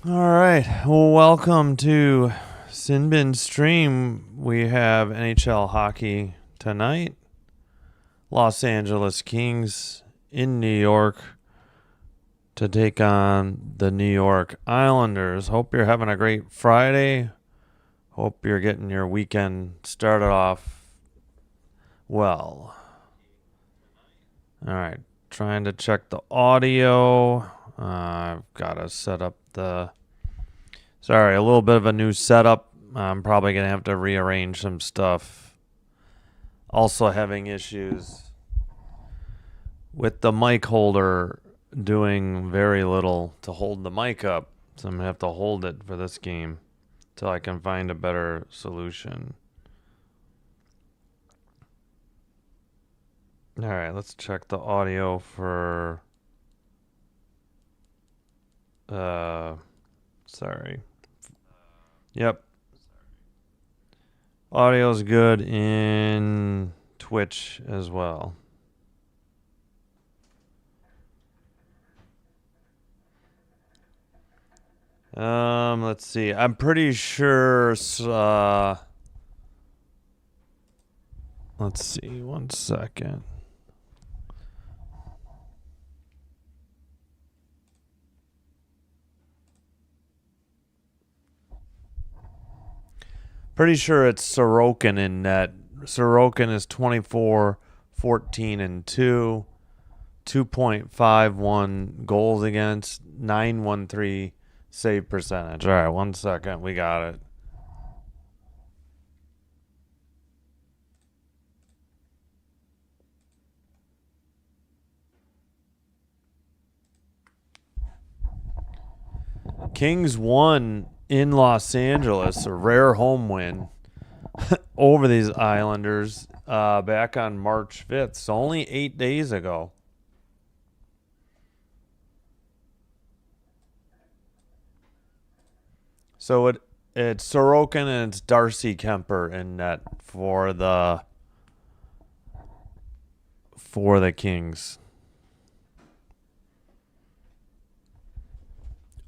All right. Well, welcome to Sinbin Stream. We have NHL hockey tonight. Los Angeles Kings in New York to take on the New York Islanders. Hope you're having a great Friday. Hope you're getting your weekend started off well. All right. Trying to check the audio. I've got to set up the... Sorry, a little bit of a new setup. I'm probably going to have to rearrange some stuff. Also having issues with the mic holder doing very little to hold the mic up. So I'm going to have to hold it for this game until I can find a better solution. All right, let's check the audio for... Sorry. Yep. Audio's good in Twitch as well. Let's see. I'm pretty sure. Let's see. 1 second. Pretty sure it's Sorokin in net. Sorokin is 24, 14, and 2. 2.51 goals against, 913 save percentage. All right, 1 second. We got it. Kings won in Los Angeles, a rare home win over these Islanders back on March 5th, so only 8 days ago. So it's Sorokin and it's Darcy Kempe in net for the Kings.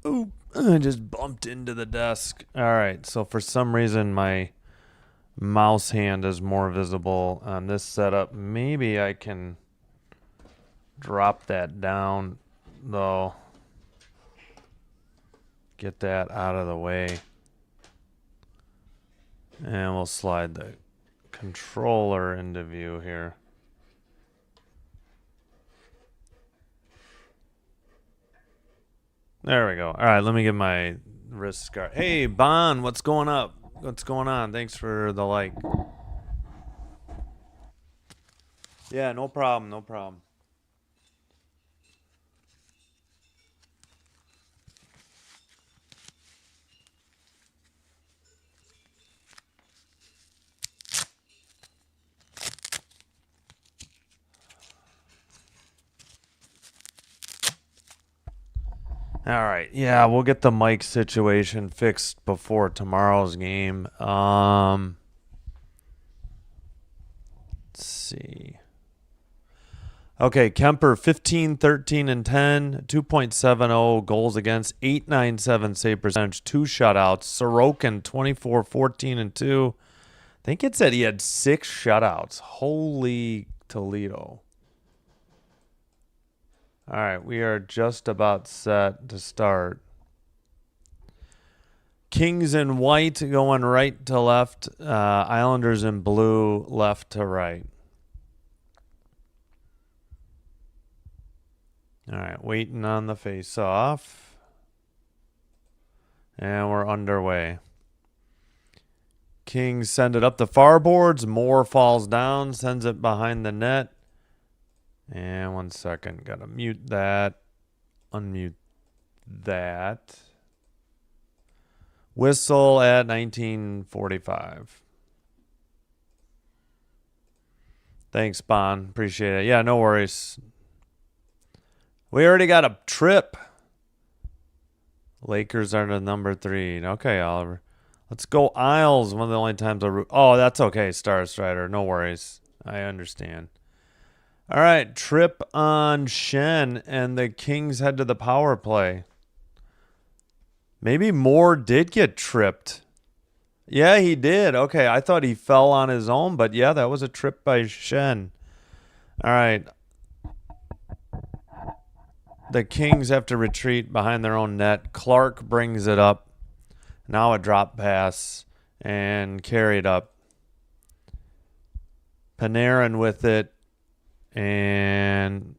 Ooh, I just bumped into the desk. All right, so for some reason my mouse hand is more visible on this setup. Maybe I can drop that down, though. Get that out of the way. And we'll slide the controller into view here. There we go. All right, let me get my wrist scar. Hey, Bon, what's going up? What's going on? Thanks for the like. Yeah, no problem, no problem. All right. Yeah, we'll get the mic situation fixed before tomorrow's game. Let's see. Okay, Kemper 15, 13, and 10, 2.70 goals against, 897 save percentage, 2 shutouts. Sorokin 24, 14, and 2. I think it said he had 6 shutouts. Holy Toledo. All right, we are just about set to start. Kings in white going right to left. Islanders in blue left to right. All right, waiting on the face-off. And we're underway. Kings send it up the far boards. Moore falls down, sends it behind the net. And 1 second, gotta mute that, unmute that. Whistle at 19:45. Thanks, Bon. Appreciate it. Yeah, no worries. We already got a trip. Lakers are the number 3. Okay, Oliver. Let's go Isles. One of the only times I root. Oh, that's okay, Star Strider. No worries. I understand. All right, trip on Shen, and the Kings head to the power play. Maybe Moore did get tripped. Yeah, he did. Okay, I thought he fell on his own, but yeah, that was a trip by Shen. All right. The Kings have to retreat behind their own net. Clark brings it up. Now a drop pass and carried up. Panarin with it. And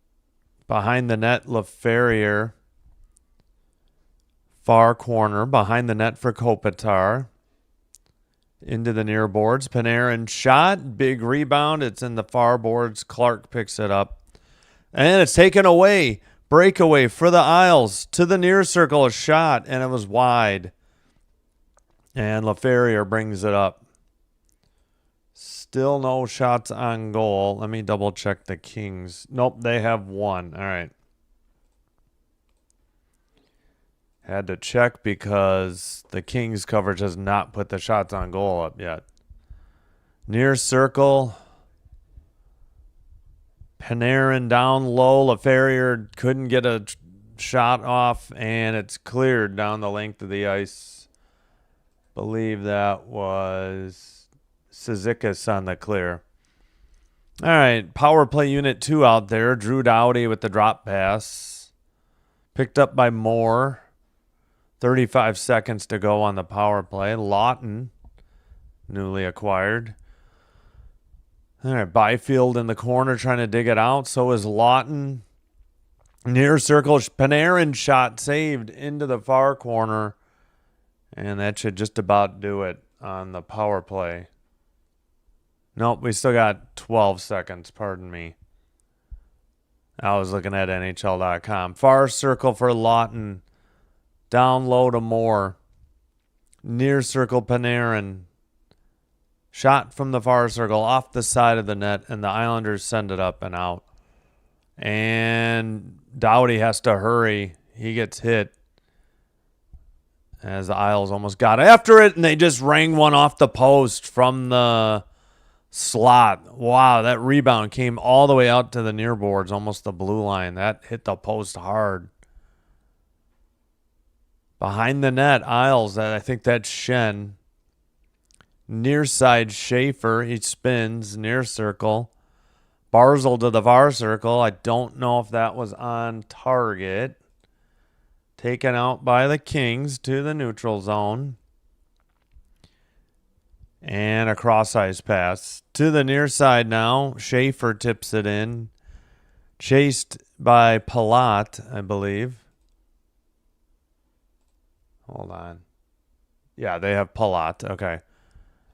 behind the net, LaFerriere. Far corner. Behind the net for Kopitar. Into the near boards. Panarin shot. Big rebound. It's in the far boards. Clark picks it up. And it's taken away. Breakaway for the Isles. To the near circle. A shot. And it was wide. And LaFerriere brings it up. Still no shots on goal. Let me double check the Kings. Nope, they have one. All right. Had to check because the Kings coverage has not put the shots on goal up yet. Near circle. Panarin down low. LaFerriere couldn't get a shot off, and it's cleared down the length of the ice. Believe that was Cizikas on the clear. All right, power play unit 2 out there. Drew Doughty with the drop pass. Picked up by Moore. 35 seconds to go on the power play. Lawton, newly acquired. All right, Byfield in the corner trying to dig it out. So is Lawton. Near circle, Panarin shot saved into the far corner. And that should just about do it on the power play. Nope, we still got 12 seconds. Pardon me. I was looking at NHL.com. Far circle for Lawton. Down low to Moore. Near circle Panarin. Shot from the far circle off the side of the net, and the Islanders send it up and out. And Doughty has to hurry. He gets hit. As the Isles almost got after it, and they just rang one off the post from the slot. Wow, that rebound came all the way out to the near boards, almost the blue line. That hit the post hard. Behind the net, Isles, I think that's Shen. Near side, Schaefer. He spins, near circle. Barzal to the far circle. I don't know if that was on target. Taken out by the Kings to the neutral zone. And a cross-ice pass. To the near side now. Schaefer tips it in. Chased by Palat, I believe. Hold on. Yeah, they have Palat. Okay.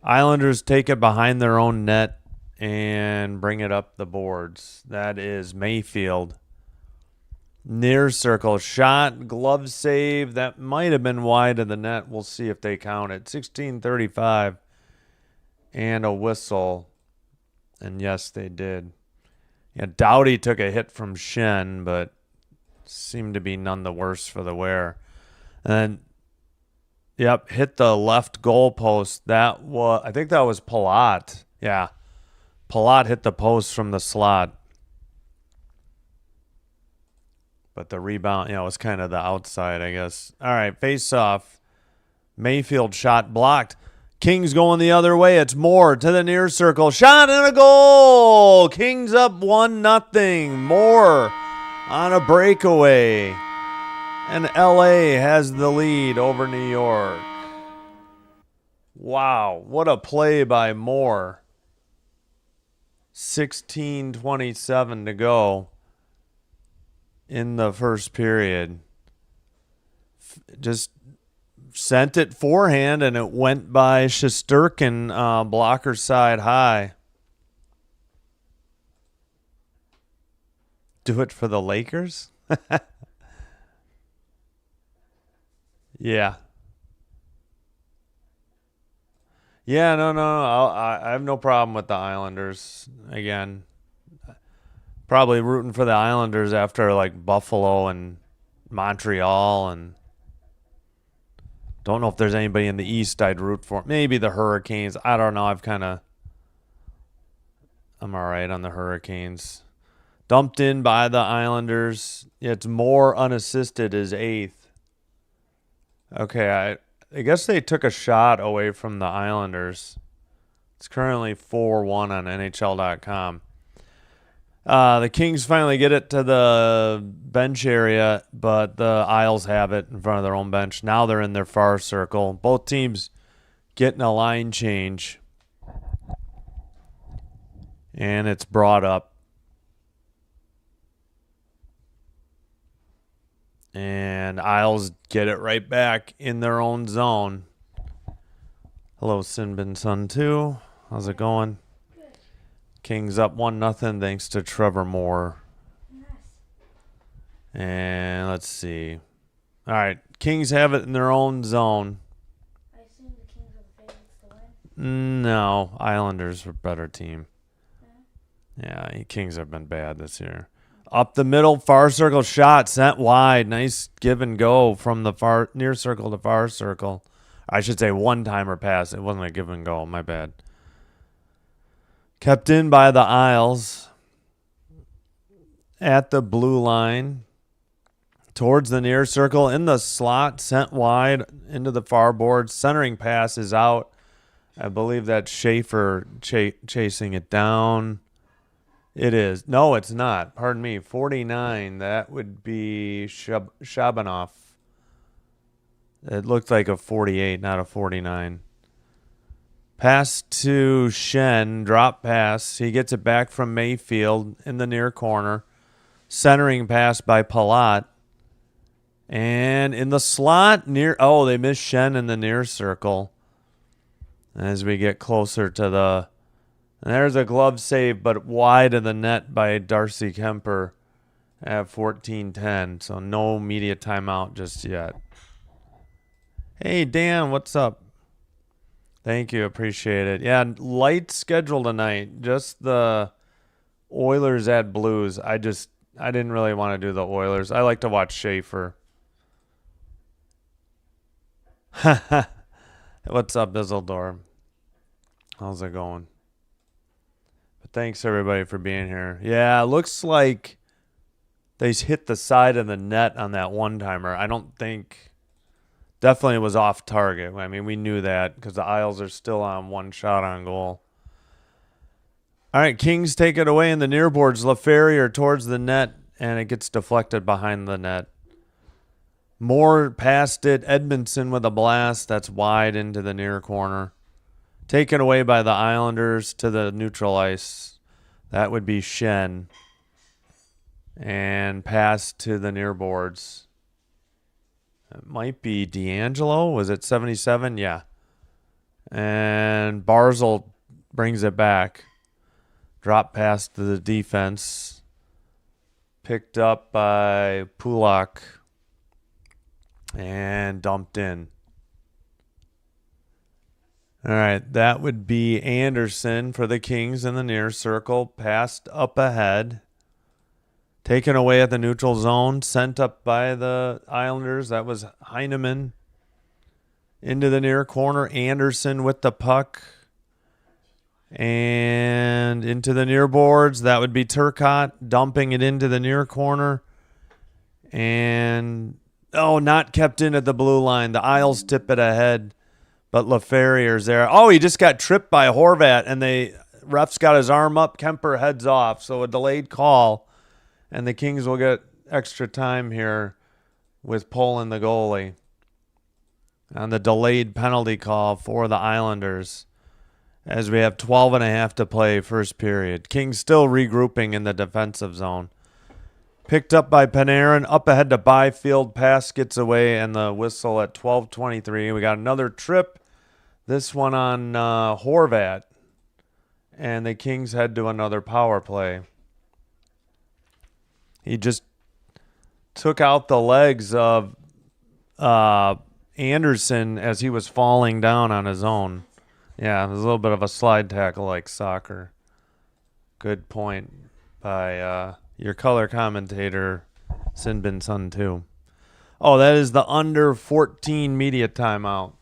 Islanders take it behind their own net and bring it up the boards. That is Mayfield. Near circle shot, glove save. That might have been wide of the net. We'll see if they count it. 16:35 and a whistle. And yes, they did. Yeah, Doughty took a hit from Shen, but seemed to be none the worse for the wear. And yep, hit the left goal post. I think that was Palat. Yeah. Palat hit the post from the slot. But the rebound, was kind of the outside, I guess. All right, face off. Mayfield shot blocked. Kings going the other way. It's Moore to the near circle. Shot and a goal. Kings up 1-0. Moore on a breakaway. And LA has the lead over New York. Wow, what a play by Moore. 16:27 to go in the first period. Just sent it forehand, and it went by Shesterkin, blocker side high. Do it for the Lakers? Yeah. Yeah, no. I have no problem with the Islanders. Again, probably rooting for the Islanders after like Buffalo and Montreal, and don't know if there's anybody in the East I'd root for. Maybe the Hurricanes. I don't know. I'm all right on the Hurricanes. Dumped in by the Islanders. It's more unassisted is 8th. Okay, I guess they took a shot away from the Islanders. It's currently 4-1 on NHL.com. The Kings finally get it to the bench area, but the Isles have it in front of their own bench. Now they're in their far circle. Both teams getting a line change. And it's brought up. And Isles get it right back in their own zone. Hello, Sinbin Sun 2. How's it going? Good. Kings up 1-0 thanks to Trevor Moore. Nice. And let's see. All right, Kings have it in their own zone. I assume the Kings are the favorites to win? No, Islanders are a better team. Yeah, Kings have been bad this year. Up the middle, far circle shot, sent wide. Nice give and go from the far near circle to far circle. I should say one-timer pass. It wasn't a give and go. My bad. Kept in by the Isles. At the blue line. Towards the near circle. In the slot. Sent wide into the far board. Centering pass is out. I believe that's Schaefer chasing it down. It is. No, it's not. Pardon me. 49. That would be Shabanov. It looked like a 48, not a 49. Pass to Shen. Drop pass. He gets it back from Mayfield in the near corner. Centering pass by Palat. And in the slot near... Oh, they missed Shen in the near circle. As we get closer to the... And there's a glove save, but wide of the net by Darcy Kemper at 14-10. So no media timeout just yet. Hey, Dan, what's up? Thank you. Appreciate it. Yeah, light schedule tonight. Just the Oilers at Blues. I didn't really want to do the Oilers. I like to watch Schaefer. What's up, Bizzledor? How's it going? Thanks, everybody, for being here. Yeah, it looks like they hit the side of the net on that one-timer. I don't think... Definitely was off target. I mean, we knew that because the Isles are still on one shot on goal. All right, Kings take it away in the near boards. LaFerrier towards the net, and it gets deflected behind the net. Moore passed it. Edmondson with a blast. That's wide into the near corner. Taken away by the Islanders to the neutral ice. That would be Shen. And passed to the near boards. It might be D'Angelo. Was it 77? Yeah. And Barzal brings it back. Drop pass to the defense. Picked up by Pulak. And dumped in. All right, that would be Anderson for the Kings in the near circle. Passed up ahead. Taken away at the neutral zone. Sent up by the Islanders. That was Heineman. Into the near corner. Anderson with the puck. And into the near boards. That would be Turcotte. Dumping it into the near corner. And, not kept in at the blue line. The Isles tip it ahead. But LaFerrier's there. Oh, he just got tripped by Horvat, and ref's got his arm up. Kemper heads off, so a delayed call. And the Kings will get extra time here with pulling the goalie on the delayed penalty call for the Islanders as we have 12.5 to play first period. Kings still regrouping in the defensive zone. Picked up by Panarin, up ahead to Byfield. Pass gets away, and the whistle at 12:23. We got another trip. This one on Horvat. And the Kings head to another power play. He just took out the legs of Anderson as he was falling down on his own. Yeah, it was a little bit of a slide tackle like soccer. Good point by your color commentator, Sinbin Sun 2. Oh, that is the under 14 media timeout.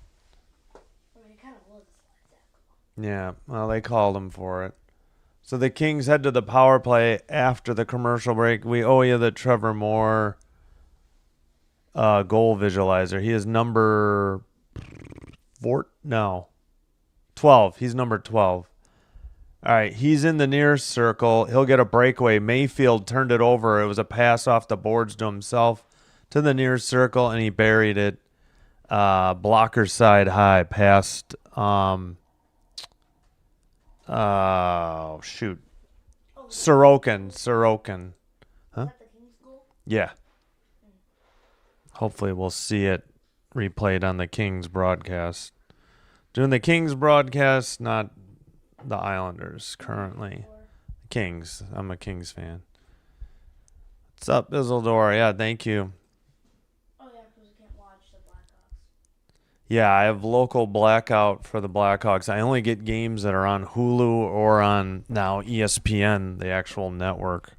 Yeah, well, they called him for it. So the Kings head to the power play after the commercial break. We owe you the Trevor Moore goal visualizer. He is number 12. He's number 12. All right, he's in the near circle. He'll get a breakaway. Mayfield turned it over. It was a pass off the boards to himself to the near circle, and he buried it. Blocker side high past. Shoot. Sorokin. Huh? Yeah. Hopefully we'll see it replayed on the Kings broadcast. Doing the Kings broadcast, not the Islanders currently. Kings. I'm a Kings fan. What's up, Isildur? Yeah, thank you. Oh, yeah, because you can't watch the Blackhawks. Yeah, I have local blackout for the Blackhawks. I only get games that are on Hulu or on now ESPN, the actual network.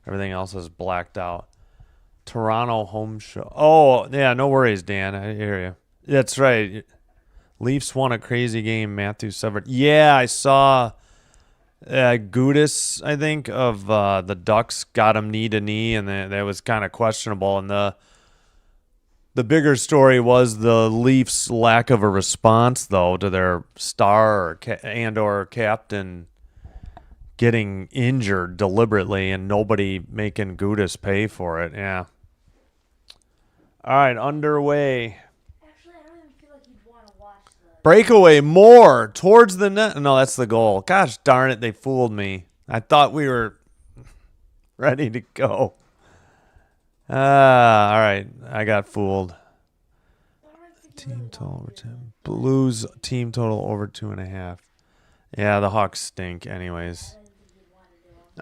Everything else is blacked out. Toronto home show. Oh, yeah, no worries, Dan. I hear you. That's right. Leafs won a crazy game. Matthew Severt. Yeah, I saw Gudis, I think, of the Ducks got him knee to knee, and that was kind of questionable. And the bigger story was the Leafs' lack of a response, though, to their star or captain getting injured deliberately and nobody making Gudis pay for it. Yeah. All right, underway. Actually, I don't even feel like you'd want to watch the... Breakaway more towards the net. No, that's the goal. Gosh darn it, they fooled me. I thought we were ready to go. All right, I got fooled. Team total over 10. Blues team total over 2.5. Yeah, the Hawks stink anyways.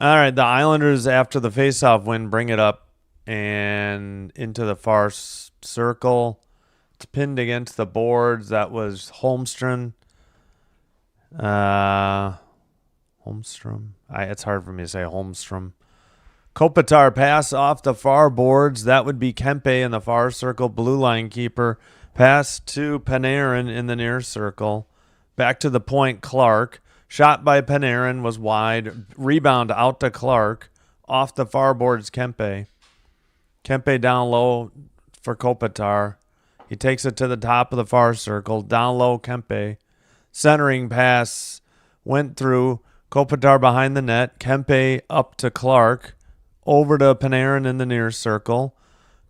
All right, the Islanders, after the faceoff win, bring it up and into the far circle. It's pinned against the boards. That was Holmstrom. It's hard for me to say Holmstrom. Kopitar pass off the far boards. That would be Kempe in the far circle. Blue line keeper. Pass to Panarin in the near circle. Back to the point, Clark. Shot by Panarin was wide. Rebound out to Clark. Off the far boards, Kempe. Kempe down low for Kopitar. He takes it to the top of the far circle. Down low, Kempe. Centering pass went through. Kopitar behind the net. Kempe up to Clark. Over to Panarin in the near circle.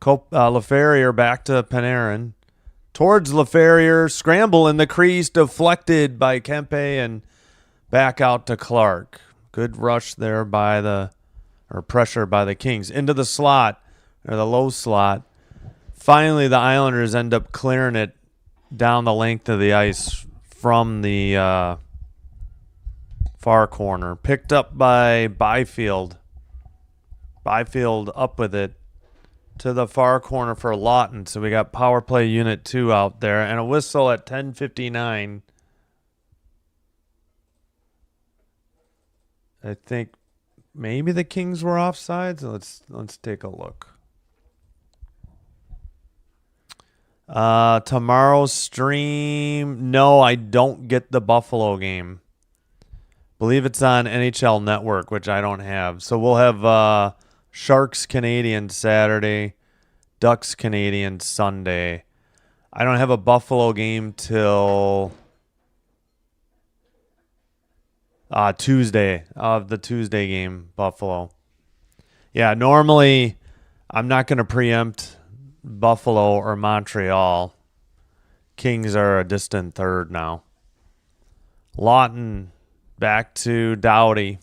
LaFerriere back to Panarin. Towards LaFerriere. Scramble in the crease. Deflected by Kempe and back out to Clark. Good rush there pressure by the Kings. Into the slot. Or the low slot. Finally, the Islanders end up clearing it down the length of the ice from the far corner. Picked up by Byfield. Byfield up with it to the far corner for Lawton. So we got power play unit 2 out there. And a whistle at 10:59. I think maybe the Kings were offsides. Let's take a look. Tomorrow's stream. No, I don't get the Buffalo game. Believe it's on NHL Network, which I don't have. So we'll have Sharks Canadian Saturday, Ducks Canadian Sunday. I don't have a Buffalo game till Tuesday of the Tuesday game, Buffalo. Yeah, normally I'm not going to preempt Buffalo or Montreal. Kings are a distant third now. Lawton back to Doughty.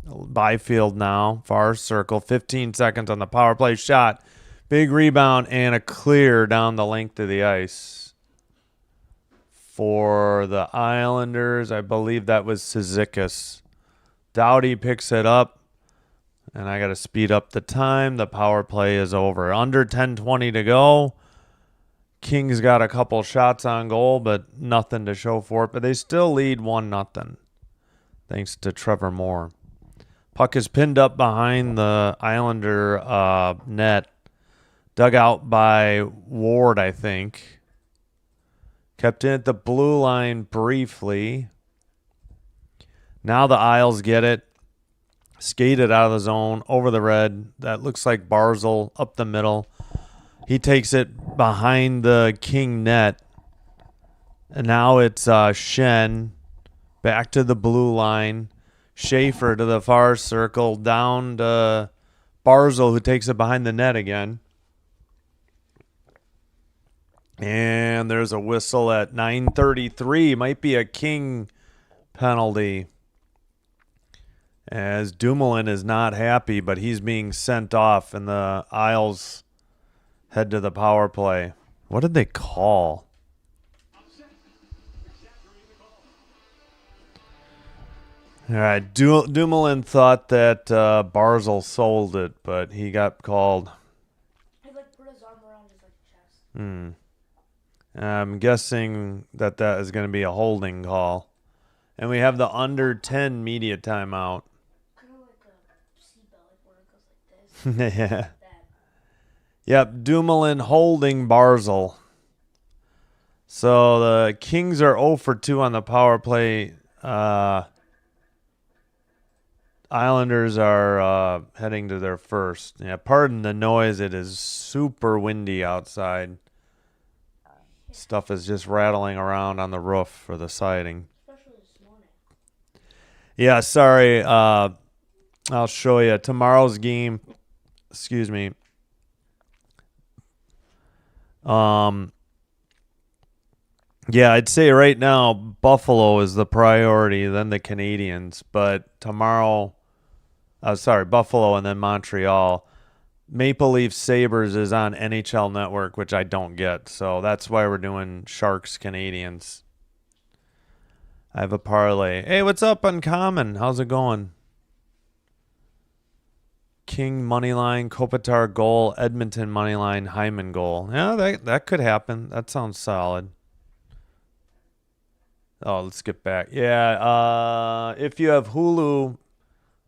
Byfield now, far circle. 15 seconds on the power play shot. Big rebound and a clear down the length of the ice. For the Islanders, I believe that was Cizikas. Doughty picks it up. And I got to speed up the time. The power play is over. Under 10:20 to go. Kings got a couple shots on goal, but nothing to show for it. But they still lead 1-0. Thanks to Trevor Moore. Puck is pinned up behind the Islander net. Dug out by Ward, I think. Kept in at the blue line briefly. Now the Isles get it. Skated out of the zone, over the red. That looks like Barzal up the middle. He takes it behind the King net. And now it's Shen back to the blue line. Schaefer to the far circle. Down to Barzal, who takes it behind the net again. And there's a whistle at 9:33. Might be a King penalty. As Dumoulin is not happy, but he's being sent off, and the Isles head to the power play. What did they call? All right, Dumoulin thought that Barzal sold it, but he got called. He put his arm around his chest. I'm guessing that is going to be a holding call. And we have the under 10 media timeout. Kind of like a seatbelt, where it goes like this. Yeah. Like that. Yep, Dumoulin holding Barzal. So the Kings are 0 for 2 on the power play. Islanders are heading to their first. Yeah, pardon the noise. It is super windy outside. Stuff is just rattling around on the roof for the siding. Especially this morning. Yeah, sorry. I'll show you tomorrow's game. Excuse me. Yeah, I'd say right now Buffalo is the priority, then the Canadians. But tomorrow, Buffalo and then Montreal. Maple Leaf Sabres is on NHL Network, which I don't get. So that's why we're doing Sharks Canadians. I have a parlay. Hey, what's up, Uncommon? How's it going? King moneyline, Kopitar goal, Edmonton moneyline, Heineman goal. Yeah, that could happen. That sounds solid. Oh, let's get back. Yeah, if you have Hulu,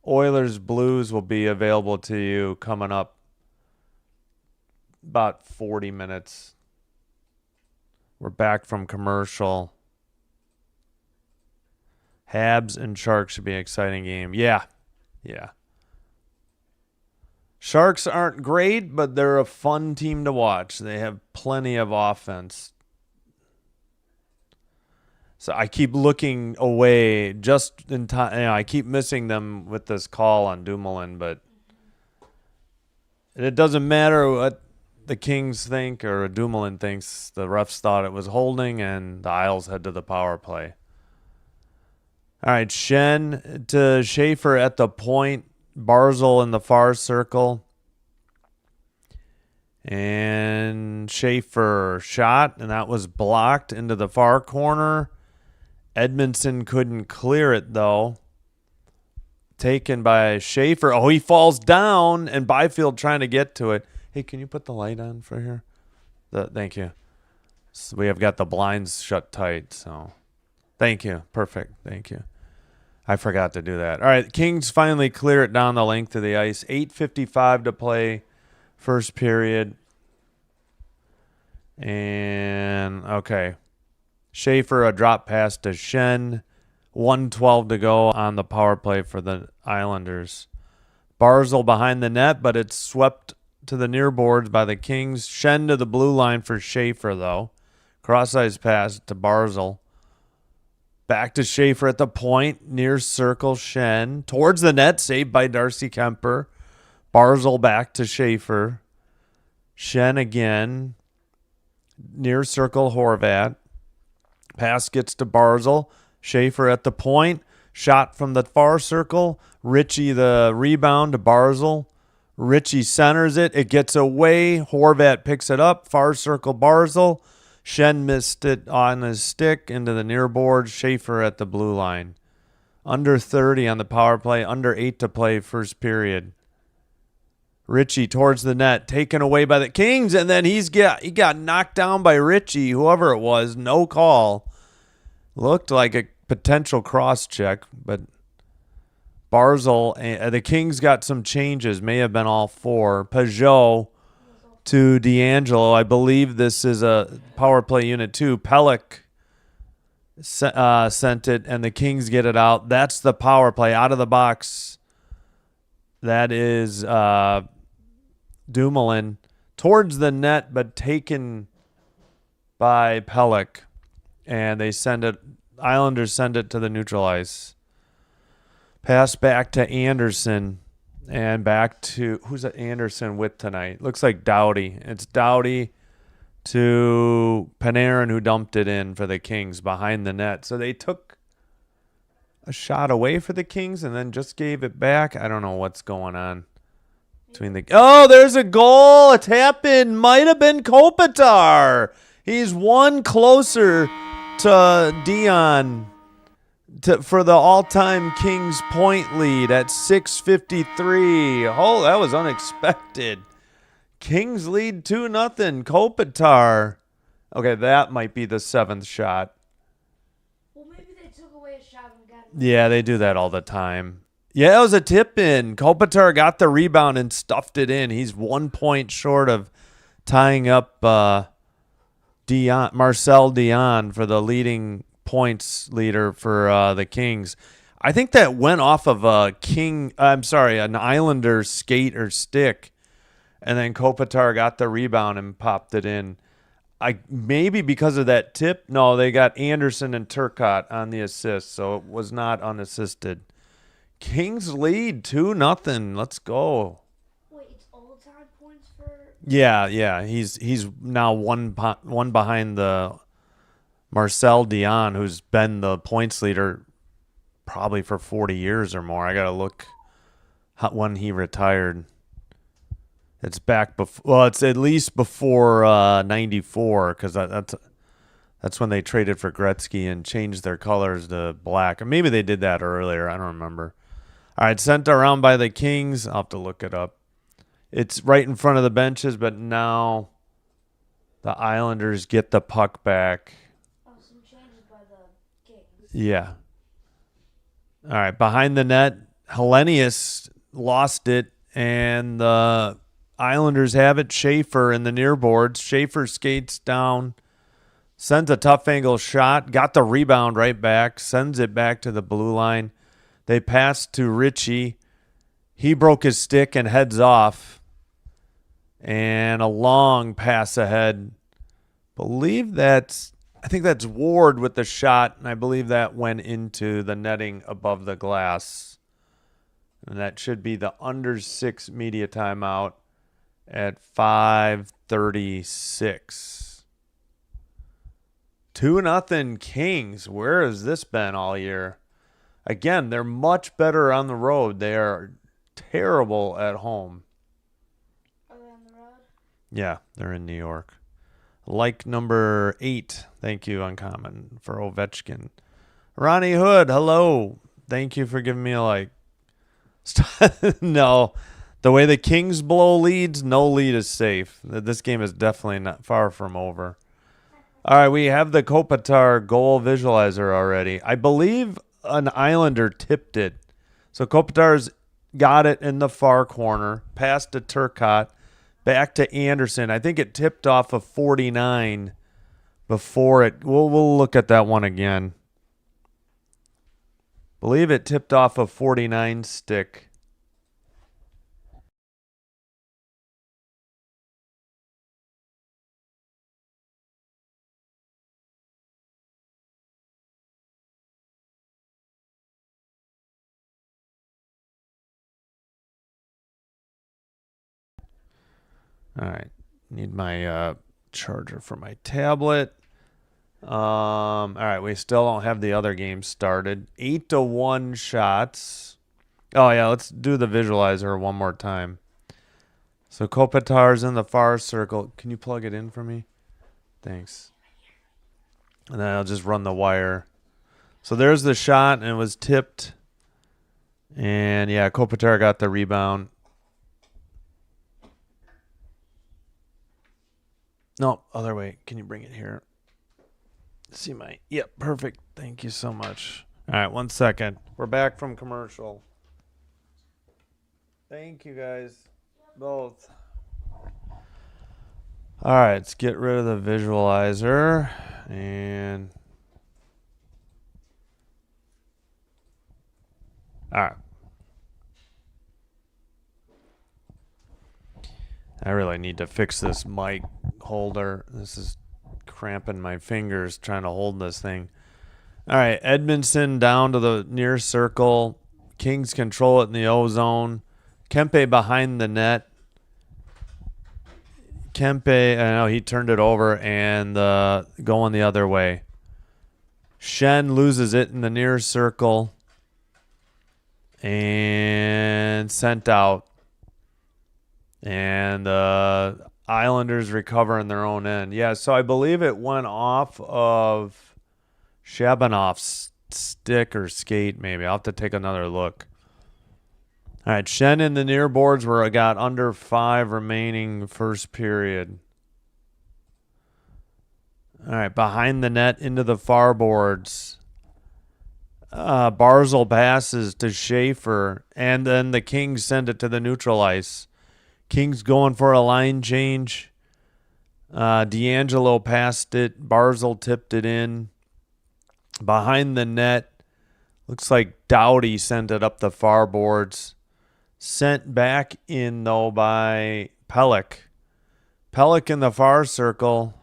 Oilers Blues will be available to you coming up about 40 minutes. We're back from commercial. Habs and Sharks should be an exciting game. Yeah. Sharks aren't great, but they're a fun team to watch. They have plenty of offense. So I keep looking away just in time. I keep missing them with this call on Dumoulin, but it doesn't matter what the Kings think or Dumoulin thinks. The refs thought it was holding, and the Isles head to the power play. All right, Shen to Schaefer at the point. Barzal in the far circle. And Schaefer shot, and that was blocked into the far corner. Edmondson couldn't clear it, though. Taken by Schaefer. Oh, he falls down, and Byfield trying to get to it. Hey, can you put the light on for here? Thank you. So we have got the blinds shut tight, so thank you. Perfect. Thank you. I forgot to do that. All right, Kings finally clear it down the length of the ice. 8:55 to play, first period. And, okay. Schaefer, a drop pass to Shen. 1:12 to go on the power play for the Islanders. Barzal behind the net, but it's swept to the near boards by the Kings. Shen to the blue line for Schaefer, though. Cross-ice pass to Barzal. Back to Schaefer at the point. Near circle, Shen. Towards the net, saved by Darcy Kemper. Barzal back to Schaefer. Shen again. Near circle, Horvat. Pass gets to Barzal. Schaefer at the point. Shot from the far circle. Ritchie the rebound to Barzal. Ritchie centers it. It gets away. Horvat picks it up. Far circle, Barzal. Shen missed it on his stick into the near board. Schaefer at the blue line. Under 30 on the power play. Under 8 to play first period. Ritchie towards the net. Taken away by the Kings. And then he got knocked down by Ritchie. Whoever it was. No call. Looked like a potential cross check. But Barzal. The Kings got some changes. May have been all four. Peugeot to D'Angelo. I believe this is a power play unit too. Pellick sent it, and the Kings get it out. That's the power play out of the box. That is Dumoulin towards the net, but taken by Pellick. And they Islanders send it to the neutral ice. Pass back to Anderson. And back to, who's Anderson with tonight? Looks like Doughty. It's Doughty to Panarin, who dumped it in for the Kings behind the net. So they took a shot away for the Kings and then just gave it back. I don't know what's going on between the. Oh, there's a goal. A tap in. Might have been Kopitar. He's one closer to Dion for the all-time Kings point lead at 6:53. Oh, that was unexpected. Kings lead 2-0. Kopitar. Okay, that might be the 7th shot. Well, maybe they took away a shot and got it. Yeah, they do that all the time. Yeah, it was a tip in. Kopitar got the rebound and stuffed it in. He's 1 point short of tying up Marcel Dion for the leading points leader for the Kings. I think that went off of an Islander skate or stick, and then Kopitar got the rebound and popped it in. Maybe because of that tip. No, they got Anderson and Turcotte on the assist, so it was not unassisted. Kings lead 2-0. Let's go. Wait, it's all-time points for. Yeah. He's now one behind the Marcel Dion, who's been the points leader probably for 40 years or more. I gotta look when he retired. It's back before. Well, it's at least before 94, because that's when they traded for Gretzky and changed their colors to black. Or maybe they did that earlier. I don't remember. All right, sent around by the Kings. I'll have to look it up. It's right in front of the benches, but now the Islanders get the puck back. Oh, some changes by the Kings. Yeah. All right, behind the net, Hellenius lost it, and the Islanders have it. Schaefer in the near boards. Schaefer skates down, sends a tough angle shot, got the rebound right back, sends it back to the blue line. They pass to Ritchie. He broke his stick and heads off. And a long pass ahead. I think that's Ward with the shot, and I believe that went into the netting above the glass. And that should be the under 6 media timeout at 5:36. 2-0 Kings. Where has this been all year? Again, they're much better on the road. They are terrible at home. Are they on the road? Yeah, they're in New York. Like number 8. Thank you, Uncommon, for Ovechkin. Ronnie Hood, hello. Thank you for giving me a like. No, the way the Kings blow leads, no lead is safe. This game is definitely not far from over. All right, we have the Kopitar goal visualizer already. I believe an Islander tipped it. So Kopitar's got it in the far corner, passed to Turcotte, back to Anderson. I think it tipped off of 49 before it. We'll look at that one again. Believe it tipped off of 49 stick. All right. Need my charger for my tablet. All right. We still don't have the other game started. 8-1 shots. Oh, yeah. Let's do the visualizer one more time. So Kopitar's in the far circle. Can you plug it in for me? Thanks. And then I'll just run the wire. So there's the shot, and it was tipped. And, yeah, Kopitar got the rebound. No, other way. Can you bring it here? See my... Yep, perfect. Thank you so much. All right, 1 second. We're back from commercial. Thank you, guys. Both. All right, let's get rid of the visualizer. And... All right. I really need to fix this mic holder. This is cramping my fingers trying to hold this thing. All right, Edmondson down to the near circle. Kings control it in the O zone. Kempe behind the net. Kempe, I know he turned it over and going the other way. Shen loses it in the near circle and sent out. And the Islanders recover in their own end. Yeah, so I believe it went off of Shabanov's stick or skate, maybe. I'll have to take another look. All right, Shen in the near boards where I got under 5 remaining first period. All right, behind the net into the far boards. Barzal passes to Schaefer, and then the Kings send it to the neutral ice. Kings going for a line change. D'Angelo passed it. Barzal tipped it in. Behind the net, looks like Doughty sent it up the far boards. Sent back in, though, by Pelech. Pelech in the far circle.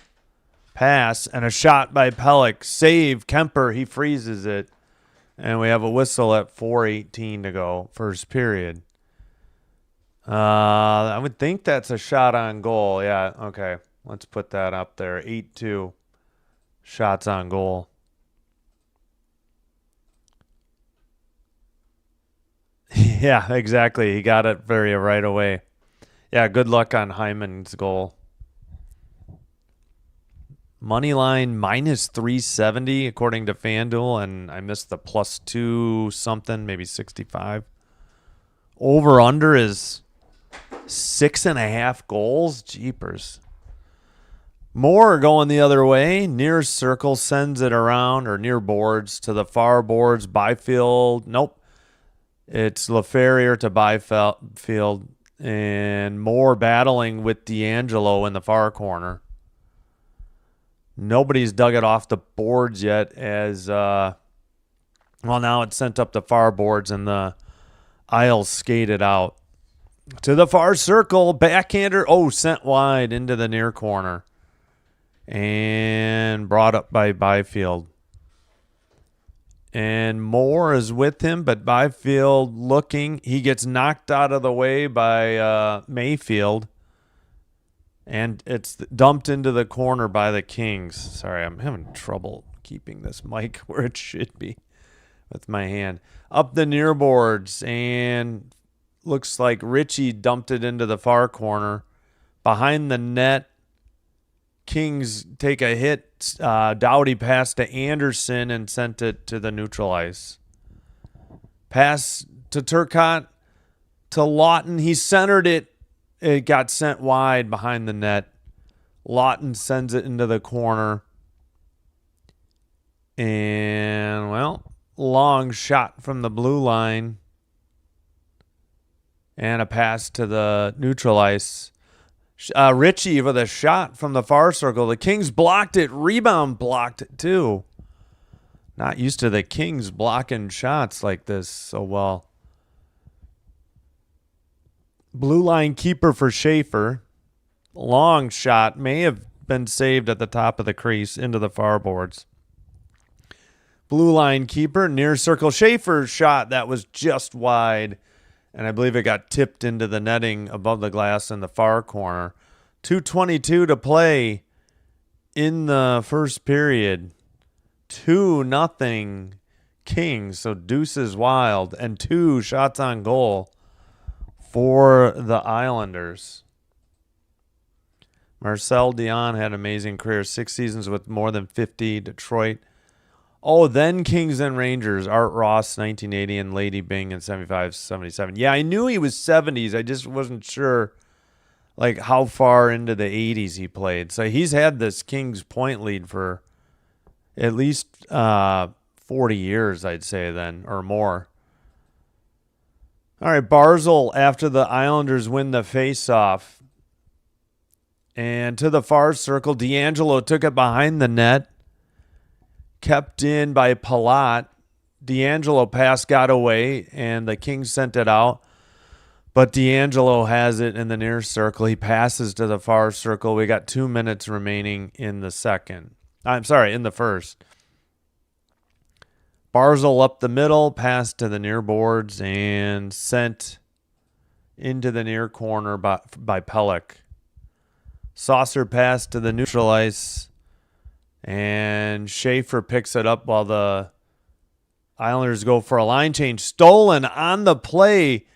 Pass and a shot by Pelech. Save. Kemper, he freezes it. And we have a whistle at 4:18 to go, first period. I would think that's a shot on goal. Yeah, okay. Let's put that up there. 8-2 shots on goal. Yeah, exactly. He got it right away. Yeah, good luck on Heineman's goal. Money line minus 370 according to FanDuel, and I missed the plus 2 something, maybe 65. Over under is 6.5 goals. Jeepers. Moore going the other way. Near circle sends it around, or near boards to the far boards. Byfield. Nope. It's LaFerrier to Byfield, and Moore battling with D'Angelo in the far corner. Nobody's dug it off the boards yet as, now it's sent up the far boards and the Isles skated out. To the far circle, backhander, sent wide into the near corner. And brought up by Byfield. And Moore is with him, but Byfield looking. He gets knocked out of the way by Mayfield. And it's dumped into the corner by the Kings. Sorry, I'm having trouble keeping this mic where it should be with my hand. Up the near boards, and looks like Ritchie dumped it into the far corner. Behind the net, Kings take a hit. Doughty passed to Anderson and sent it to the neutral ice. Pass to Turcotte, to Lawton. He centered it. It got sent wide behind the net. Lawton sends it into the corner. And, long shot from the blue line. And a pass to the neutral ice. Ritchie with a shot from the far circle. The Kings blocked it. Rebound blocked it, too. Not used to the Kings blocking shots like this so well. Blue line keeper for Schaefer. Long shot. May have been saved at the top of the crease into the far boards. Blue line keeper. Near circle. Schaefer's shot that was just wide. And I believe it got tipped into the netting above the glass in the far corner. 2:22 to play in the first period. 2-0 Kings. So deuces wild. And 2 shots on goal for the Islanders. Marcel Dion had an amazing career. 6 seasons with more than 50. Detroit. Then Kings and Rangers. Art Ross, 1980, and Lady Bing in 75, 77. Yeah, I knew he was 70s. I just wasn't sure how far into the 80s he played. So he's had this Kings point lead for at least 40 years, I'd say then, or more. All right, Barzal, after the Islanders win the faceoff. And to the far circle, D'Angelo took it behind the net. Kept in by Palat. D'Angelo pass got away, and the Kings sent it out. But D'Angelo has it in the near circle. He passes to the far circle. We got 2 minutes remaining in the second. In the first. Barzal up the middle, pass to the near boards, and sent into the near corner by Pelech. Saucer pass to the neutral ice, and Schaefer picks it up while the Islanders go for a line change. Stolen on the play.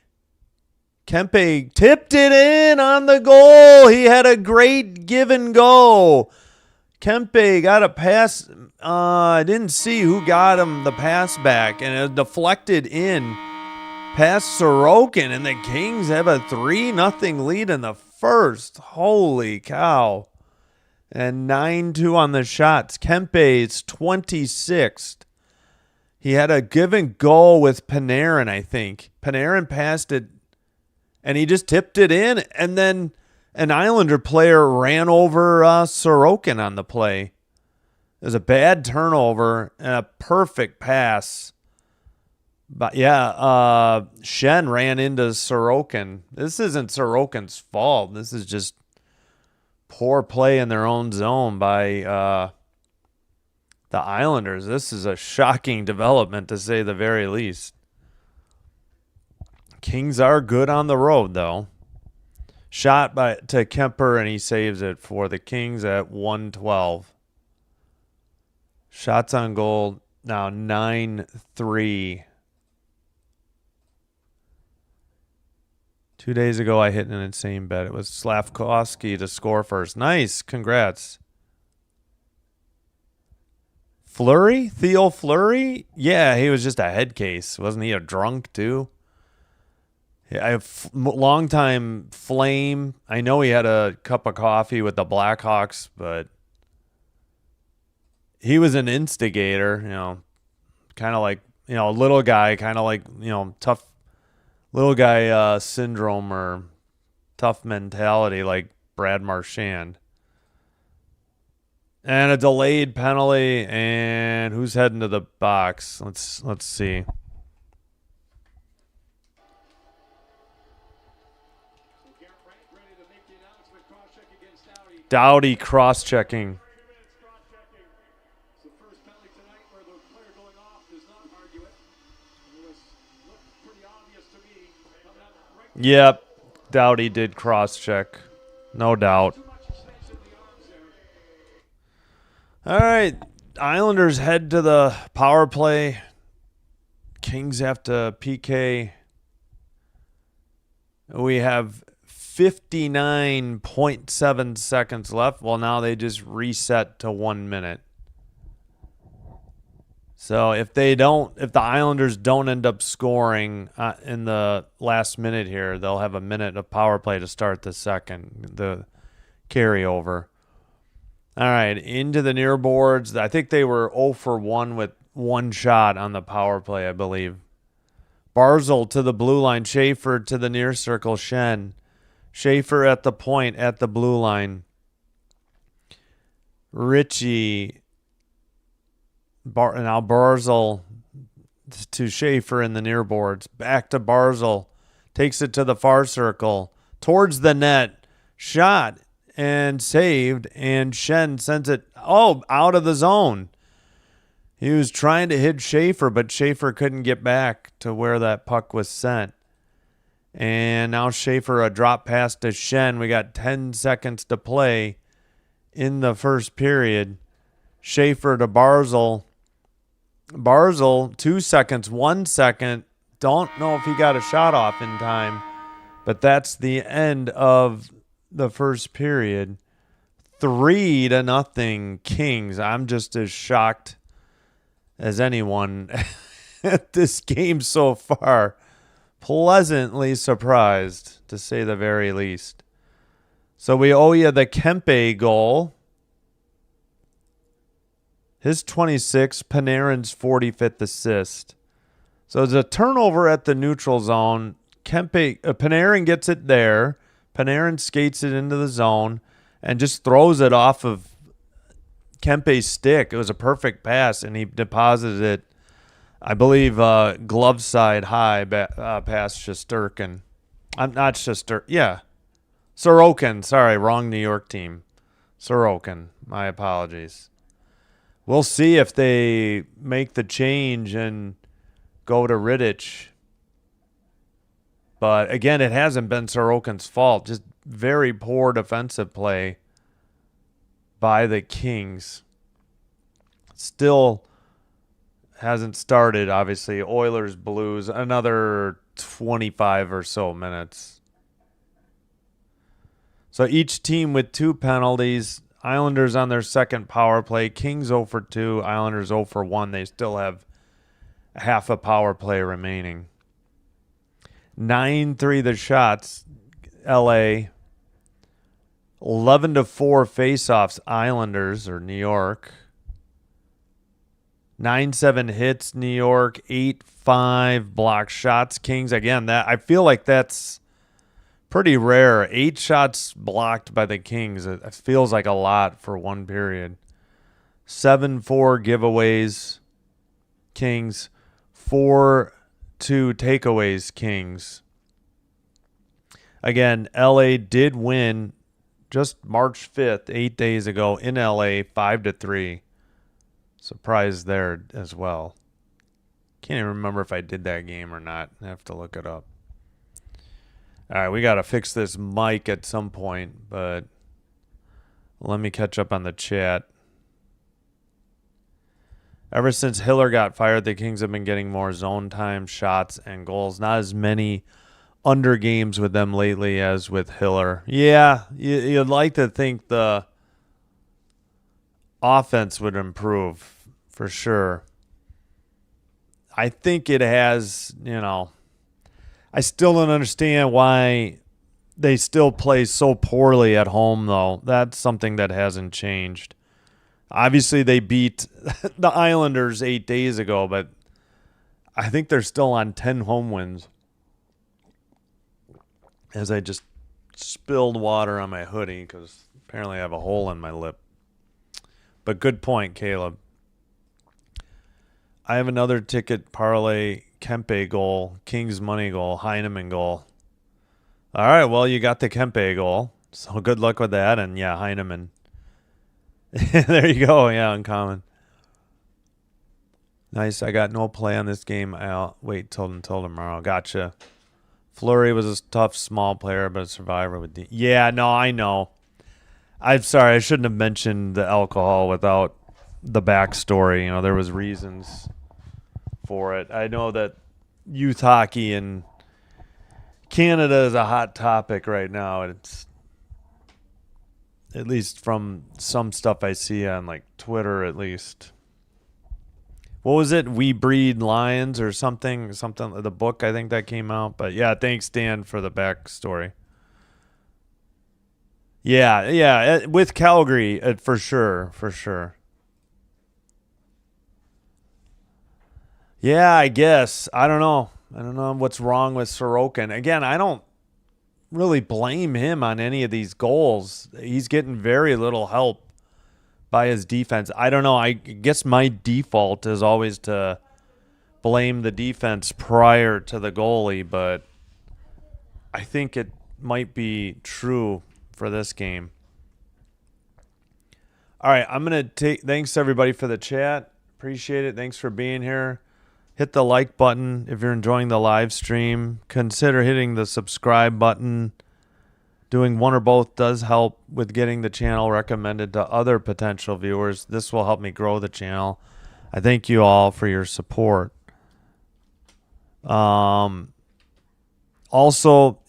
Kempe tipped it in on the goal. He had a great give and go. Kempe got a pass. I didn't see who got him the pass back, and it deflected in past Sorokin, and the Kings have a 3-0 lead in the first. Holy cow. And 9-2 on the shots. Kempe's 26th. He had a give and go with Panarin, I think. Panarin passed it, and he just tipped it in, and then an Islander player ran over Sorokin on the play. It was a bad turnover and a perfect pass. But yeah, Shen ran into Sorokin. This isn't Sorokin's fault. This is just poor play in their own zone by the Islanders. This is a shocking development, to say the very least. Kings are good on the road, though. Shot to Kemper, and he saves it for the Kings at 112. Shots on goal now 9-3. 2 days ago, I hit an insane bet. It was Slavkovsky to score first. Nice. Congrats. Fleury? Theo Fleury? Yeah, he was just a head case. Wasn't he a drunk, too? I have long-time Flame. I know he had a cup of coffee with the Blackhawks, but he was an instigator, kind of like, a little guy, kind of like, tough little guy syndrome or tough mentality like Brad Marchand. And a delayed penalty, and who's heading to the box? Let's see. Doughty cross-checking. Yep, Doughty did cross-check. No doubt. All right, Islanders head to the power play. Kings have to PK. We have 59.7 seconds left. Well, now they just reset to 1 minute. So if the Islanders don't end up scoring in the last minute here, they'll have a minute of power play to start the carryover. All right, into the near boards. I think they were 0 for 1 with one shot on the power play, I believe. Barzal to the blue line. Schaefer to the near circle. Shen. Schaefer at the point at the blue line. Ritchie. Now Barzal to Schaefer in the near boards. Back to Barzal. Takes it to the far circle. Towards the net. Shot and saved. And Shen sends it out of the zone. He was trying to hit Schaefer, but Schaefer couldn't get back to where that puck was sent. And now Schaefer, a drop pass to Shen. We got 10 seconds to play in the first period. Schaefer to Barzal. Barzal, 2 seconds, 1 second. Don't know if he got a shot off in time, but that's the end of the first period. 3-0 Kings. I'm just as shocked as anyone at this game so far. Pleasantly surprised, to say the very least. So we owe you the Kempe goal. His 26th, Panarin's 45th assist. So it's a turnover at the neutral zone. Panarin gets it there. Panarin skates it into the zone and just throws it off of Kempe's stick. It was a perfect pass, and he deposited it, I believe, glove side high past Shesterkin. I'm not Schuster. Yeah. Sorokin. Sorry, wrong New York team. Sorokin. My apologies. We'll see if they make the change and go to Rittich. But again, it hasn't been Sorokin's fault. Just very poor defensive play by the Kings. Still hasn't started, obviously. Oilers, Blues, another 25 or so minutes. So each team with 2 penalties. Islanders on their second power play. Kings 0 for 2. Islanders 0 for 1. They still have half a power play remaining. 9-3 the shots. LA. 11-4 faceoffs. Islanders or New York. 9-7 hits. New York. 8-5 block shots. Kings. Again, that I feel like that's pretty rare. 8 shots blocked by the Kings. It feels like a lot for one period. 7-4 giveaways. Kings. 4-2 takeaways. Kings. Again, LA did win just March 5th, 8 days ago in LA, 5-3. Surprise there as well. Can't even remember if I did that game or not. I have to look it up. All right, we got to fix this mic at some point, but let me catch up on the chat. Ever since Hiller got fired, the Kings have been getting more zone time, shots, and goals. Not as many under games with them lately as with Hiller. Yeah, you'd like to think the offense would improve for sure. I think it has, I still don't understand why they still play so poorly at home, though. That's something that hasn't changed. Obviously, they beat the Islanders 8 days ago, but I think they're still on 10 home wins. As I just spilled water on my hoodie because apparently I have a hole in my lip. But good point, Caleb. I have another ticket parlay. Kempe goal, Kings money goal, Heineman goal. All right, well, you got the Kempe goal. So good luck with that. And, yeah, Heineman. There you go. Yeah, uncommon. Nice. I got no play on this game. I'll wait until tomorrow. Gotcha. Fleury was a tough, small player, but a survivor with the... Yeah, no, I know. I'm sorry. I shouldn't have mentioned the alcohol without the backstory. There was reasons for it. I know that youth hockey in Canada is a hot topic right now. It's at least from some stuff I see on like Twitter, at least. What was it? We Breed Lions or something, the book I think that came out. But yeah, thanks Dan for the backstory. Yeah, with Calgary for sure. Yeah, I guess. I don't know what's wrong with Sorokin. Again, I don't really blame him on any of these goals. He's getting very little help by his defense. I don't know. I guess my default is always to blame the defense prior to the goalie, but I think it might be true for this game. All right, I'm going to take... Thanks, everybody, for the chat. Appreciate it. Thanks for being here. Hit the like button if you're enjoying the live stream. Consider hitting the subscribe button. Doing one or both does help with getting the channel recommended to other potential viewers. This will help me grow the channel. I thank you all for your support. Also,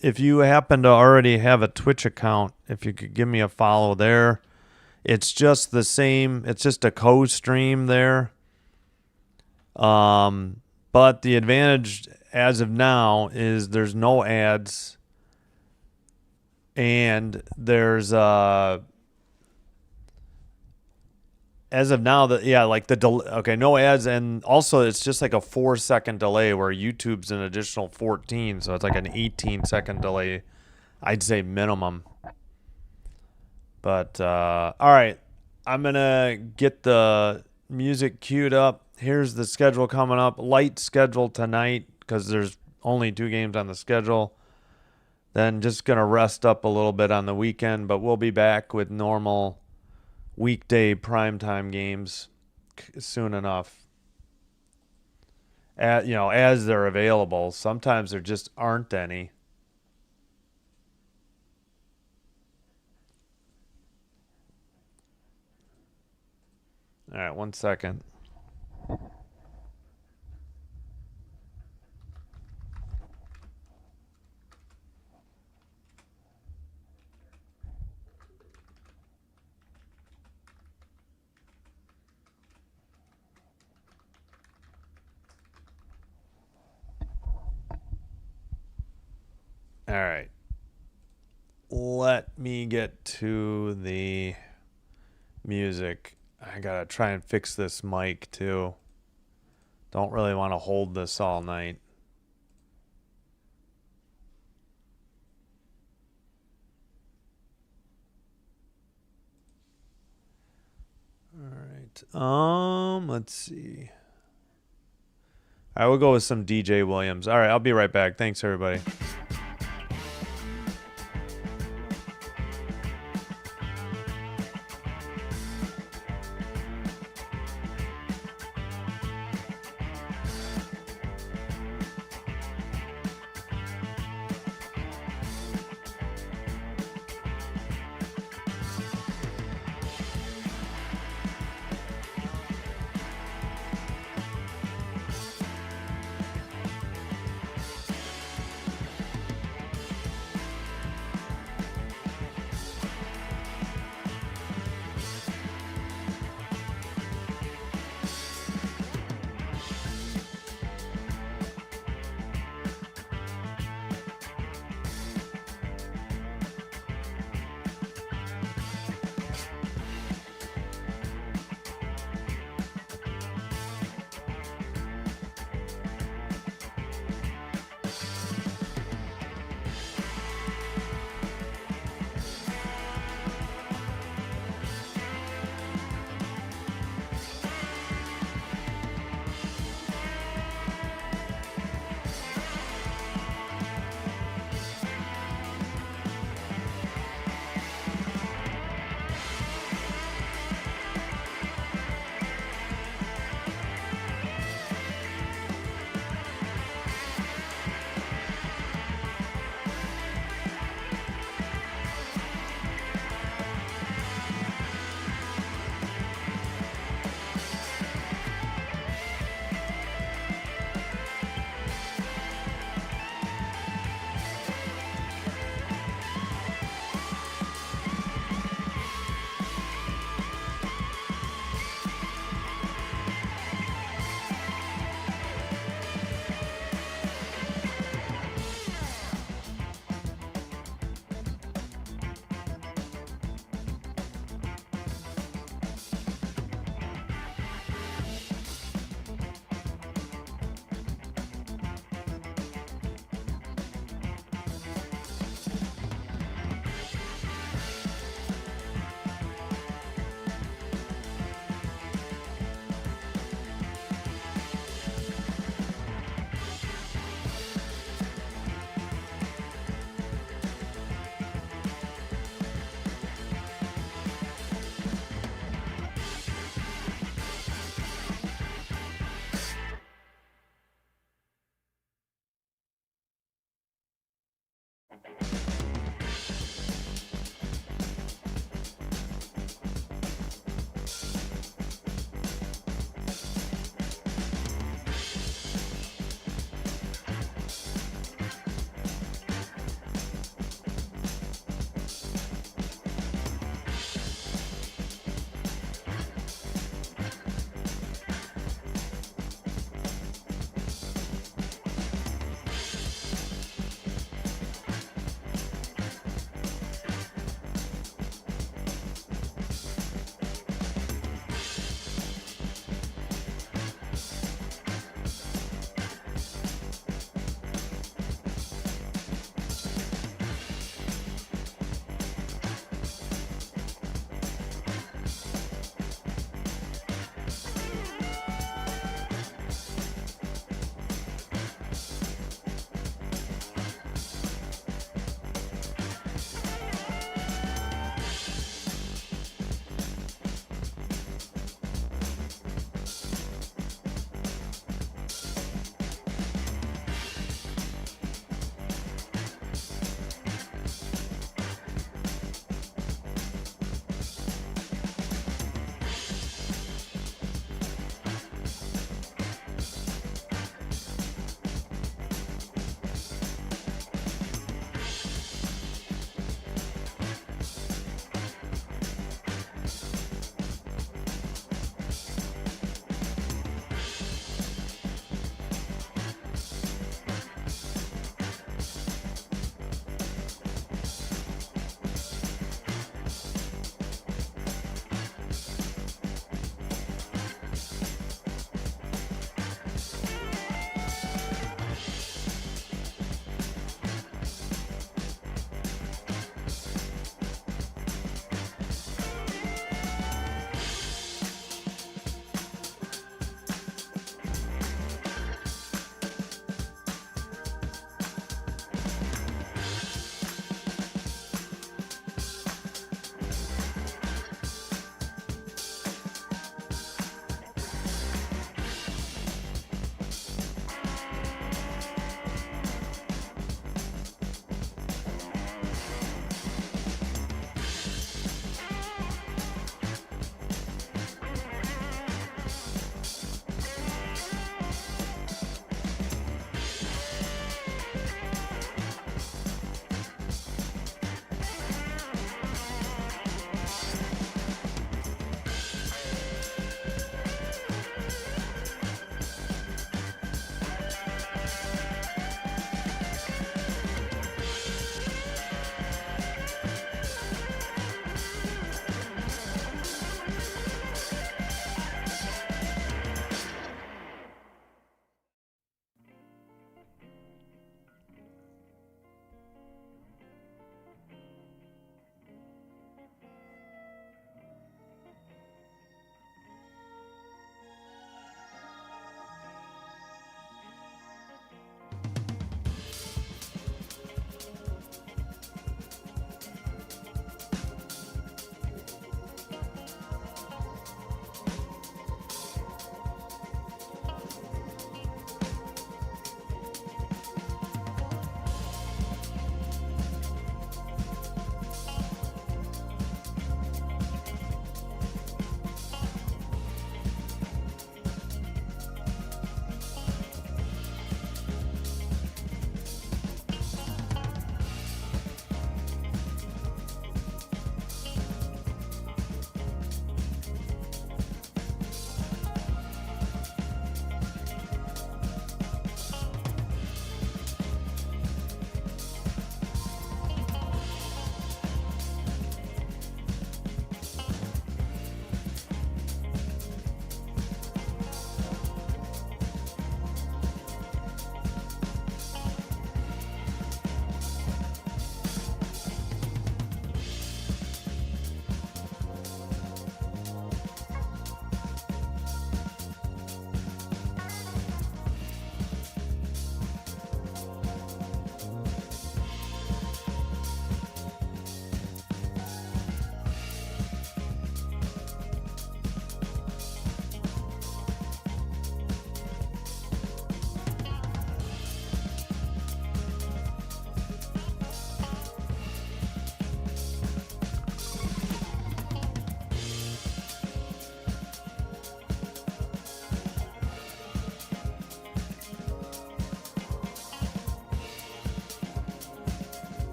if you happen to already have a Twitch account, if you could give me a follow there. It's just the same. It's just a co-stream there. But the advantage as of now is there's no ads, and there's as of now no ads, and also it's just like a 4-second delay where YouTube's an additional 14, so it's like an 18-second delay, I'd say minimum. But all right, I'm gonna get the music queued up. Here's the schedule coming up. Light schedule tonight because there's only 2 games on the schedule. Then just going to rest up a little bit on the weekend, but we'll be back with normal weekday primetime games soon enough. As they're available. Sometimes there just aren't any. All right, 1 second. All right. Let me get to the music. I got to try and fix this mic too. Don't really want to hold this all night. All right. Let's see. I will go with some DJ Williams. All right, I'll be right back. Thanks, everybody.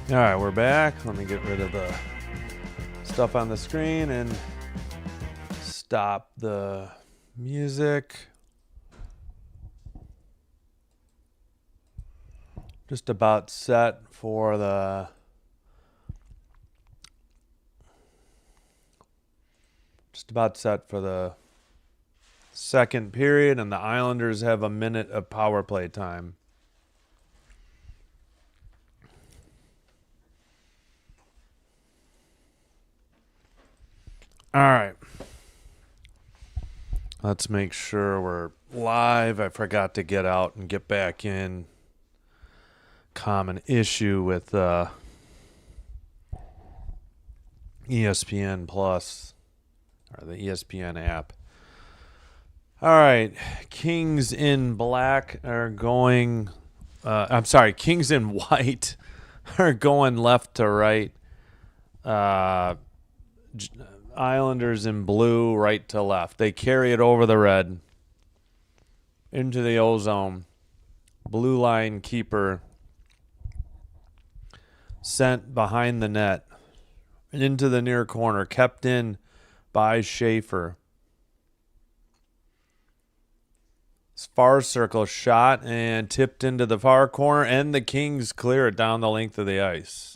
All right, we're back. Let me get rid of the stuff on the screen and stop the music. Just about set for the second period, and the Islanders have a minute of power play time. All right. Let's make sure we're live. I forgot to get out and get back in. Common issue with ESPN Plus or the ESPN app. All right. Kings in black are going. Kings in white are going left to right. Islanders in blue, right to left. They carry it over the red into the O-zone. Blue line keeper sent behind the net into the near corner, kept in by Schaefer. Far circle shot and tipped into the far corner, and the Kings clear it down the length of the ice.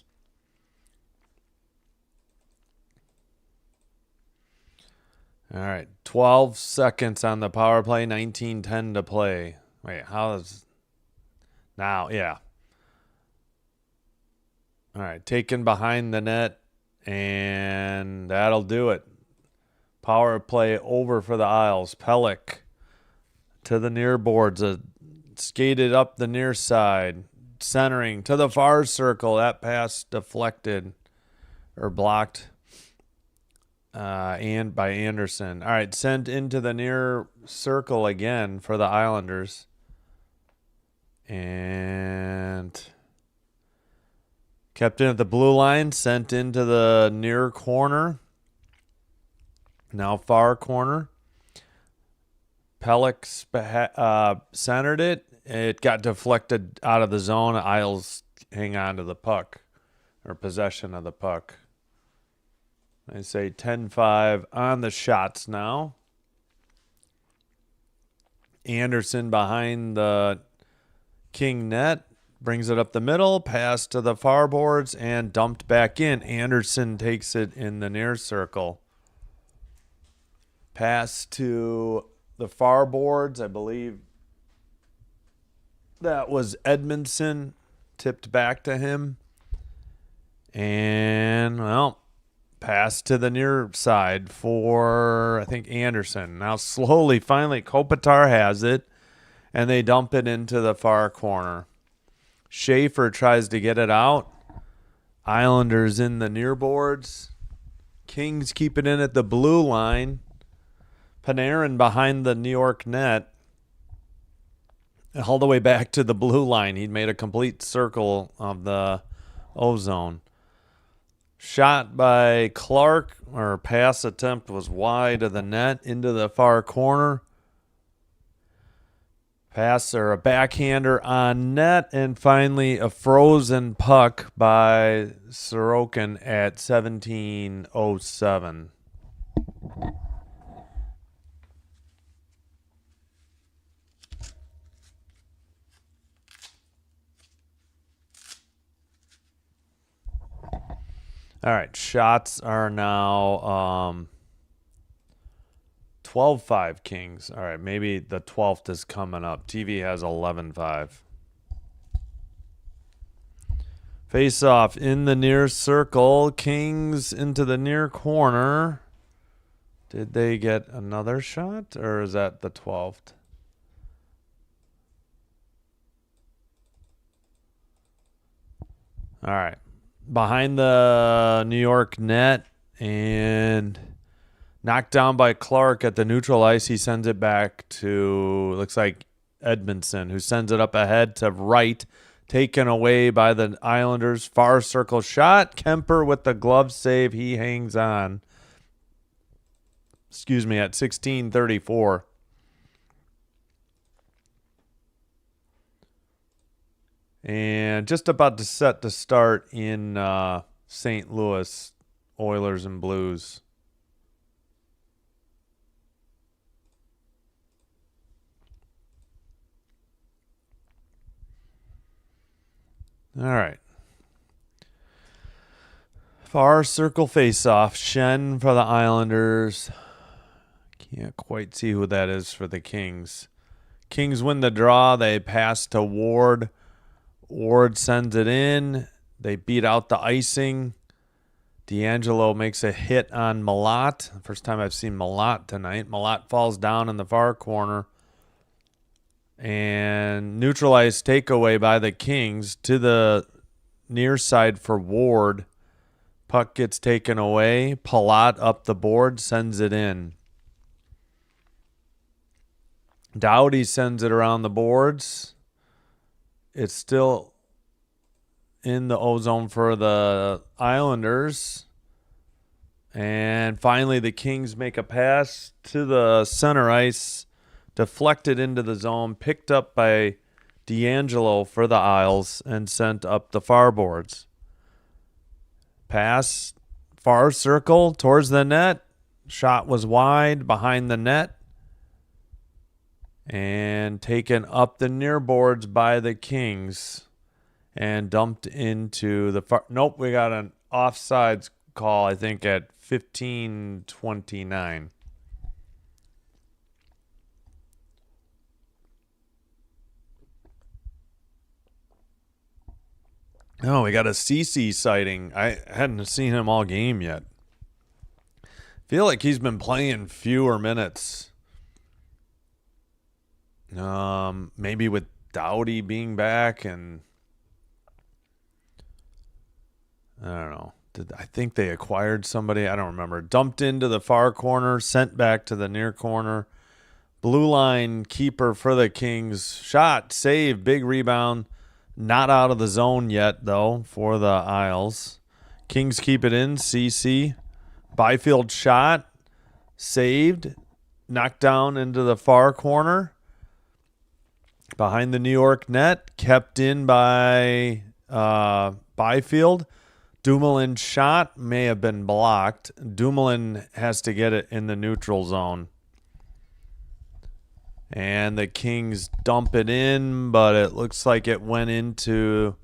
All right, 12 seconds on the power play, 19:10 to play. Wait, how is... Now, yeah. All right, taken behind the net, and that'll do it. Power play over for the Isles. Pellick to the near boards, skated up the near side, centering to the far circle. That pass deflected or blocked. And by Anderson. All right, sent into the near circle again for the Islanders. And kept in at the blue line, sent into the near corner. Now far corner. Pellick centered it. It got deflected out of the zone. Isles hang on to the puck, or possession of the puck. I say 10-5 on the shots now. Anderson behind the King net. Brings it up the middle. Pass to the far boards and dumped back in. Anderson takes it in the near circle. Pass to the far boards. I believe that was Edmondson. Tipped back to him. And, well... Pass to the near side for, I think, Anderson. Now slowly, finally, Kopitar has it, and they dump it into the far corner. Schaefer tries to get it out. Islanders in the near boards. Kings keep it in at the blue line. Panarin behind the New York net. All the way back to the blue line. He'd made a complete circle of the O-zone. Shot by Clark, or pass attempt was wide of the net into the far corner. Pass or a backhander on net, and finally a frozen puck by Sorokin at 17:07. All right, shots are now 12-5 Kings. All right, maybe the 12th is coming up. TV has 11-5. Face off in the near circle. Kings into the near corner. Did they get another shot, or is that the 12th? All right. Behind the New York net and knocked down by Clark at the neutral ice. He sends it back to, looks like Edmondson, who sends it up ahead to right. Taken away by the Islanders. Far circle shot. Kempe with the glove save. He hangs on. Excuse me, at 16:34. And just about to set to start in St. Louis, Oilers and Blues. All right. Far circle face-off. Shen for the Islanders. Can't quite see who that is for the Kings. Kings win the draw. They pass to Ward. Ward sends it in. They beat out the icing. D'Angelo makes a hit on Malat. First time I've seen Malat tonight. Malat falls down in the far corner. And neutralized takeaway by the Kings to the near side for Ward. Puck gets taken away. Palat up the board, sends it in. Doughty sends it around the boards. It's still in the O-zone for the Islanders. And finally, the Kings make a pass to the center ice, deflected into the zone, picked up by D'Angelo for the Isles, and sent up the far boards. Pass, far circle, towards the net. Shot was wide, behind the net. And taken up the near boards by the Kings and dumped into the far. Nope, we got an offsides call, I think, at 15:29. Oh, we got a CC sighting. I hadn't seen him all game yet. Feel like he's been playing fewer minutes. Maybe with Doughty being back, and I don't know. I think they acquired somebody. I don't remember. Dumped into the far corner, sent back to the near corner. Blue line keeper for the Kings. Shot, save, big rebound. Not out of the zone yet, though, for the Isles. Kings keep it in. CC. Byfield shot. Saved. Knocked down into the far corner. Behind the New York net. Kept in by Byfield. Dumoulin shot. May have been blocked. Dumoulin has to get it in the neutral zone. And the Kings dump it in, but it looks like it went into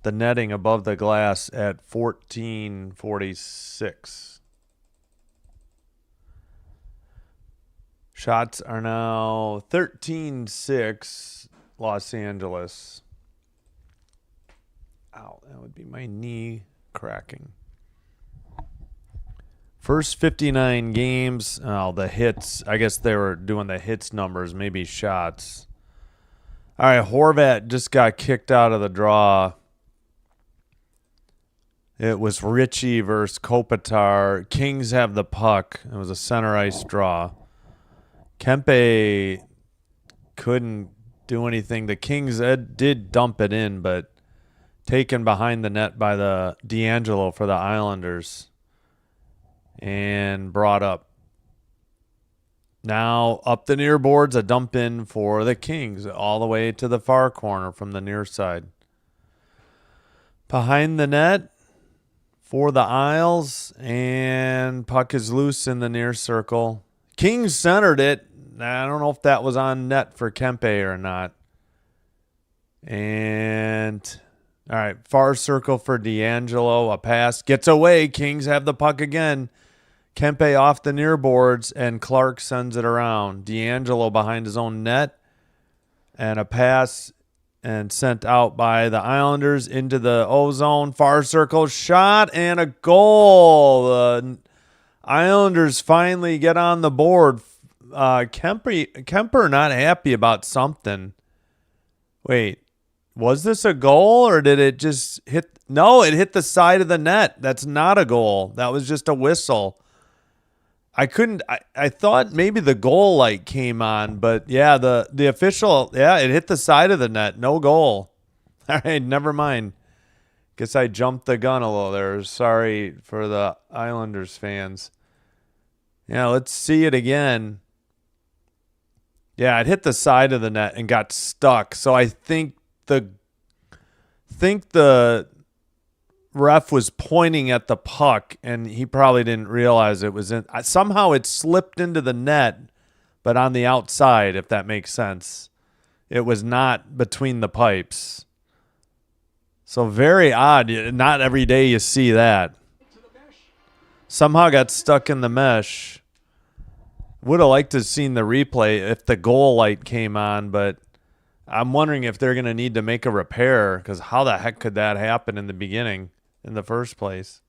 the netting above the glass at 14:46. Shots are now 13-6 Los Angeles. Ow, that would be my knee cracking. First 59 games, the hits, I guess they were doing the hits numbers, maybe shots. All right, Horvat just got kicked out of the draw. It was Ritchie versus Kopitar. Kings have the puck. It was a center ice draw. Kempe couldn't do anything. The Kings did dump it in, but taken behind the net by the D'Angelo for the Islanders. And brought up. Now up the near boards, a dump in for the Kings all the way to the far corner from the near side. Behind the net for the Isles, and puck is loose in the near circle. Kings centered it. I don't know if that was on net for Kempe or not. And all right, far circle for D'Angelo. A pass gets away. Kings have the puck again. Kempe off the near boards, and Clark sends it around. D'Angelo behind his own net, and a pass and sent out by the Islanders into the O-zone. Far circle shot and a goal. The Islanders finally get on the board. Kemper not happy about something. Wait, was this a goal or did it just hit? No, it hit the side of the net. That's not a goal. That was just a whistle. I thought maybe the goal light came on, but yeah, the official, yeah, it hit the side of the net. No goal. All right, never mind. Guess I jumped the gun a little there. Sorry for the Islanders fans. Yeah, let's see it again. Yeah, it hit the side of the net and got stuck. So I think the ref was pointing at the puck, and he probably didn't realize it was in. Somehow it slipped into the net, but on the outside, if that makes sense. It was not between the pipes. So very odd. Not every day you see that. Somehow got stuck in the mesh. Would have liked to have seen the replay if the goal light came on, but I'm wondering if they're going to need to make a repair, because how the heck could that happen in the beginning? In the first place.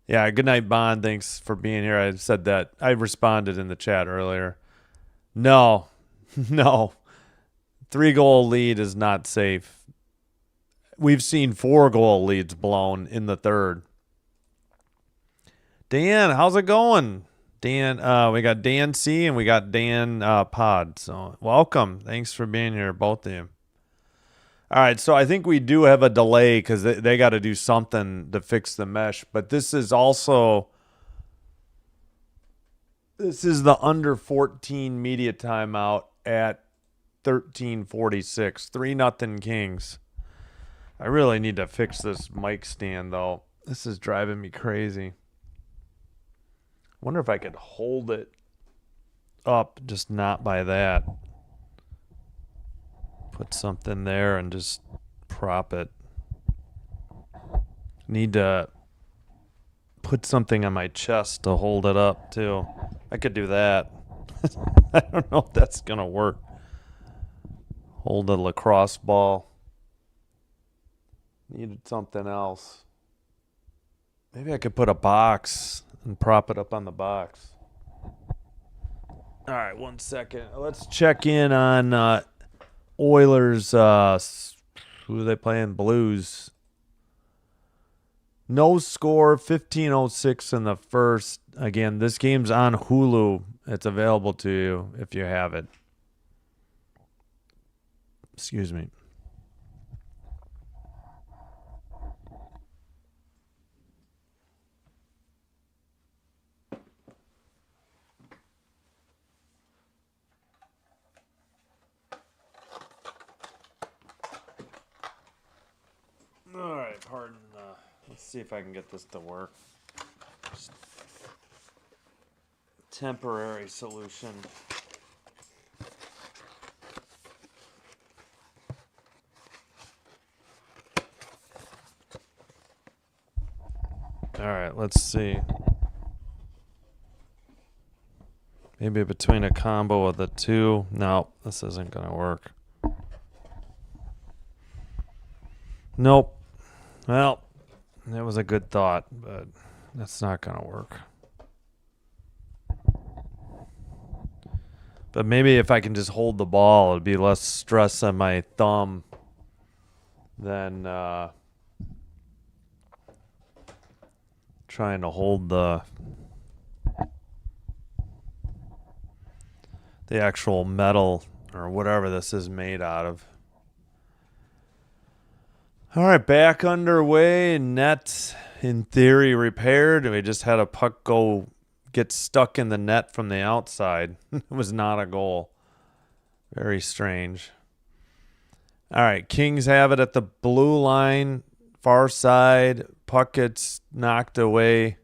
Yeah, good night, Bond. Thanks for being here. I said that. I responded in the chat earlier. No. 3-goal lead is not safe. We've seen 4-goal leads blown in the third. Dan, how's it going? Dan, we got Dan C and we got Dan Pod. So welcome. Thanks for being here, both of you. All right, so I think we do have a delay because they got to do something to fix the mesh. But this is the under 14 media timeout at 13:46. 3-0 Kings. I really need to fix this mic stand, though. This is driving me crazy. Wonder if I could hold it up, just not by that. Put something there and just prop it. Need to put something on my chest to hold it up, too. I could do that. I don't know if that's going to work. Hold a lacrosse ball. Needed something else. Maybe I could put a box and prop it up on the box. All right, 1 second. Let's check in on Oilers. Who are they playing? Blues. No score, 15:06 in the first. Again, this game's on Hulu. It's available to you if you have it. Excuse me. All right, pardon. Let's see if I can get this to work. Just temporary solution. All right, let's see. Maybe between a combo of the two. No, this isn't going to work. Nope. Well, it was a good thought, but that's not going to work. But maybe if I can just hold the ball, it'd be less stress on my thumb than trying to hold the actual metal or whatever this is made out of. All right, back underway. Net, in theory, repaired. We just had a puck go gets stuck in the net from the outside. It was not a goal. Very strange. All right, Kings have it at the blue line, far side. Puck gets knocked away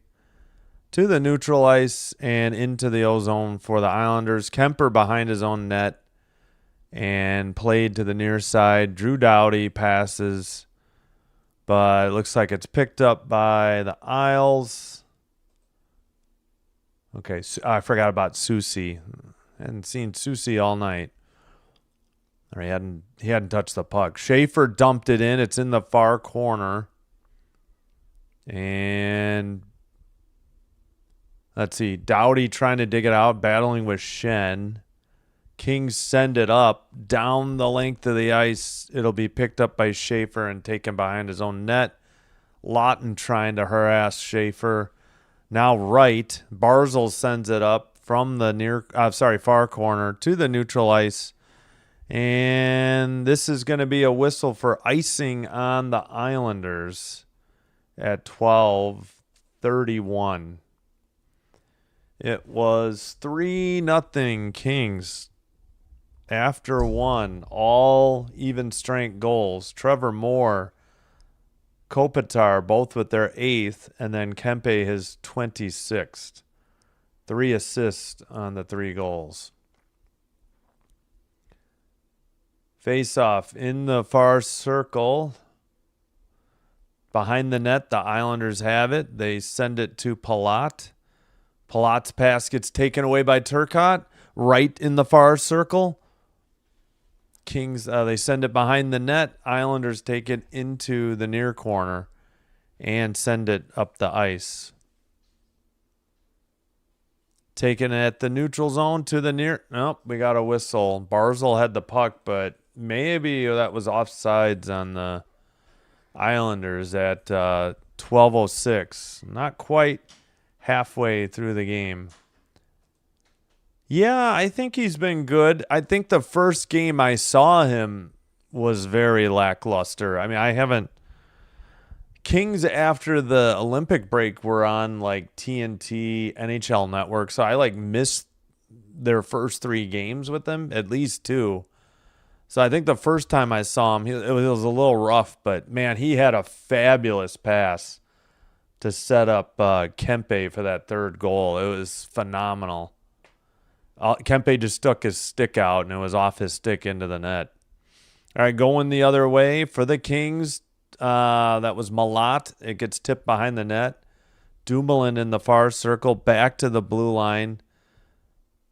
to the neutral ice and into the O-zone for the Islanders. Kempe behind his own net and played to the near side. Drew Doughty passes, but it looks like it's picked up by the Isles. Okay, I forgot about Susie. Hadn't seen Susie all night. Or he hadn't touched the puck. Schaefer dumped it in. It's in the far corner. And let's see. Doughty trying to dig it out, battling with Shen. Kings send it up down the length of the ice. It'll be picked up by Schaefer and taken behind his own net. Lawton trying to harass Schaefer. Now right. Barzal sends it up from the far corner to the neutral ice. And this is going to be a whistle for icing on the Islanders at 12:31. It was 3-0 Kings after one. All even strength goals. Trevor Moore, Kopitar, both with their 8th, and then Kempe his 26th. 3 assists on the 3 goals. Face-off in the far circle. Behind the net, the Islanders have it. They send it to Palat. Palat's pass gets taken away by Turcotte. Right in the far circle. Kings, they send it behind the net. Islanders take it into the near corner and send it up the ice. Taken at the neutral zone to the near. Nope, we got a whistle. Barzal had the puck, but maybe that was offsides on the Islanders at 12:06. Not quite halfway through the game. Yeah, I think he's been good. I think the first game I saw him was very lackluster. I mean, I haven't. Kings after the Olympic break were on like TNT, NHL Network, so I missed their first 3 games with them, at least 2. So I think the first time I saw him, it was a little rough, but man, he had a fabulous pass to set up Kempe for that 3rd goal. It was phenomenal. Kempe just stuck his stick out, and it was off his stick into the net. All right, going the other way for the Kings. That was Malat. It gets tipped behind the net. Dumoulin in the far circle, back to the blue line.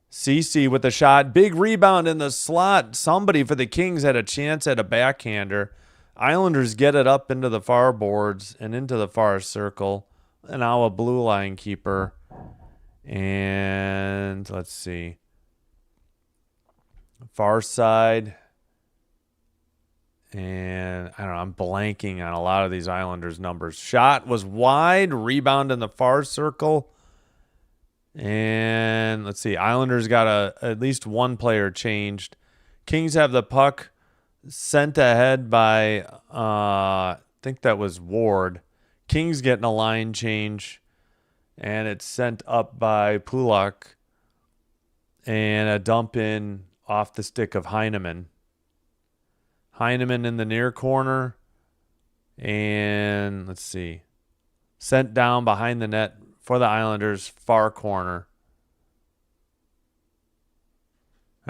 Cece with the shot. Big rebound in the slot. Somebody for the Kings had a chance at a backhander. Islanders get it up into the far boards and into the far circle. And now a blue line keeper. And let's see. Far side. And I don't know, I'm blanking on a lot of these Islanders numbers. Shot was wide. Rebound in the far circle. And let's see. Islanders got at least one player changed. Kings have the puck sent ahead by, I think that was Ward. Kings getting a line change. And it's sent up by Pulak. And a dump in off the stick of Heineman. Heineman in the near corner. And let's see. Sent down behind the net for the Islanders, far corner.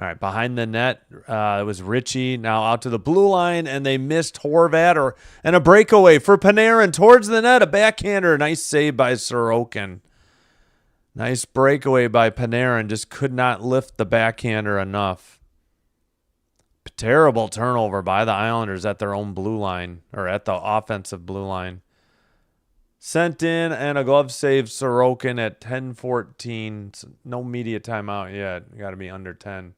All right, behind the net, it was Ritchie. Now out to the blue line, and they missed Horvat, and a breakaway for Panarin towards the net, a backhander. Nice save by Sorokin. Nice breakaway by Panarin, just could not lift the backhander enough. Terrible turnover by the Islanders at their own blue line, or at the offensive blue line. Sent in, and a glove save Sorokin at 10:14. No media timeout yet. You got to be under 10.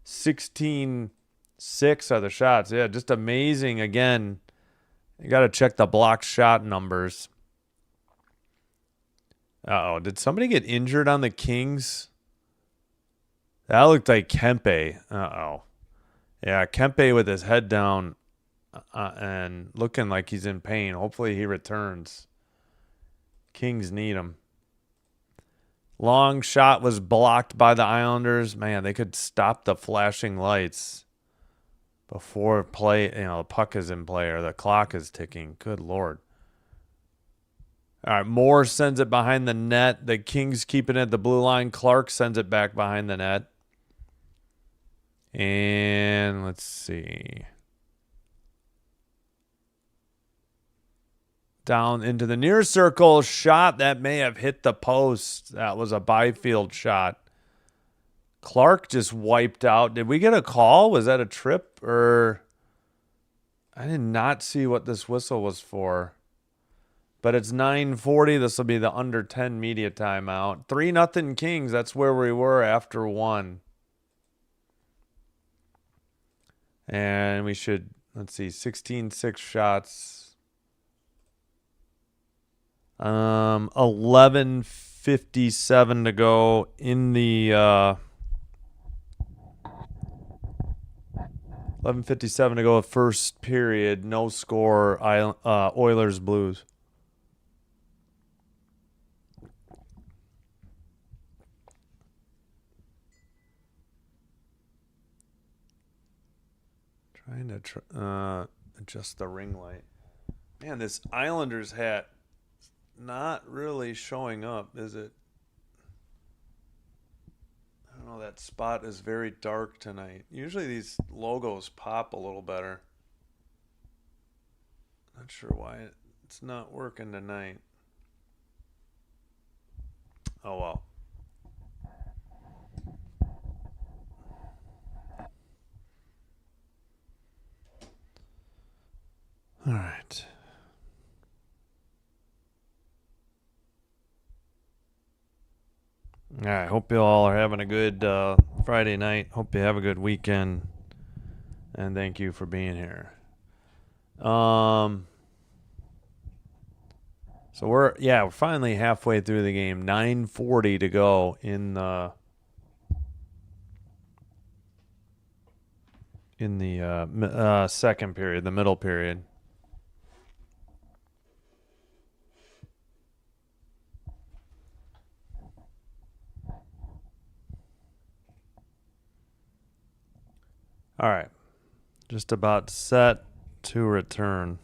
16-6 are the shots. Yeah, just amazing. Again, you got to check the blocked shot numbers. Uh-oh, did somebody get injured on the Kings? That looked like Kempe. Uh-oh. Yeah, Kempe with his head down and looking like he's in pain. Hopefully he returns. Kings need him. Long shot was blocked by the Islanders. Man, they could stop the flashing lights before play. The puck is in play or the clock is ticking. Good Lord. All right, Moore sends it behind the net. The Kings keep it at the blue line. Clark sends it back behind the net. And let's see. Down into the near circle. Shot that may have hit the post. That was a Byfield shot. Clark just wiped out. Did we get a call? Was that a trip? Or I did not see what this whistle was for. But it's 9:40. This will be the under 10 media timeout. 3-0 Kings. That's where we were after 1. And we should, let's see, 16-6 shots. 11:57 to go in the 11:57 to go first period. No score. Oilers Blues. Trying to adjust the ring light. Man, this Islanders hat not really showing up, is it? I don't know, that spot is very dark tonight. Usually these logos pop a little better. Not sure why it's not working tonight. Oh well. All right. All right. Hope you all are having a good Friday night. Hope you have a good weekend. And thank you for being here. So we're finally halfway through the game. 9:40 to go in the second period, the middle period. All right. Just about set to return.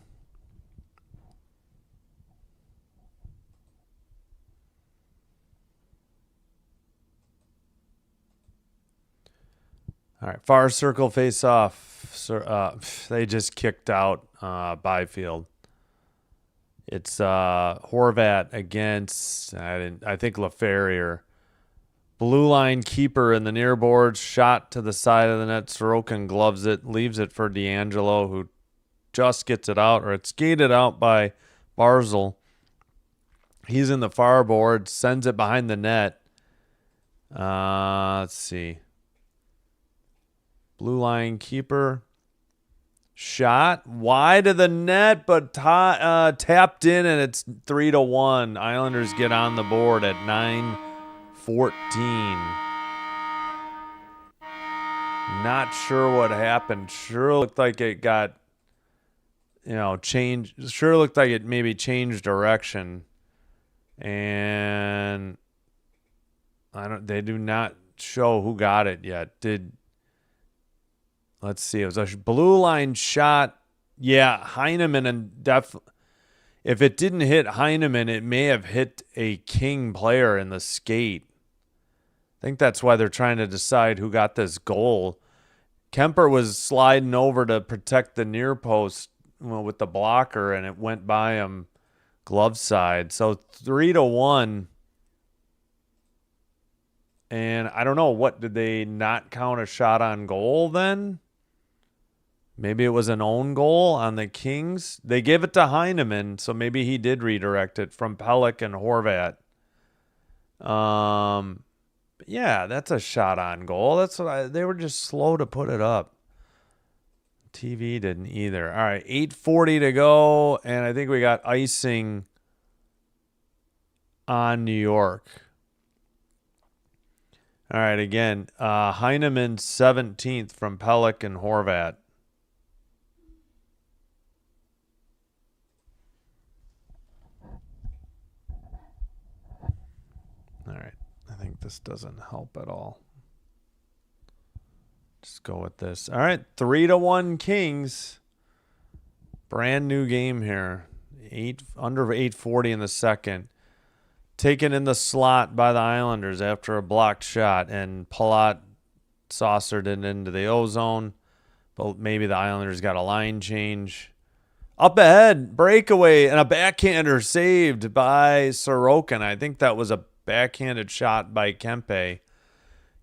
All right. Far circle face off. They just kicked out Byfield. It's Horvat against, I think, LaFerrier. Blue line keeper in the near boards, shot to the side of the net. Sorokin gloves it, leaves it for D'Angelo, who just gets it out, or it's skated out by Barzal. He's in the far board, sends it behind the net. Let's see. Blue line keeper. Shot wide of the net, but tapped in, and it's 3-1. Islanders get on the board at 9:14. Not sure what happened. Sure looked like it got, changed. Sure looked like it maybe changed direction. And they do not show who got it yet. Let's see. It was a blue line shot. Yeah, Heineman, and if it didn't hit Heineman, it may have hit a King player in the skate. I think that's why they're trying to decide who got this goal. Kempe was sliding over to protect the near post with the blocker, and it went by him glove side. So 3-1. And I don't know, what did they not count a shot on goal then? Maybe it was an own goal on the Kings. They gave it to Heineman, so maybe he did redirect it from Pelech and Horvat. Yeah, that's a shot on goal. That's what they were just slow to put it up. TV didn't either. All right, 8:40 to go, and I think we got icing on New York. All right, again, Heineman 17th from Pelech and Horvat. All right. think this doesn't help at all. Just go with this. All right, 3-1 Kings. Brand new game here. Under 8:40 in the second. Taken in the slot by the Islanders after a blocked shot, and Palat saucered it into the O-zone. But maybe the Islanders got a line change. Up ahead, breakaway, and a backhander saved by Sorokin. I think that was a backhanded shot by Kempe.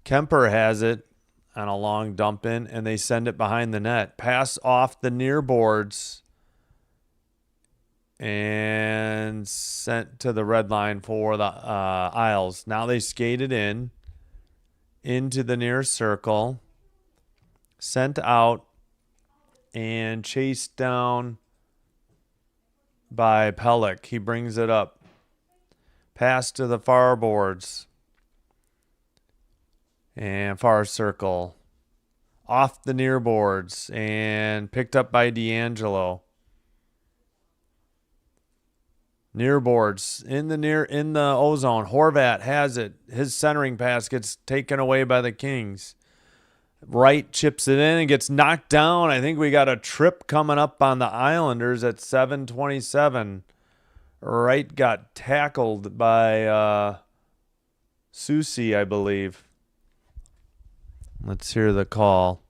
Kemper has it on a long dump in, and they send it behind the net. Pass off the near boards and sent to the red line for the Isles. Now they skated into the near circle, sent out, and chased down by Pellick. He brings it up. Pass to the far boards. And far circle. Off the near boards. And picked up by D'Angelo. Near boards. In the O-zone. Horvat has it. His centering pass gets taken away by the Kings. Wright chips it in and gets knocked down. I think we got a trip coming up on the Islanders at 7:27. Wright got tackled by Susie, I believe. Let's hear the call.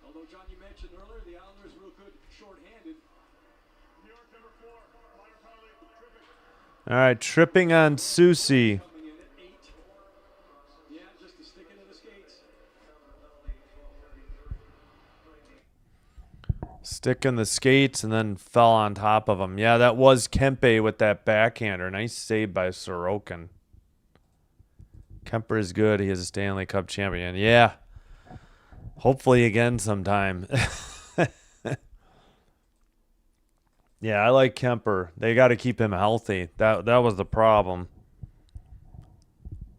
Although, John, you mentioned earlier the Islanders real good short-handed. New York number 4, minor penalty, tripping. All right, tripping on Susie. Coming in at 8. Yeah, just to stick into the skates. Stick in the skates and then fell on top of him. Yeah, that was Kempe with that backhander. Nice save by Sorokin. Kemper is good. He is a Stanley Cup champion. Yeah. Hopefully again sometime. Yeah, I like Kemper. They got to keep him healthy. That was the problem.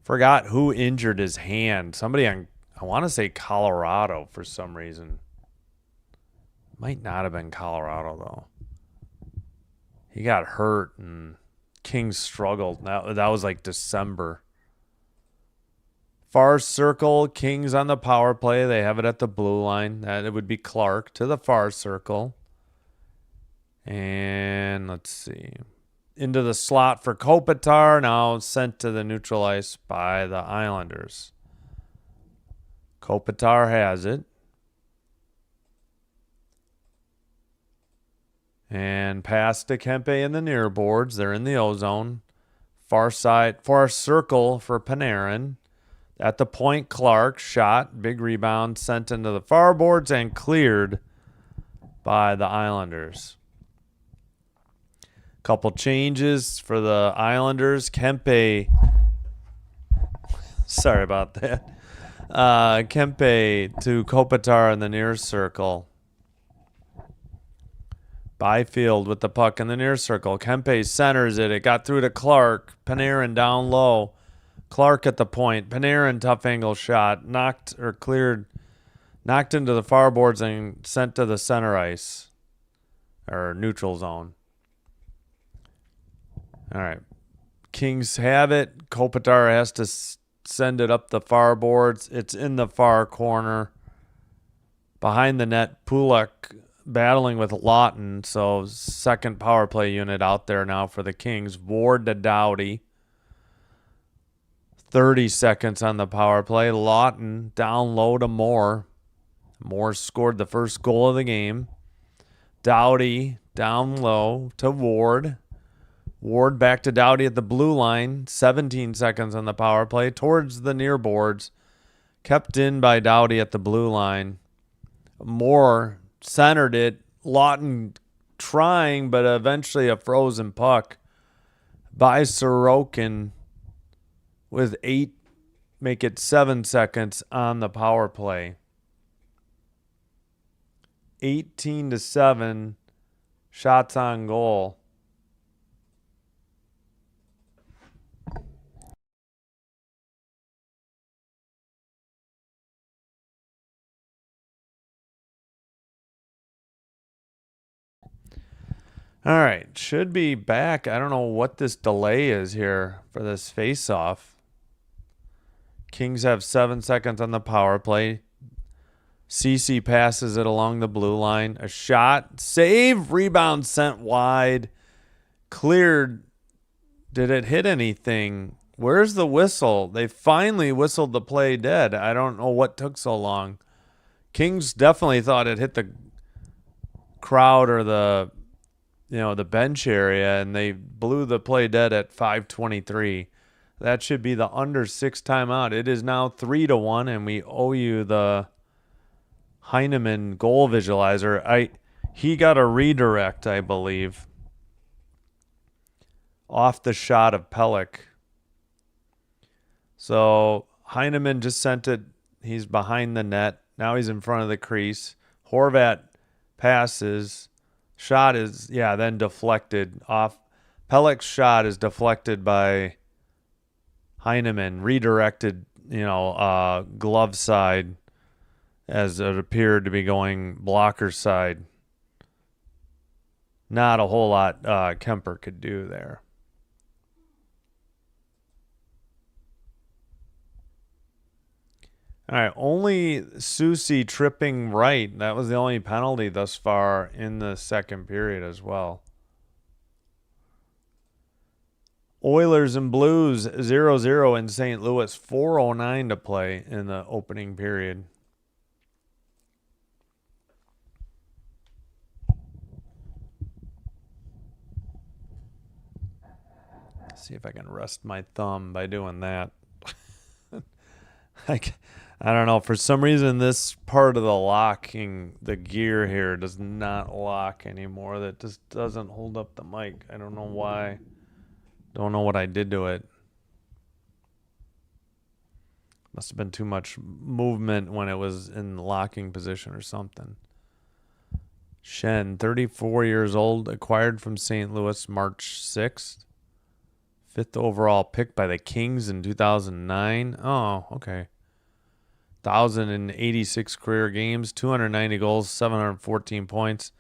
Forgot who injured his hand. Somebody on, I want to say Colorado for some reason. Might not have been Colorado, though. He got hurt, and Kings struggled. That was like December. Far circle, Kings on the power play. They have it at the blue line. It would be Clark to the far circle. And let's see. Into the slot for Kopitar. Now sent to the neutral ice by the Islanders. Kopitar has it. And pass to Kempe in the near boards. They're in the O-zone. Far side, far circle for Panarin. At the point, Clark shot. Big rebound sent into the far boards and cleared by the Islanders. Couple changes for the Islanders. Kempe. Sorry about that. Kempe to Kopitar in the near circle. Byfield with the puck in the near circle. Kempe centers it. It got through to Clark. Panarin down low. Clark at the point. Panarin tough angle shot. Knocked into the far boards and sent to the center ice. Or neutral zone. All right. Kings have it. Kopitar has to send it up the far boards. It's in the far corner. Behind the net, Pulock battling with Lawton, so second power play unit out there now for the Kings. Ward to Doughty. 30 seconds on the power play. Lawton down low to Moore. Moore scored the first goal of the game. Doughty down low to Ward. Ward back to Doughty at the blue line. 17 seconds on the power play towards the near boards. Kept in by Doughty at the blue line. Moore centered it. Lawton trying, but eventually a frozen puck by Sorokin with 8, make it 7 seconds on the power play. 18-7, shots on goal. All right, should be back. I don't know what this delay is here for this face-off. Kings have 7 seconds on the power play. CC passes it along the blue line. A shot, save, rebound sent wide. Cleared. Did it hit anything? Where's the whistle? They finally whistled the play dead. I don't know what took so long. Kings definitely thought it hit the crowd or the bench area, and they blew the play dead at 5:23. That should be the under 6 timeout. It is now 3-1, and we owe you the Heineman goal visualizer. He got a redirect, I believe, off the shot of Pelech. So Heineman just sent it. He's behind the net. Now he's in front of the crease. Horvat passes. Shot is, then deflected off. Pelech's shot is deflected by Heineman. Redirected, glove side as it appeared to be going blocker side. Not a whole lot Kempe could do there. All right, only Susi tripping right. That was the only penalty thus far in the second period as well. Oilers and Blues 0-0 in St. Louis. 4:09 to play in the opening period. Let's see if I can rest my thumb by doing that. I don't know. For some reason, this part of the gear here does not lock anymore. That just doesn't hold up the mic. I don't know why. Don't know what I did to it. Must have been too much movement when it was in locking position or something. Shen, 34 years old, acquired from St. Louis March 6th. 5th overall pick by the Kings in 2009. Oh, okay. 1,086 career games, 290 goals, 714 points.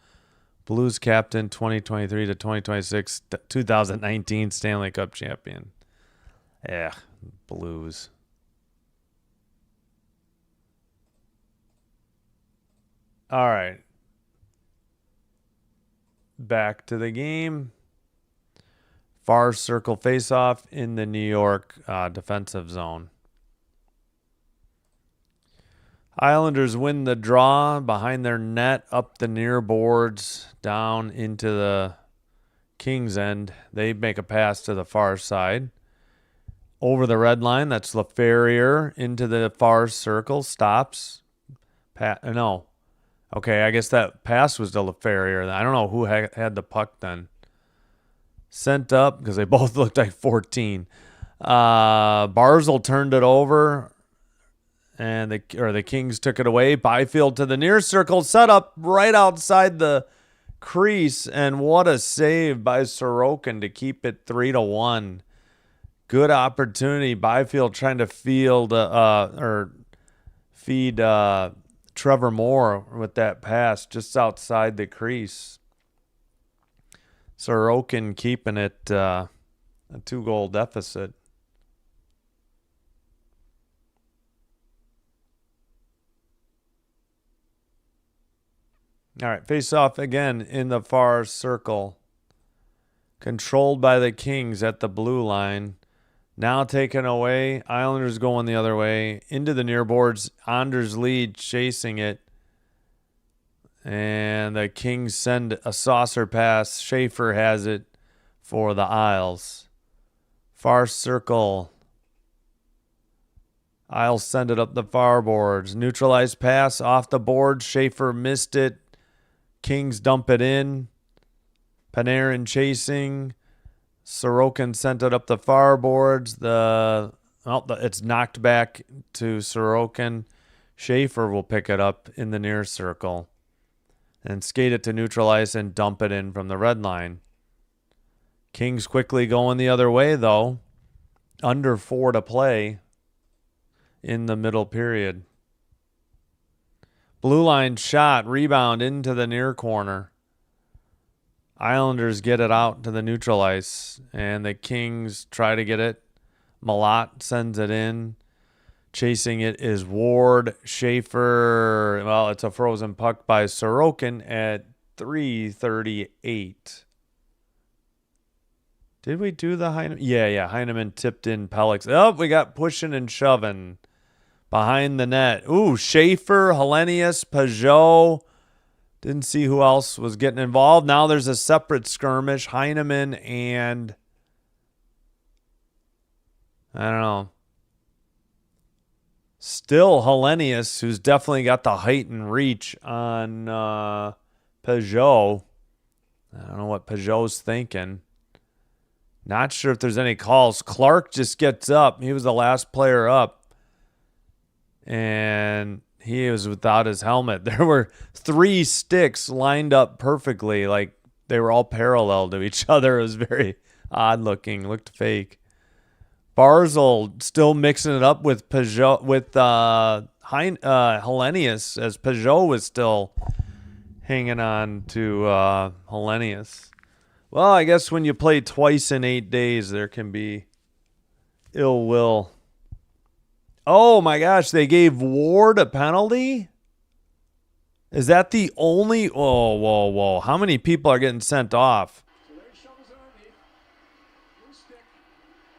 Blues captain 2023 to 2026, 2019 Stanley Cup champion. Yeah, Blues. All right. Back to the game. Far circle faceoff in the New York defensive zone. Islanders win the draw behind their net, up the near boards, down into the Kings end. They make a pass to the far side. Over the red line, that's LaFerriere into the far circle, stops. No. Okay, I guess that pass was to LaFerriere. I don't know who had the puck then. Sent up, because they both looked like 14. Barzal turned it over. And the Kings took it away. Byfield to the near circle, set up right outside the crease, and what a save by Sorokin to keep it 3-1. Good opportunity. Byfield trying to feed Trevor Moore with that pass just outside the crease. Sorokin keeping it a 2-goal deficit. All right, face off again in the far circle. Controlled by the Kings at the blue line. Now taken away. Islanders going the other way. Into the near boards. Anders Lee chasing it. And the Kings send a saucer pass. Schaefer has it for the Isles. Far circle. Isles send it up the far boards. Neutralized pass off the board. Schaefer missed it. Kings dump it in. Panarin chasing. Sorokin sent it up the far boards. It's knocked back to Sorokin. Schaefer will pick it up in the near circle and skate it to neutral ice and dump it in from the red line. Kings quickly going the other way, though. Under 4 to play in the middle period. Blue line shot, rebound into the near corner. Islanders get it out to the neutral ice, and the Kings try to get it. Malott sends it in. Chasing it is Ward. Schaefer, well, it's a frozen puck by Sorokin at 3:38. Did we do the Heineman? Yeah. Heineman tipped in Pelix. Oh, we got pushing and shoving behind the net. Ooh, Schaefer, Hellenius, Peugeot. Didn't see who else was getting involved. Now there's a separate skirmish. Heineman and I don't know. Still Hellenius, who's definitely got the height and reach on Peugeot. I don't know what Peugeot's thinking. Not sure if there's any calls. Clark just gets up. He was the last player up. And he was without his helmet. There were 3 sticks lined up perfectly. Like they were all parallel to each other. It was very odd looking. Looked fake. Barzal still mixing it up with Peugeot, with Hellenius, as Peugeot was still hanging on to Hellenius. Well, I guess when you play twice in 8 days, there can be ill will. Oh my gosh, they gave Ward a penalty? Is that the only? Whoa. How many people are getting sent off? So there he shovels it underneath. Loose stick.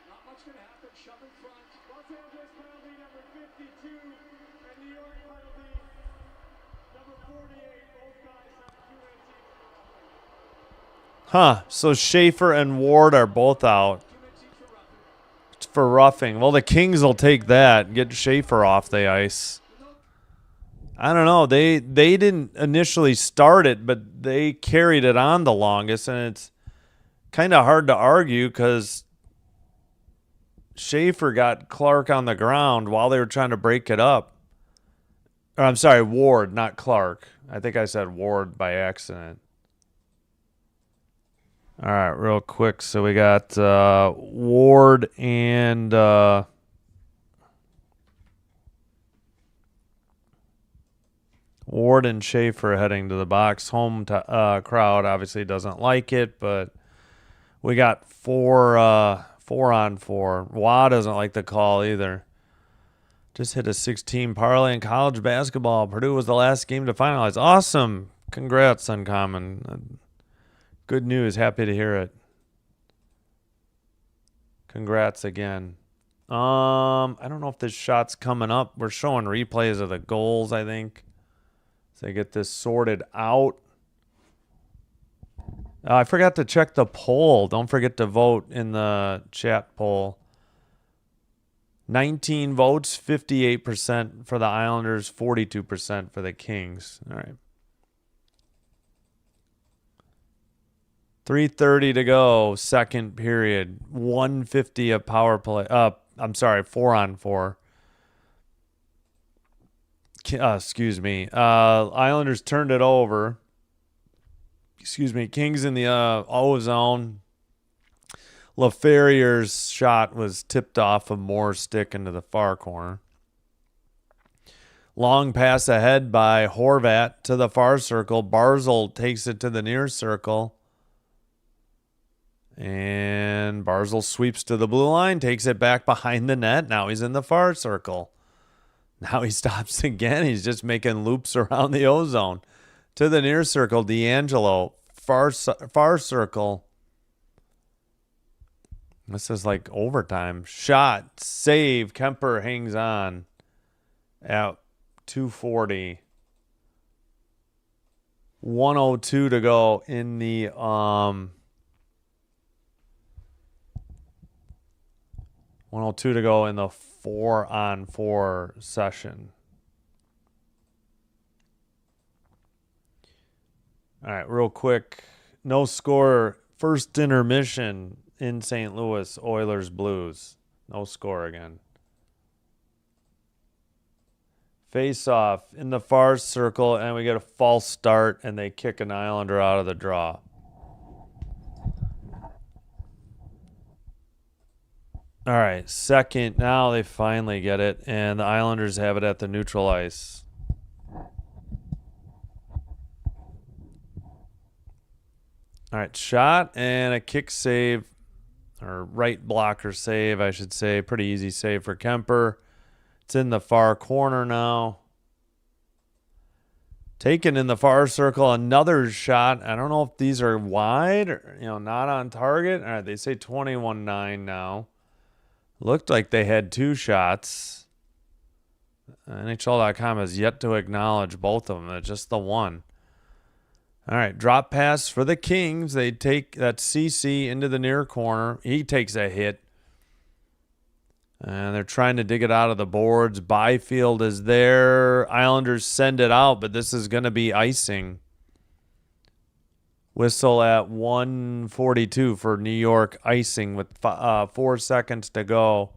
Not much going to happen. Shove in front. Los Angeles penalty number 52. And New York penalty number 48. Both guys have 2 minutes each. Huh, so Schaefer and Ward are both out 2 minutes each for roughing. it's for roughing. Well, the Kings will take that. Get Schaefer off the ice. I don't know. They didn't initially start it, but they carried it on the longest, and it's kind of hard to argue because Schaefer got Clark on the ground while they were trying to break it up. Or, I'm sorry, Ward, not Clark. I think I said Ward by accident. All right, real quick. So we got Ward and Schaefer heading to the box. Home crowd obviously doesn't like it, but we got 4 on 4. Wah doesn't like the call either. Just hit a 16 parlay in college basketball. Purdue was the last game to finalize. Awesome. Congrats, Uncommon. Good news. Happy to hear it. Congrats again. I don't know if this shot's coming up. We're showing replays of the goals, I think. So I get this sorted out. I forgot to check the poll. Don't forget to vote in the chat poll. 19 votes, 58% for the Islanders, 42% for the Kings. All right. 3:30 to go, second period. 150 of power play. 4 on 4. Excuse me. Islanders turned it over. Kings in the O zone. LaFerrier's shot was tipped off of Moore's stick into the far corner. Long pass ahead by Horvat to the far circle. Barzal takes it to the near circle. And Barzal sweeps to the blue line, takes it back behind the net. Now he's in the far circle. Now he stops again. He's just making loops around the O zone. To the near circle, D'Angelo. Far circle. This is like overtime. Shot. Save. Kempe hangs on. At 240. 102 to go in the 102 to go in the 4 on 4 session. All right, real quick. No score. First intermission in St. Louis. Oilers Blues. No score again. Face off in the far circle, and we get a false start, and they kick an Islander out of the draw. All right, second. Now they finally get it, and the Islanders have it at the neutral ice. All right, shot and a kick save, or right blocker save, I should say. Pretty easy save for Kempe. It's in the far corner now. Taken in the far circle, another shot. I don't know if these are wide or, not on target. All right, they say 21-9 now. Looked like they had 2 shots. NHL.com has yet to acknowledge both of them. It's just the one. All right, drop pass for the Kings. They take that CC into the near corner. He takes a hit. And they're trying to dig it out of the boards. Byfield is there. Islanders send it out, but this is going to be icing. Whistle at 1:42 for New York icing with 4 seconds to go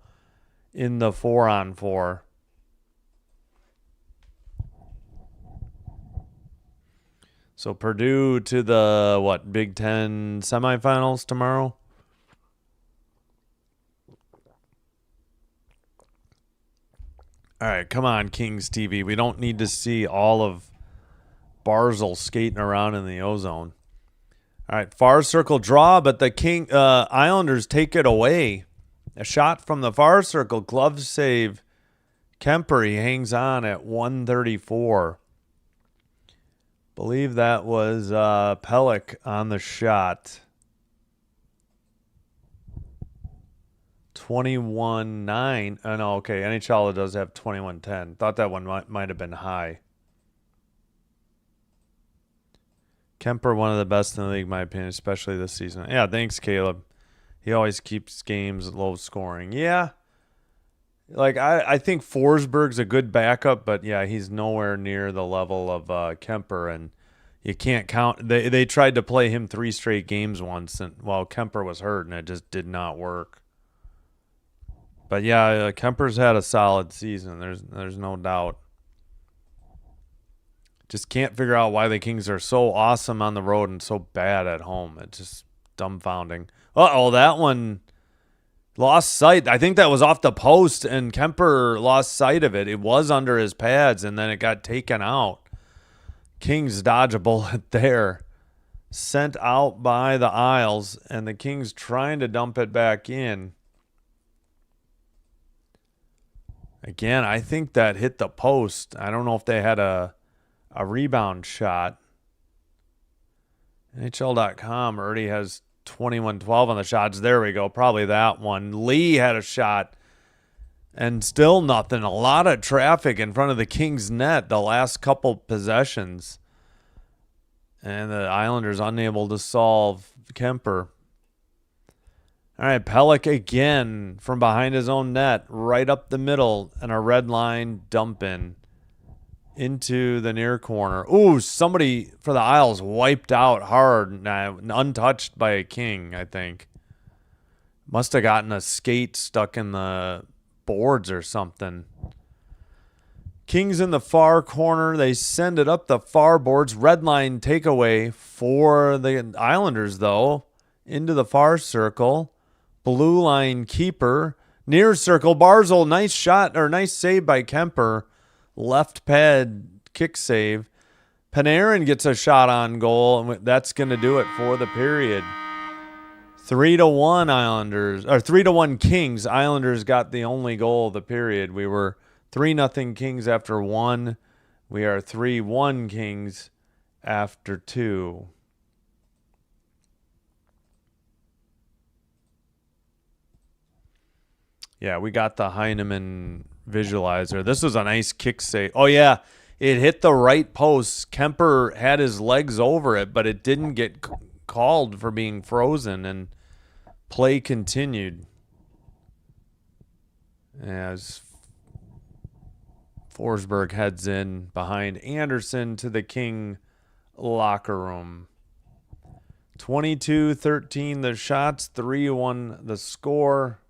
in the 4-on-4. So Purdue to the, Big Ten semifinals tomorrow? All right, come on, Kings TV. We don't need to see all of Barzal skating around in the ozone. All right, far circle draw, but the Islanders take it away. A shot from the far circle, glove save. Kempe, he hangs on at 134. Believe that was Pelech on the shot. 21-9. Oh, no, okay. NHL does have 21-10. Thought that one might have been high. Kempe, one of the best in the league, in my opinion, especially this season. Yeah, thanks, Caleb. He always keeps games low scoring. Yeah. I think Forsberg's a good backup, but yeah, he's nowhere near the level of Kempe, and you can't count. They tried to play him 3 straight games once, and Kempe was hurt, and it just did not work. But yeah, Kemper's had a solid season. There's no doubt. Just can't figure out why the Kings are so awesome on the road and so bad at home. It's just dumbfounding. That one lost sight. I think that was off the post, and Kempe lost sight of it. It was under his pads, and then it got taken out. Kings dodge a bullet there. Sent out by the Isles, and the Kings trying to dump it back in. Again, I think that hit the post. I don't know if they had a rebound shot. NHL.com already has 21-12 on the shots. There we go. Probably that one. Lee had a shot and still nothing. A lot of traffic in front of the Kings net the last couple possessions. And the Islanders unable to solve Kempe. All right, Pelech again from behind his own net, right up the middle, and a red line dump in into the near corner. Ooh, somebody for the Isles wiped out hard, untouched by a King, I think. Must have gotten a skate stuck in the boards or something. Kings in the far corner. They send it up the far boards. Red line takeaway for the Islanders, though, into the far circle. Blue line keeper. Near circle. Barzal, nice shot or nice save by Kempe. Left pad kick save. Panarin gets a shot on goal, and that's going to do it for the period. 3-1 Islanders, or 3-1 Kings. Islanders got the only goal of the period. We were 3-0 Kings after 1. We are 3-1 Kings after 2. Yeah, we got the Heineman visualizer. This was a nice kick save. Oh, yeah. It hit the right post. Kempe had his legs over it, but it didn't get called for being frozen, and play continued. As Forsberg heads in behind Anderson to the King locker room. 22-13 the shots, 3-1 the score.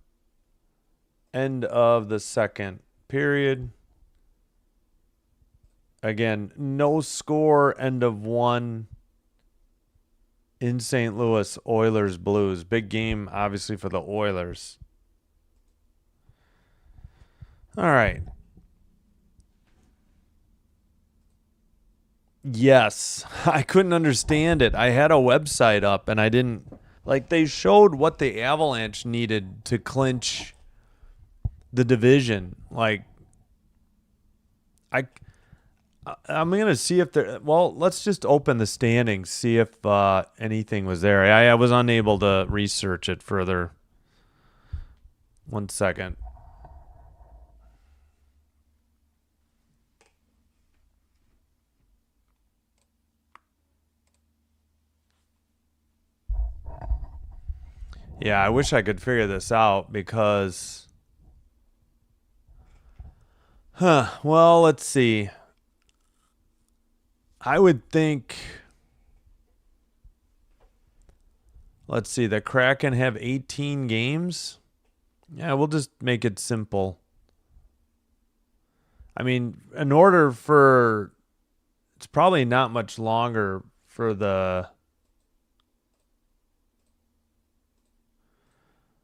End of the second period. Again, no score, end of 1 in St. Louis, Oilers Blues. Big game, obviously, for the Oilers. All right. Yes, I couldn't understand it. I had a website up, and I didn't... they showed what the Avalanche needed to clinch the division. I'm gonna see if there. Well, let's just open the standings, see if anything was there. I was unable to research it further. 1 second. Yeah, I wish I could figure this out because. Well, let's see. I would think. Let's see. The Kraken have 18 games. Yeah, we'll just make it simple. I mean, in order for. It's probably not much longer for the.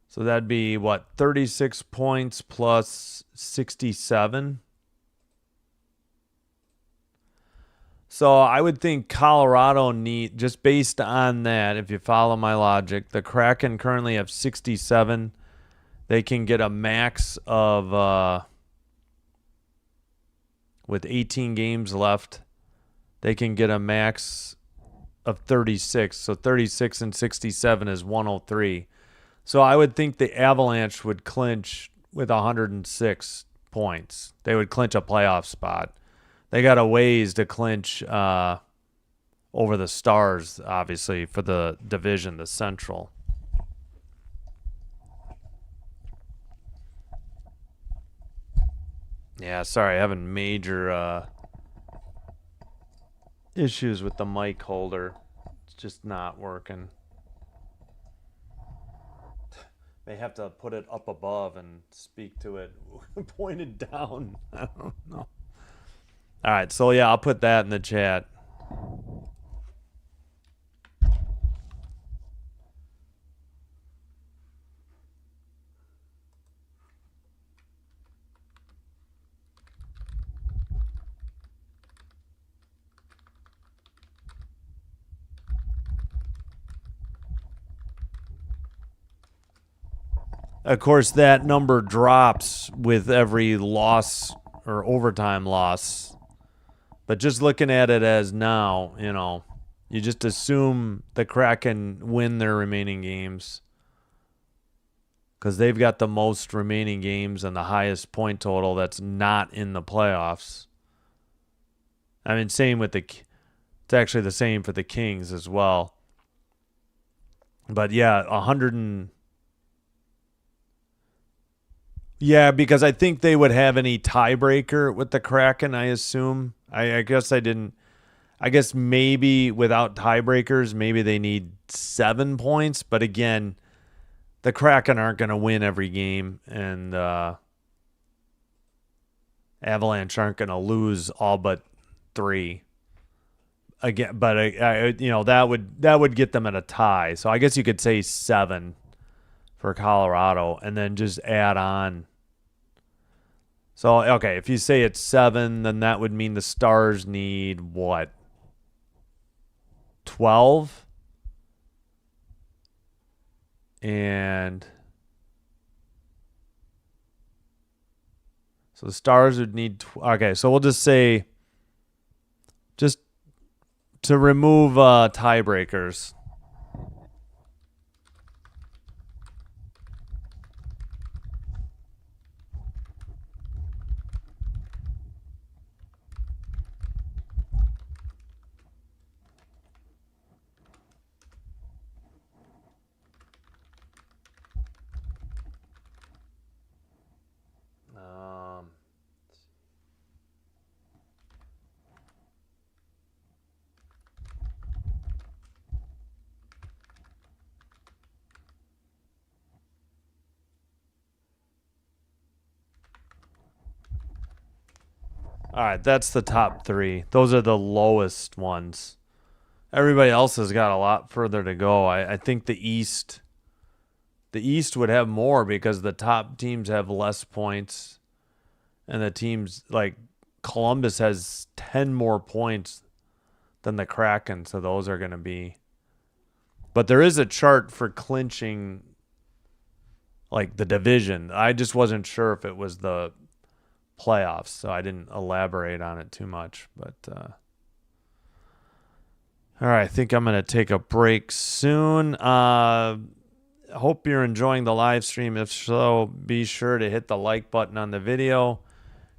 So that'd be what, 36 points plus 67? So I would think Colorado just based on that, if you follow my logic, the Kraken currently have 67. They can get a max of, with 18 games left, they can get a max of 36. So 36 and 67 is 103. So I would think the Avalanche would clinch with 106 points. They would clinch a playoff spot. They got a ways to clinch over the Stars, obviously, for the division, the Central. Yeah, sorry, having major issues with the mic holder. It's just not working. They have to put it up above and speak to it pointed down. I don't know. All right, so yeah, I'll put that in the chat. Of course, that number drops with every loss or overtime loss. But just looking at it as now, you just assume the Kraken win their remaining games because they've got the most remaining games and the highest point total that's not in the playoffs. I mean, same with it's actually the same for the Kings as well. But yeah, 100 Yeah, because I think they would have any tiebreaker with the Kraken, I assume. I guess I didn't. I guess maybe without tiebreakers, maybe they need 7 points. But again, the Kraken aren't going to win every game, and Avalanche aren't going to lose all but 3. Again, but that would get them at a tie. So I guess you could say 7 for Colorado, and then just add on. So, okay, if you say it's 7, then that would mean the Stars need what? 12? And so the Stars would need... Okay, so we'll just say... Just to remove tiebreakers... All right, that's the top 3. Those are the lowest ones. Everybody else has got a lot further to go. I think the East would have more because the top teams have less points, and the teams like Columbus has 10 more points than the Kraken, so those are going to be. But there is a chart for clinching like the division. I just wasn't sure if it was the playoffs, so I didn't elaborate on it too much. But all right, I think I'm going to take a break soon. Hope you're enjoying the live stream. If so, be sure to hit the like button on the video.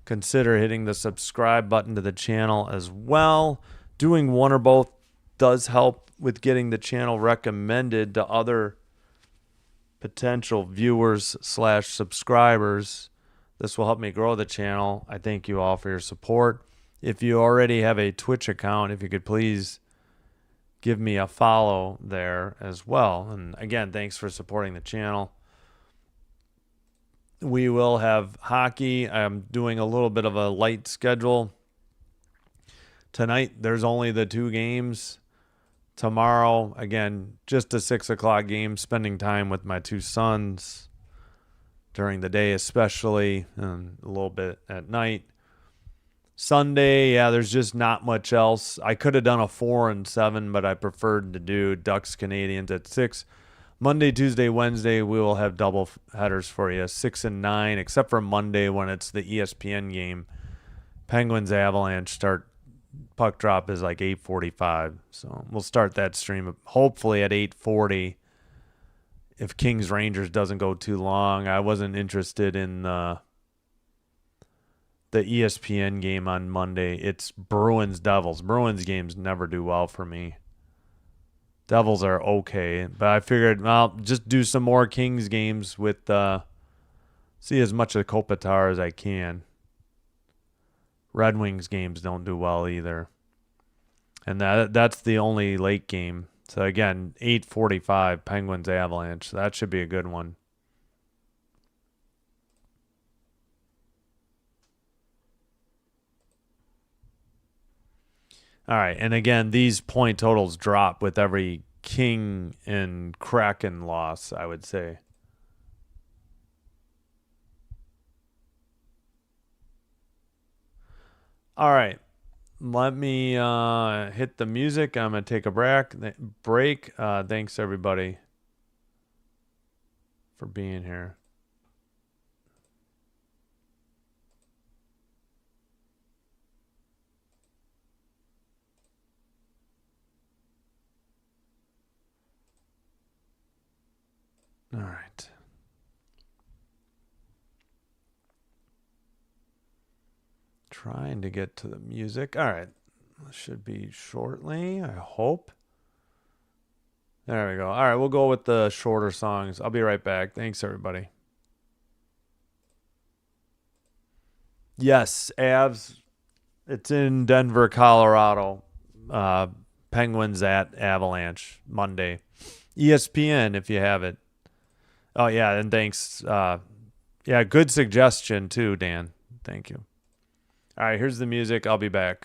Consider hitting the subscribe button to the channel as well. Doing one or both does help with getting the channel recommended to other potential viewers / subscribers. This will help me grow the channel. I thank you all for your support. If you already have a Twitch account, if you could please give me a follow there as well. And again, thanks for supporting the channel. We will have hockey. I'm doing a little bit of a light schedule. Tonight, there's only the 2 games. Tomorrow, again, just a 6 o'clock game, spending time with my 2 sons during the day especially, and a little bit at night. Sunday, yeah, there's just not much else. I could have done a 4 and 7, but I preferred to do Ducks Canadians at 6. Monday, Tuesday, Wednesday, we will have double headers for you, 6 and 9, except for Monday when it's the ESPN game. Penguins Avalanche puck drop is like 8:45, so we'll start that stream hopefully at 8:40. If Kings Rangers doesn't go too long, I wasn't interested in the ESPN game on Monday. It's Bruins Devils. Bruins games never do well for me. Devils are okay, but I figured I'll just do some more Kings games with see as much of Kopitar as I can. Red Wings games don't do well either. And that's the only late game. So again, 8:45 Penguins Avalanche. That should be a good one. All right, and again, these point totals drop with every King and Kraken loss, I would say. All right, let me hit the music. I'm going to take a break. Thanks, everybody, for being here. All right. Trying to get to the music. All right. This should be shortly, I hope. There we go. All right, we'll go with the shorter songs. I'll be right back. Thanks, everybody. Yes, Avs. It's in Denver, Colorado. Penguins at Avalanche Monday. ESPN if you have it. Oh, yeah, and thanks. Yeah, good suggestion too, Dan. Thank you. All right, here's the music. I'll be back.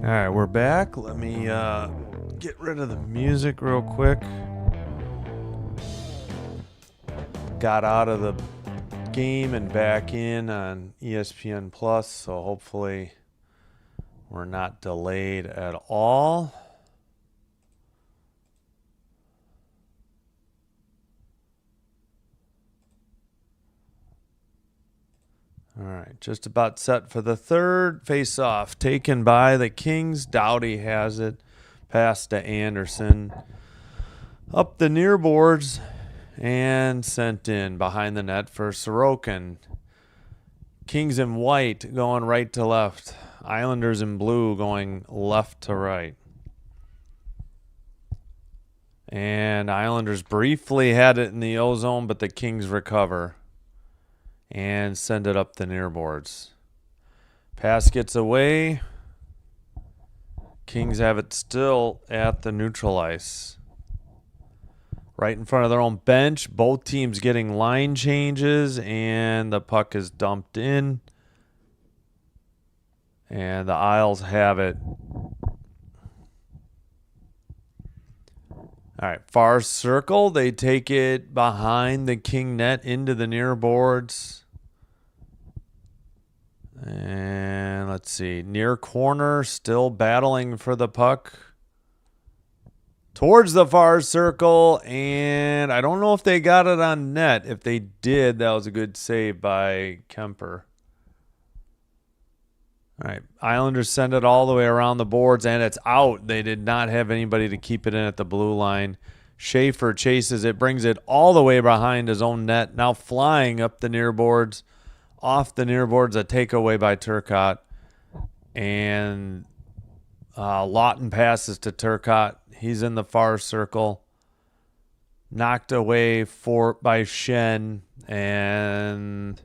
All right, we're back. Let me get rid of the music real quick. Got out of the game and back in on ESPN Plus, so hopefully we're not delayed at all. All right, just about set for the third face-off. Taken by the Kings. Doughty has it. Pass to Anderson. Up the near boards and sent in behind the net for Sorokin. Kings in white going right to left. Islanders in blue going left to right. And Islanders briefly had it in the O-zone, but the Kings recover and send it up the near boards. Pass gets away. Kings have it still at the neutral ice. Right in front of their own bench. Both teams getting line changes, and the puck is dumped in. And the Isles have it. All right, far circle. They take it behind the King net into the near boards. And let's see. Near corner, still battling for the puck. Towards the far circle, and I don't know if they got it on net. If they did, that was a good save by Kempe. All right, Islanders send it all the way around the boards, and it's out. They did not have anybody to keep it in at the blue line. Schaefer chases it, brings it all the way behind his own net, now flying up the near boards. Off the near boards, a takeaway by Turcotte. And Lawton passes to Turcotte. He's in the far circle. Knocked away by Shen. And,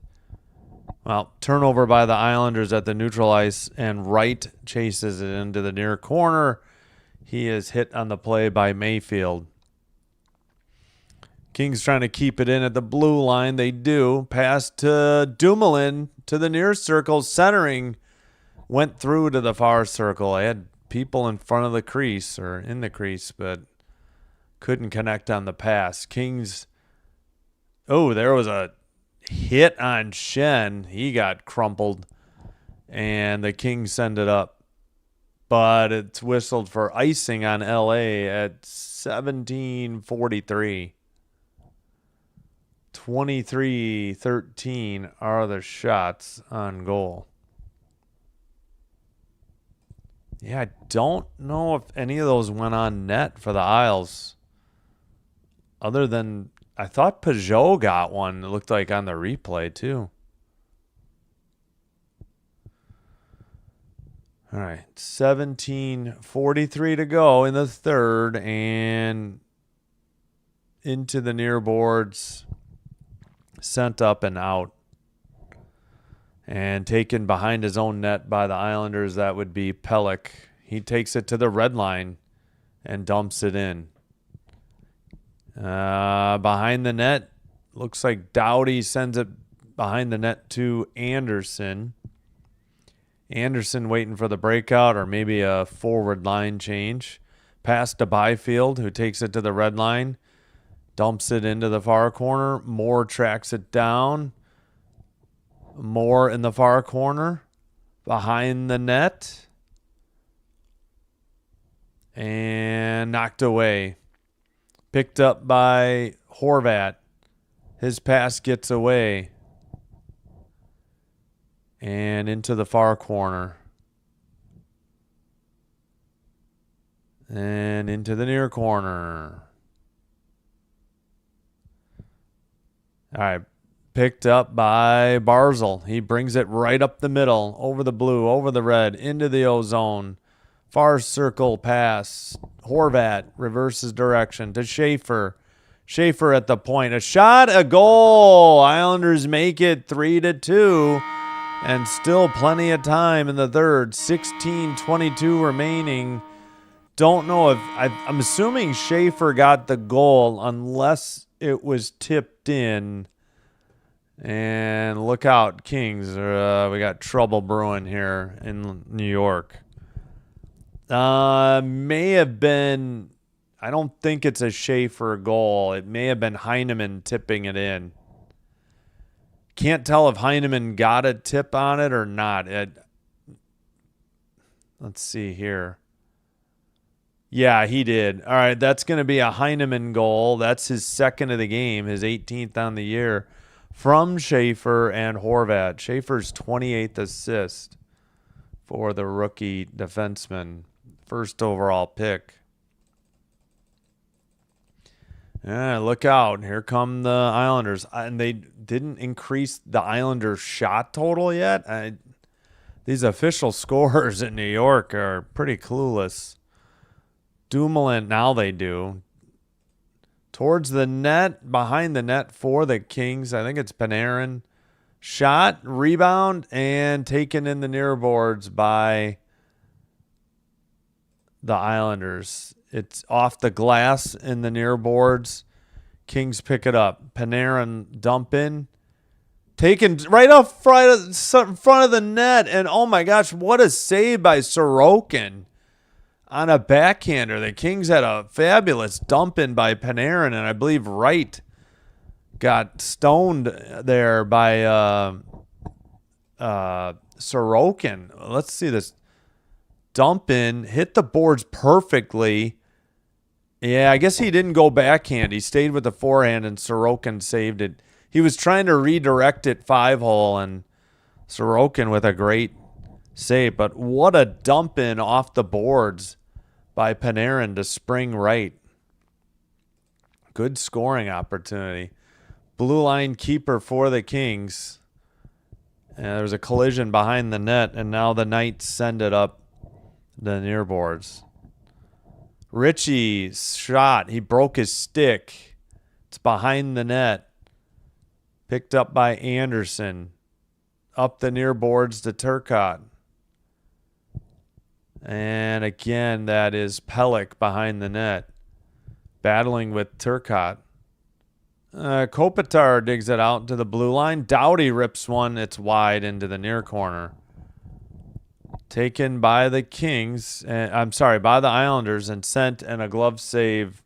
well, turnover by the Islanders at the neutral ice. And Wright chases it into the near corner. He is hit on the play by Mayfield. Kings trying to keep it in at the blue line. They do. Pass to Dumoulin to the near circle. Centering. Went through to the far circle. I had people in front of the crease or in the crease, but couldn't connect on the pass. Kings. Oh, there was a hit on Shen. He got crumpled. And the Kings send it up. But it's whistled for icing on LA at 17:43. 23-13 are the shots on goal. Yeah, I don't know if any of those went on net for the Isles. Other than, I thought Peugeot got one. It looked like on the replay, too. All right, 17:43 to go in the third, and into the near boards. Sent up and out. And taken behind his own net by the Islanders. That would be Pelech. He takes it to the red line and dumps it in. Behind the net, looks like Doughty sends it behind the net to Anderson. Anderson waiting for the breakout or maybe a forward line change. Pass to Byfield, who takes it to the red line. Dumps it into the far corner. Moore tracks it down. Moore in the far corner. Behind the net. And knocked away. Picked up by Horvat. His pass gets away. And into the far corner. And into the near corner. All right, picked up by Barzal. He brings it right up the middle, over the blue, over the red, into the O-zone. Far circle pass. Horvat reverses direction to Schaefer. Schaefer at the point. A shot, a goal. Islanders make it 3-2. And still plenty of time in the third. 16:22 remaining. Don't know if... I'm assuming Schaefer got the goal unless it was tipped in. And look out, Kings. We got trouble brewing here in New York. May have been. I don't think it's a Schaefer goal. It may have been Heineman tipping it in. Can't tell if Heineman got a tip on it or not. Let's see here. Yeah, he did. All right, that's going to be a Heineman goal. That's his second of the game, his 18th on the year from Schaefer and Horvat. Schaefer's 28th assist for the rookie defenseman. First overall pick. Yeah, look out. Here come the Islanders. And they didn't increase the Islanders' shot total yet. These official scores in New York are pretty clueless. Dumoulin, now they do. Towards the net, behind the net for the Kings. I think it's Panarin. Shot, rebound, and taken in the near boards by the Islanders. It's off the glass in the near boards. Kings pick it up. Panarin dump in. Taken right off front of the net. And oh my gosh, what a save by Sorokin on a backhander. The Kings had a fabulous dump in by Panarin. And I believe Wright got stoned there by Sorokin. Let's see this. Dump in. Hit the boards perfectly. Yeah, I guess he didn't go backhand. He stayed with the forehand, and Sorokin saved it. He was trying to redirect it 5-hole, and Sorokin with a great save. But what a dump in off the boards by Panarin to spring right. Good scoring opportunity. Blue line keeper for the Kings. And there was a collision behind the net, and now the Knights send it up the near boards. Ritchie's shot. He broke his stick. It's behind the net. Picked up by Anderson. Up the near boards to Turcotte. And again, that is Pelech behind the net. Battling with Turcotte. Kopitar digs it out to the blue line. Doughty rips one. It's wide into the near corner. Taken by the Kings, by the Islanders, and sent in a glove save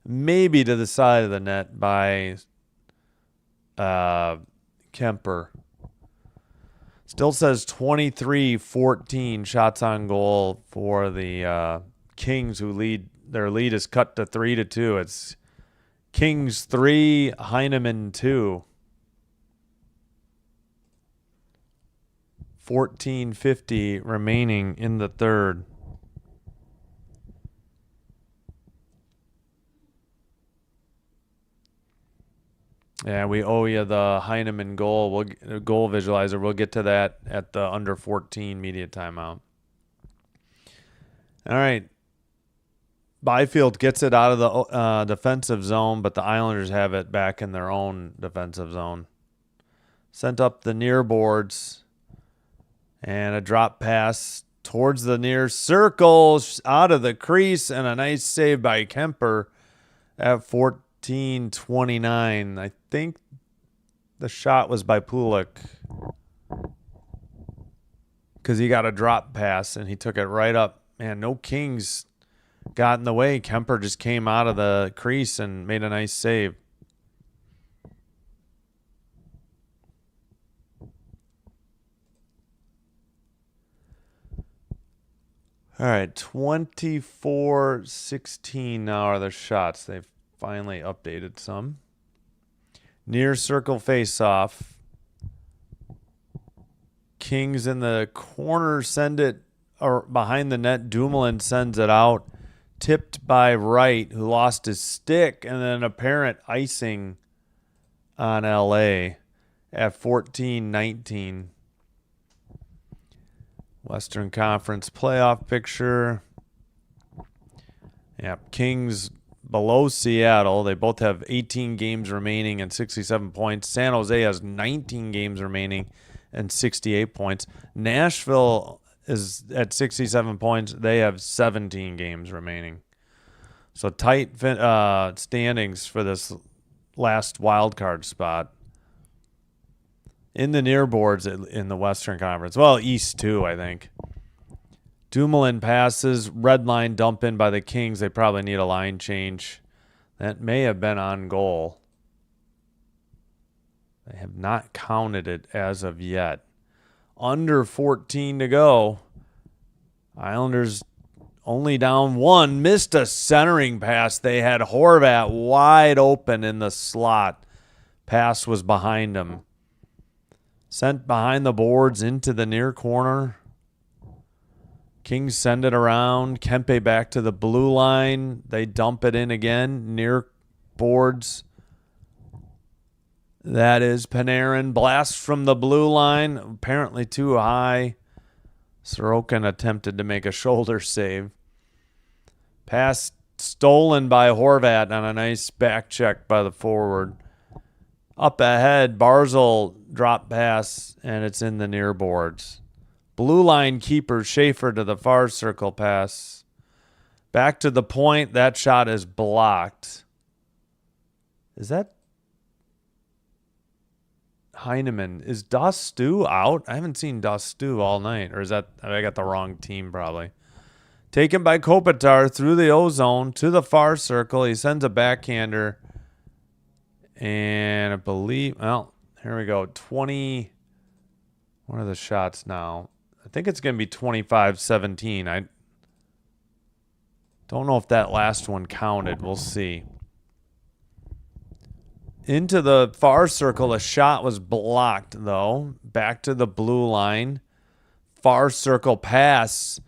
maybe to the side of the net by Kempe. Still says 23-14 shots on goal for the Kings, who lead. Their lead is cut to 3-2. It's Kings 3, Heineman 2. 14:50 remaining in the third. Yeah, we owe you the Heineman goal. Goal visualizer. We'll get to that at the under 14 media timeout. All right. Byfield gets it out of the defensive zone, but the Islanders have it back in their own defensive zone. Sent up the near boards. And a drop pass towards the near circle, out of the crease, and a nice save by Kempe at 14:29. I think the shot was by Pulik because he got a drop pass and he took it right up. Man, no Kings got in the way. Kempe just came out of the crease and made a nice save. All right, 24-16 now are the shots. They've finally updated some. Near circle face-off. Kings in the corner send it or behind the net. Dumoulin sends it out. Tipped by Wright, who lost his stick, and then apparent icing on LA at 14-19. Western Conference playoff picture. Yeah, Kings below Seattle. They both have 18 games remaining and 67 points. San Jose has 19 games remaining and 68 points. Nashville is at 67 points. They have 17 games remaining. So tight standings for this last wild card spot. In the near boards in the Western Conference. Well, East too, I think. Dumoulin passes, red line dump in by the Kings. They probably need a line change. That may have been on goal. They have not counted it as of yet. Under 14 to go. Islanders only down 1. Missed a centering pass. They had Horvat wide open in the slot. Pass was behind him. Sent behind the boards into the near corner. Kings send it around. Kempe back to the blue line. They dump it in again. Near boards. That is Panarin. Blast from the blue line. Apparently too high. Sorokin attempted to make a shoulder save. Pass stolen by Horvat on a nice back check by the forward. Up ahead, Barzal drop pass, and it's in the near boards. Blue line keeper Schaefer to the far circle pass. Back to the point. That shot is blocked. Is that Heineman? Is Dust Stew out? I haven't seen Dust Stew all night. Or is that, I got the wrong team probably. Taken by Kopitar through the O-zone to the far circle. He sends a backhander. And I believe, well, here we go. 20. What are the shots now? I think it's going to be 25-17. I don't know if that last one counted. We'll see. Into the far circle. A shot was blocked, though. Back to the blue line. Far circle pass.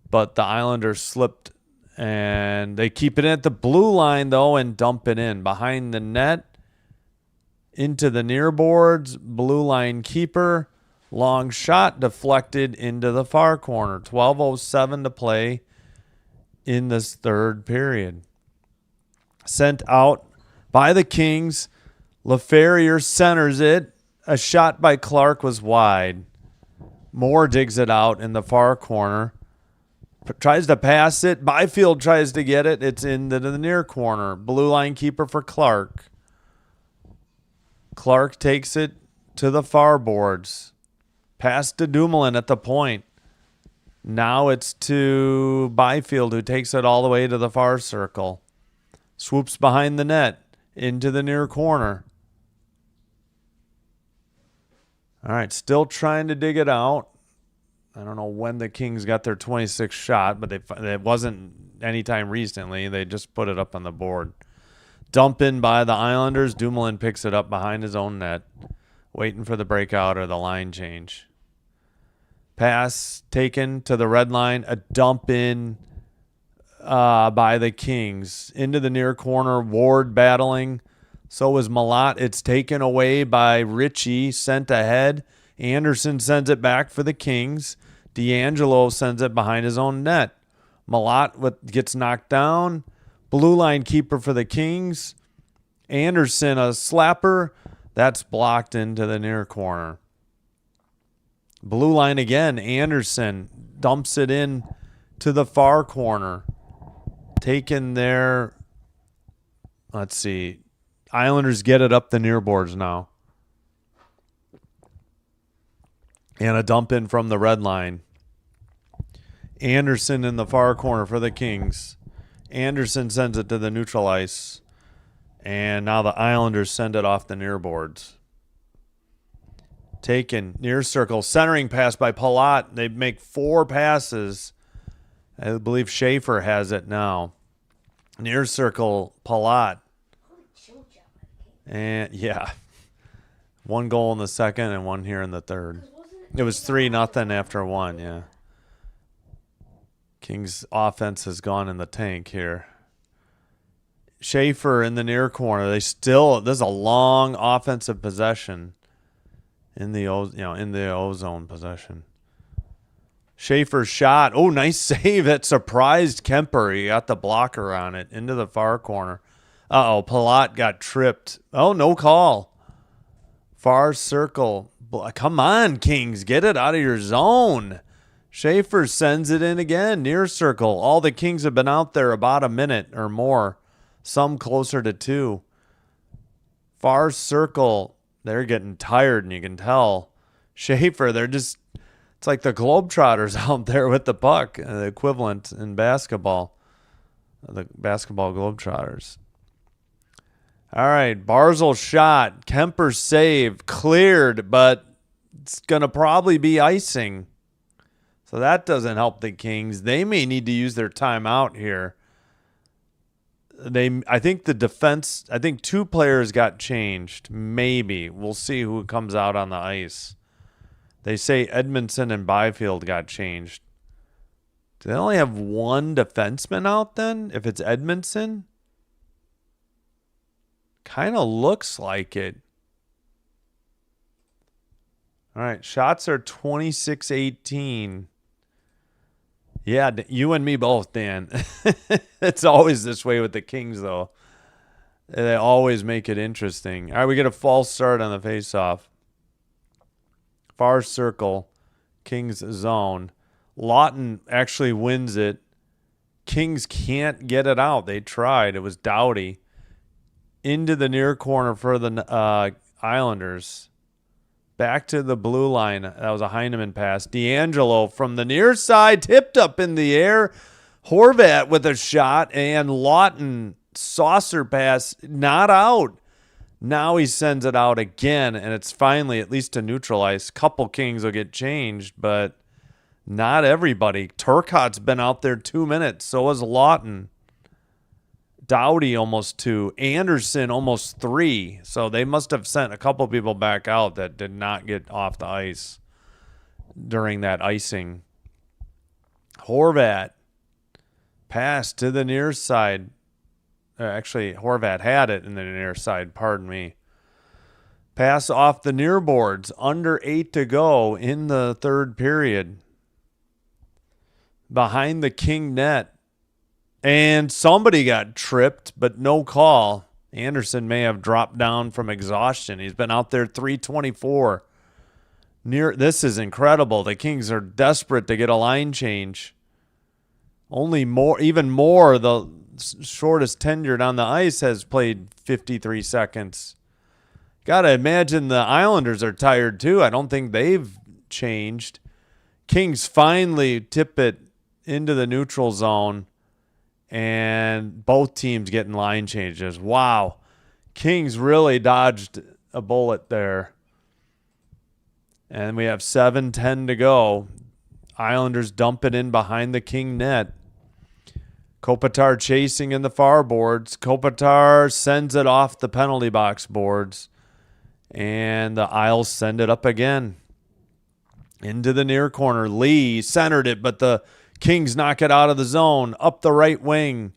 But the Islanders slipped. And they keep it at the blue line, though, and dump it in. Behind the net. Into the near boards. Blue line keeper. Long shot deflected into the far corner. 12:07 to play in this third period. Sent out by the Kings. LaFerrier centers it. A shot by Clark was wide. Moore digs it out in the far corner. Tries to pass it. Byfield tries to get it. It's into the near corner. Blue line keeper for Clark. Clark takes it to the far boards. Pass to Dumoulin at the point. Now it's to Byfield, who takes it all the way to the far circle. Swoops behind the net into the near corner. All right, still trying to dig it out. I don't know when the Kings got their 26th shot, but it wasn't anytime recently. They just put it up on the board. Dump in by the Islanders. Dumoulin picks it up behind his own net, waiting for the breakout or the line change. Pass taken to the red line. A dump in by the Kings. Into the near corner. Ward battling. So was Malat. It's taken away by Ritchie. Sent ahead. Anderson sends it back for the Kings. D'Angelo sends it behind his own net. Malat gets knocked down. Blue line keeper for the Kings. Anderson, a slapper. That's blocked into the near corner. Blue line again. Anderson dumps it in to the far corner. Taken there. Let's see. Islanders get it up the near boards now. And a dump in from the red line. Anderson in the far corner for the Kings. Anderson sends it to the neutral ice. And now the Islanders send it off the near boards. Taken near circle. Centering pass by Palat. They make 4 passes. I believe Schaefer has it now. Near circle, Palat. And yeah. 1 goal in the second and 1 here in the third. It was 3-0 after 1, yeah. Kings offense has gone in the tank here. Schaefer in the near corner. There's a long offensive possession in the O-zone possession. Schaefer shot. Oh, nice save. That surprised Kemper. He got the blocker on it into the far corner. Uh-oh, Palat got tripped. Oh, no call. Far circle. Come on, Kings. Get it out of your zone. Schaefer sends it in again. Near circle. All the Kings have been out there about a minute or more. Some closer to 2. Far circle. They're getting tired, and you can tell. Schaefer, It's like the Globetrotters out there with the puck, the equivalent in basketball. The basketball Globetrotters. All right, Barzal shot. Kemper save. Cleared, but it's going to probably be icing. So that doesn't help the Kings. They may need to use their timeout here. I think the defense, I think 2 players got changed. Maybe. We'll see who comes out on the ice. They say Edmondson and Byfield got changed. Do they only have 1 defenseman out then? If it's Edmondson? Kind of looks like it. All right, shots are 26-18. Yeah, you and me both, Dan. It's always this way with the Kings, though. They always make it interesting. All right, we get a false start on the faceoff. Far circle, Kings zone. Lawton actually wins it. Kings can't get it out. They tried. It was Doughty. Into the near corner for the Islanders. Back to the blue line. That was a Heineman pass. D'Angelo from the near side, tipped up in the air. Horvat with a shot, and Lawton saucer pass, not out. Now he sends it out again, and it's finally at least to neutralize. Couple Kings will get changed, but not everybody. Turcotte's been out there 2 minutes. So has Lawton. Doughty almost 2. Anderson almost 3. So they must have sent a couple people back out that did not get off the ice during that icing. Horvat pass to the near side. Actually, Horvat had it in the near side. Pardon me. Pass off the near boards. Under 8 to go in the third period. Behind the King net. And somebody got tripped, but no call. Anderson may have dropped down from exhaustion. He's been out there 324. This is incredible. The Kings are desperate to get a line change. Even more, the shortest tenured on the ice has played 53 seconds. Got to imagine the Islanders are tired too. I don't think they've changed. Kings finally tip it into the neutral zone, and both teams getting line changes. Wow. Kings really dodged a bullet there. And we have 7:10 to go. Islanders dump it in behind the King net. Kopitar chasing in the far boards. Kopitar sends it off the penalty box boards. And the Isles send it up again. Into the near corner. Lee centered it, but the Kings knock it out of the zone. Up the right wing.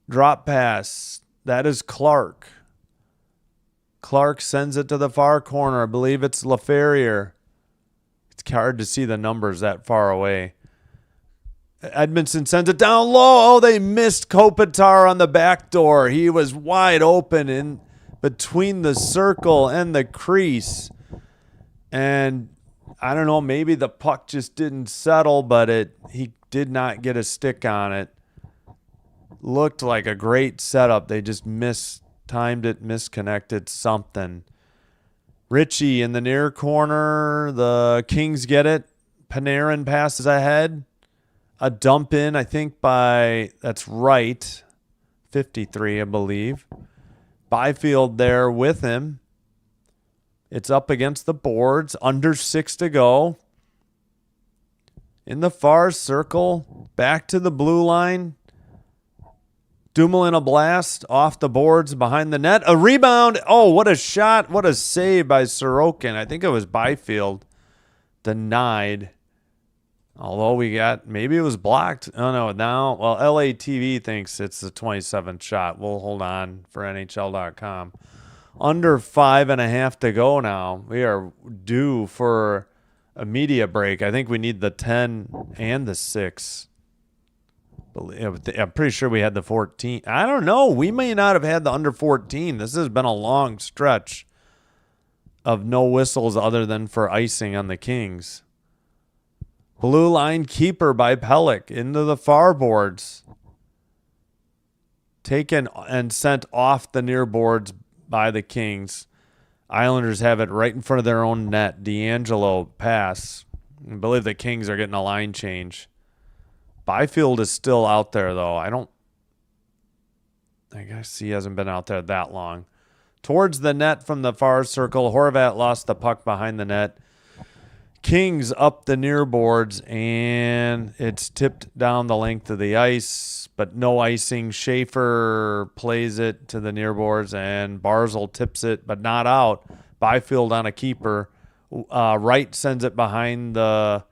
Drop pass. That is Clark. Clark sends it to the far corner. I believe it's LaFerriere. It's hard to see the numbers that far away. Edmondson sends it down low. Oh, they missed Kopitar on the back door. He was wide open in between the circle and the crease. And I don't know, maybe the puck just didn't settle, but he did not get a stick on it. Looked like a great setup. They just mistimed it, misconnected something. Ritchie in the near corner. The Kings get it. Panarin passes ahead. A dump in, I think, that's right, 53, I believe. Byfield there with him. It's up against the boards. Under 6 to go. In the far circle. Back to the blue line. Dumoulin a blast off the boards behind the net. A rebound. Oh, what a shot. What a save by Sorokin. I think it was Byfield. Denied. Although maybe it was blocked. Oh, no, now, well, LATV thinks it's the 27th shot. We'll hold on for NHL.com. Under 5.5 to go now. We are due for a media break. I think we need the 10 and the 6. I'm pretty sure we had the 14. I don't know. We may not have had the under 14. This has been a long stretch of no whistles other than for icing on the Kings. Blue line keeper by Pellick into the far boards. Taken and sent off the near boards by the Kings. Islanders have it right in front of their own net. D'Angelo pass. I believe the Kings are getting a line change. Byfield is still out there, though. I guess he hasn't been out there that long. Towards the net from the far circle, Horvat lost the puck behind the net. Kings up the near boards, and it's tipped down the length of the ice, but no icing. Schaefer plays it to the near boards, and Barzal tips it, but not out. Byfield on a keeper. Wright sends it behind the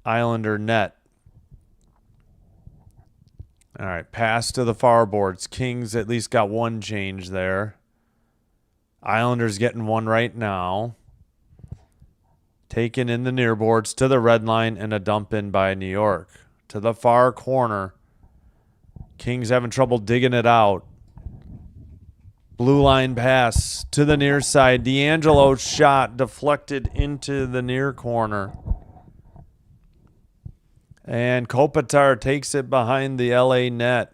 Islander net. All right, pass to the far boards. Kings at least got one change there. Islanders getting one right now. Taken in the near boards to the red line and a dump in by New York. To the far corner. Kings having trouble digging it out. Blue line pass to the near side. D'Angelo shot deflected into the near corner. And Kopitar takes it behind the LA net.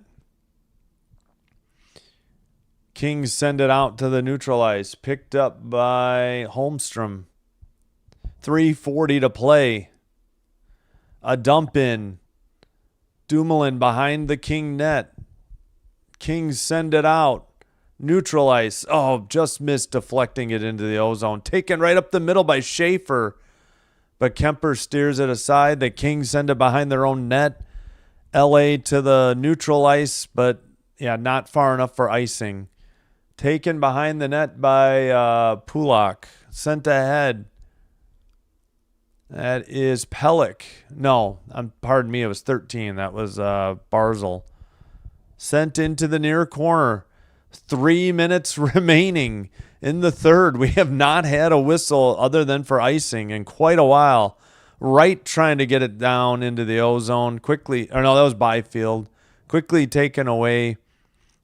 Kings send it out to the neutral ice. Picked up by Holmstrom. 3:40 to play. A dump in. Dumoulin behind the King net. Kings send it out. Neutral ice. Oh, just missed deflecting it into the ozone. Taken right up the middle by Schaefer. But Kempe steers it aside. The Kings send it behind their own net. LA to the neutral ice, but yeah, not far enough for icing. Taken behind the net by Pulak. Sent ahead. That is Pellick. No, pardon me, it was 13. That was Barzal. Sent into the near corner. 3 minutes remaining in the third. We have not had a whistle other than for icing in quite a while. Wright trying to get it down into the ozone quickly. Or no, that was Byfield. Quickly taken away.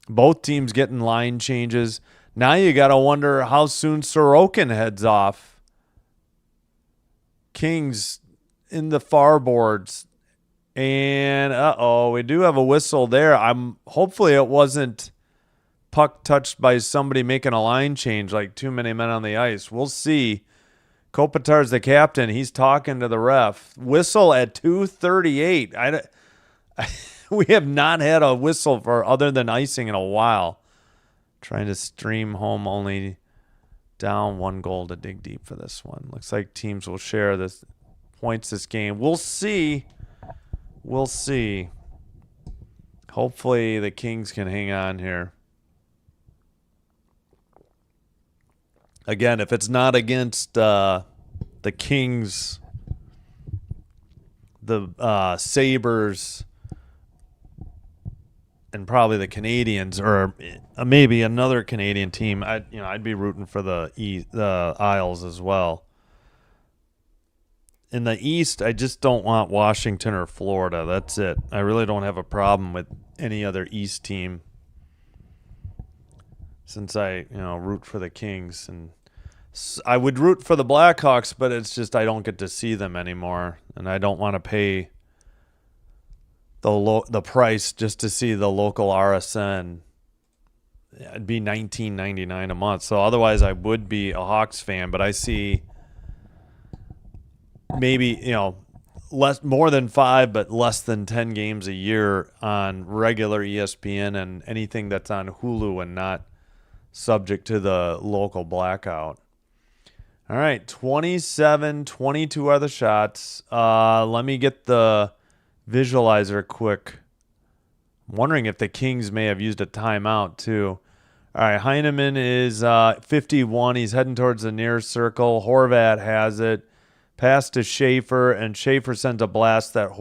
Both teams getting line changes. Now you got to wonder how soon Sorokin heads off. Kings in the far boards. And we do have a whistle there. Hopefully it wasn't puck touched by somebody making a line change, like too many men on the ice. We'll see. Kopitar's the captain. He's talking to the ref. Whistle at 2:38. We have not had a whistle for other than icing in a while. Trying to stream home, only down 1 goal to dig deep for this one. Looks like teams will share this points this game. We'll see. We'll see. Hopefully the Kings can hang on here. Again, if it's not against the Kings, the Sabres, and probably the Canadians, or maybe another Canadian team, I'd be rooting for the Isles as well. In the East, I just don't want Washington or Florida. That's it. I really don't have a problem with any other East team, since I root for the Kings, and I would root for the Blackhawks, but it's just I don't get to see them anymore, and I don't want to pay the price just to see the local RSN. It'd be $19.99 a month. So otherwise, I would be a Hawks fan, but I see maybe more than 5, but less than 10 games a year on regular ESPN and anything that's on Hulu and not subject to the local blackout. All right, 27-22 are the shots. Let me get the visualizer quick. I'm wondering if the Kings may have used a timeout too. All right, Heineman is 51. He's heading towards the near circle. Horvat has it. Pass to Schaefer, and Schaefer sends a blast that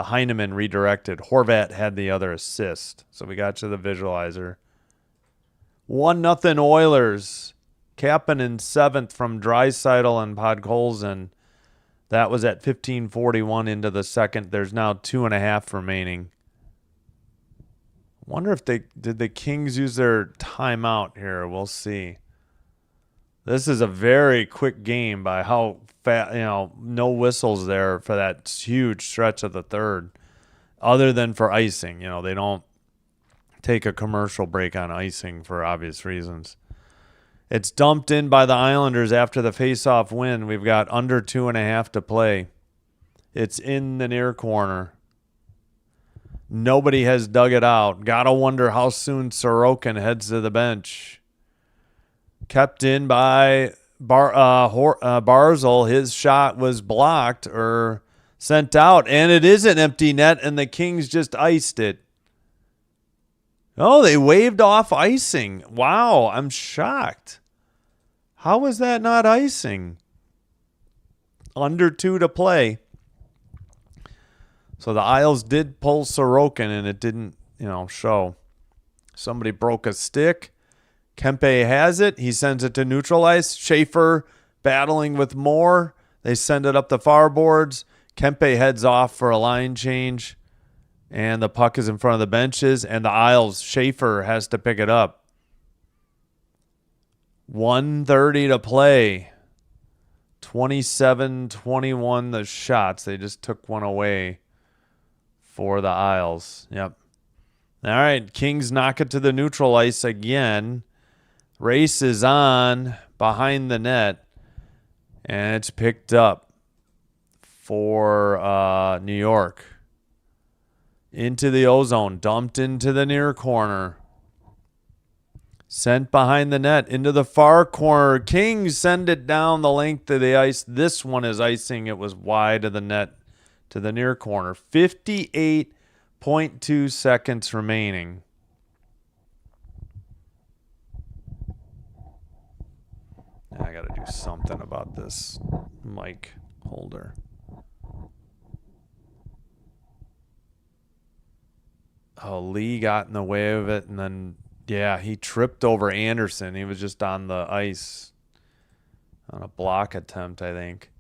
Heineman redirected. Horvat had the other assist. So we got to the visualizer. 1-0 Oilers. Kapanen 7th from Draisaitl and Podkolzin. That was at 15:41 into the second. There's now 2.5 remaining. Wonder if did the Kings use their timeout here. We'll see. This is a very quick game by how fast, no whistles there for that huge stretch of the third, other than for icing. They don't take a commercial break on icing for obvious reasons. It's dumped in by the Islanders after the face-off win. We've got under 2.5 to play. It's in the near corner. Nobody has dug it out. Gotta wonder how soon Sorokin heads to the bench. Kept in by Barzal. His shot was blocked or sent out, and it is an empty net, and the Kings just iced it. Oh, they waved off icing. Wow, I'm shocked. How was that not icing? Under 2 to play. So the Isles did pull Sorokin, and it didn't, show. Somebody broke a stick. Kempe has it. He sends it to neutral ice. Schaefer battling with Moore. They send it up the far boards. Kempe heads off for a line change. And the puck is in front of the benches. And the Isles, Schaefer has to pick it up. 1:30 to play. 27-21 the shots. They just took one away for the Isles. Yep. All right, Kings knock it to the neutral ice again. Race is on behind the net, and it's picked up for New York. Into the ozone, dumped into the near corner. Sent behind the net into the far corner. Kings send it down the length of the ice. This one is icing. It was wide of the net to the near corner. 58.2 seconds remaining. I got to do something about this mic holder. Oh, Lee got in the way of it, and then, he tripped over Anderson. He was just on the ice on a block attempt, I think.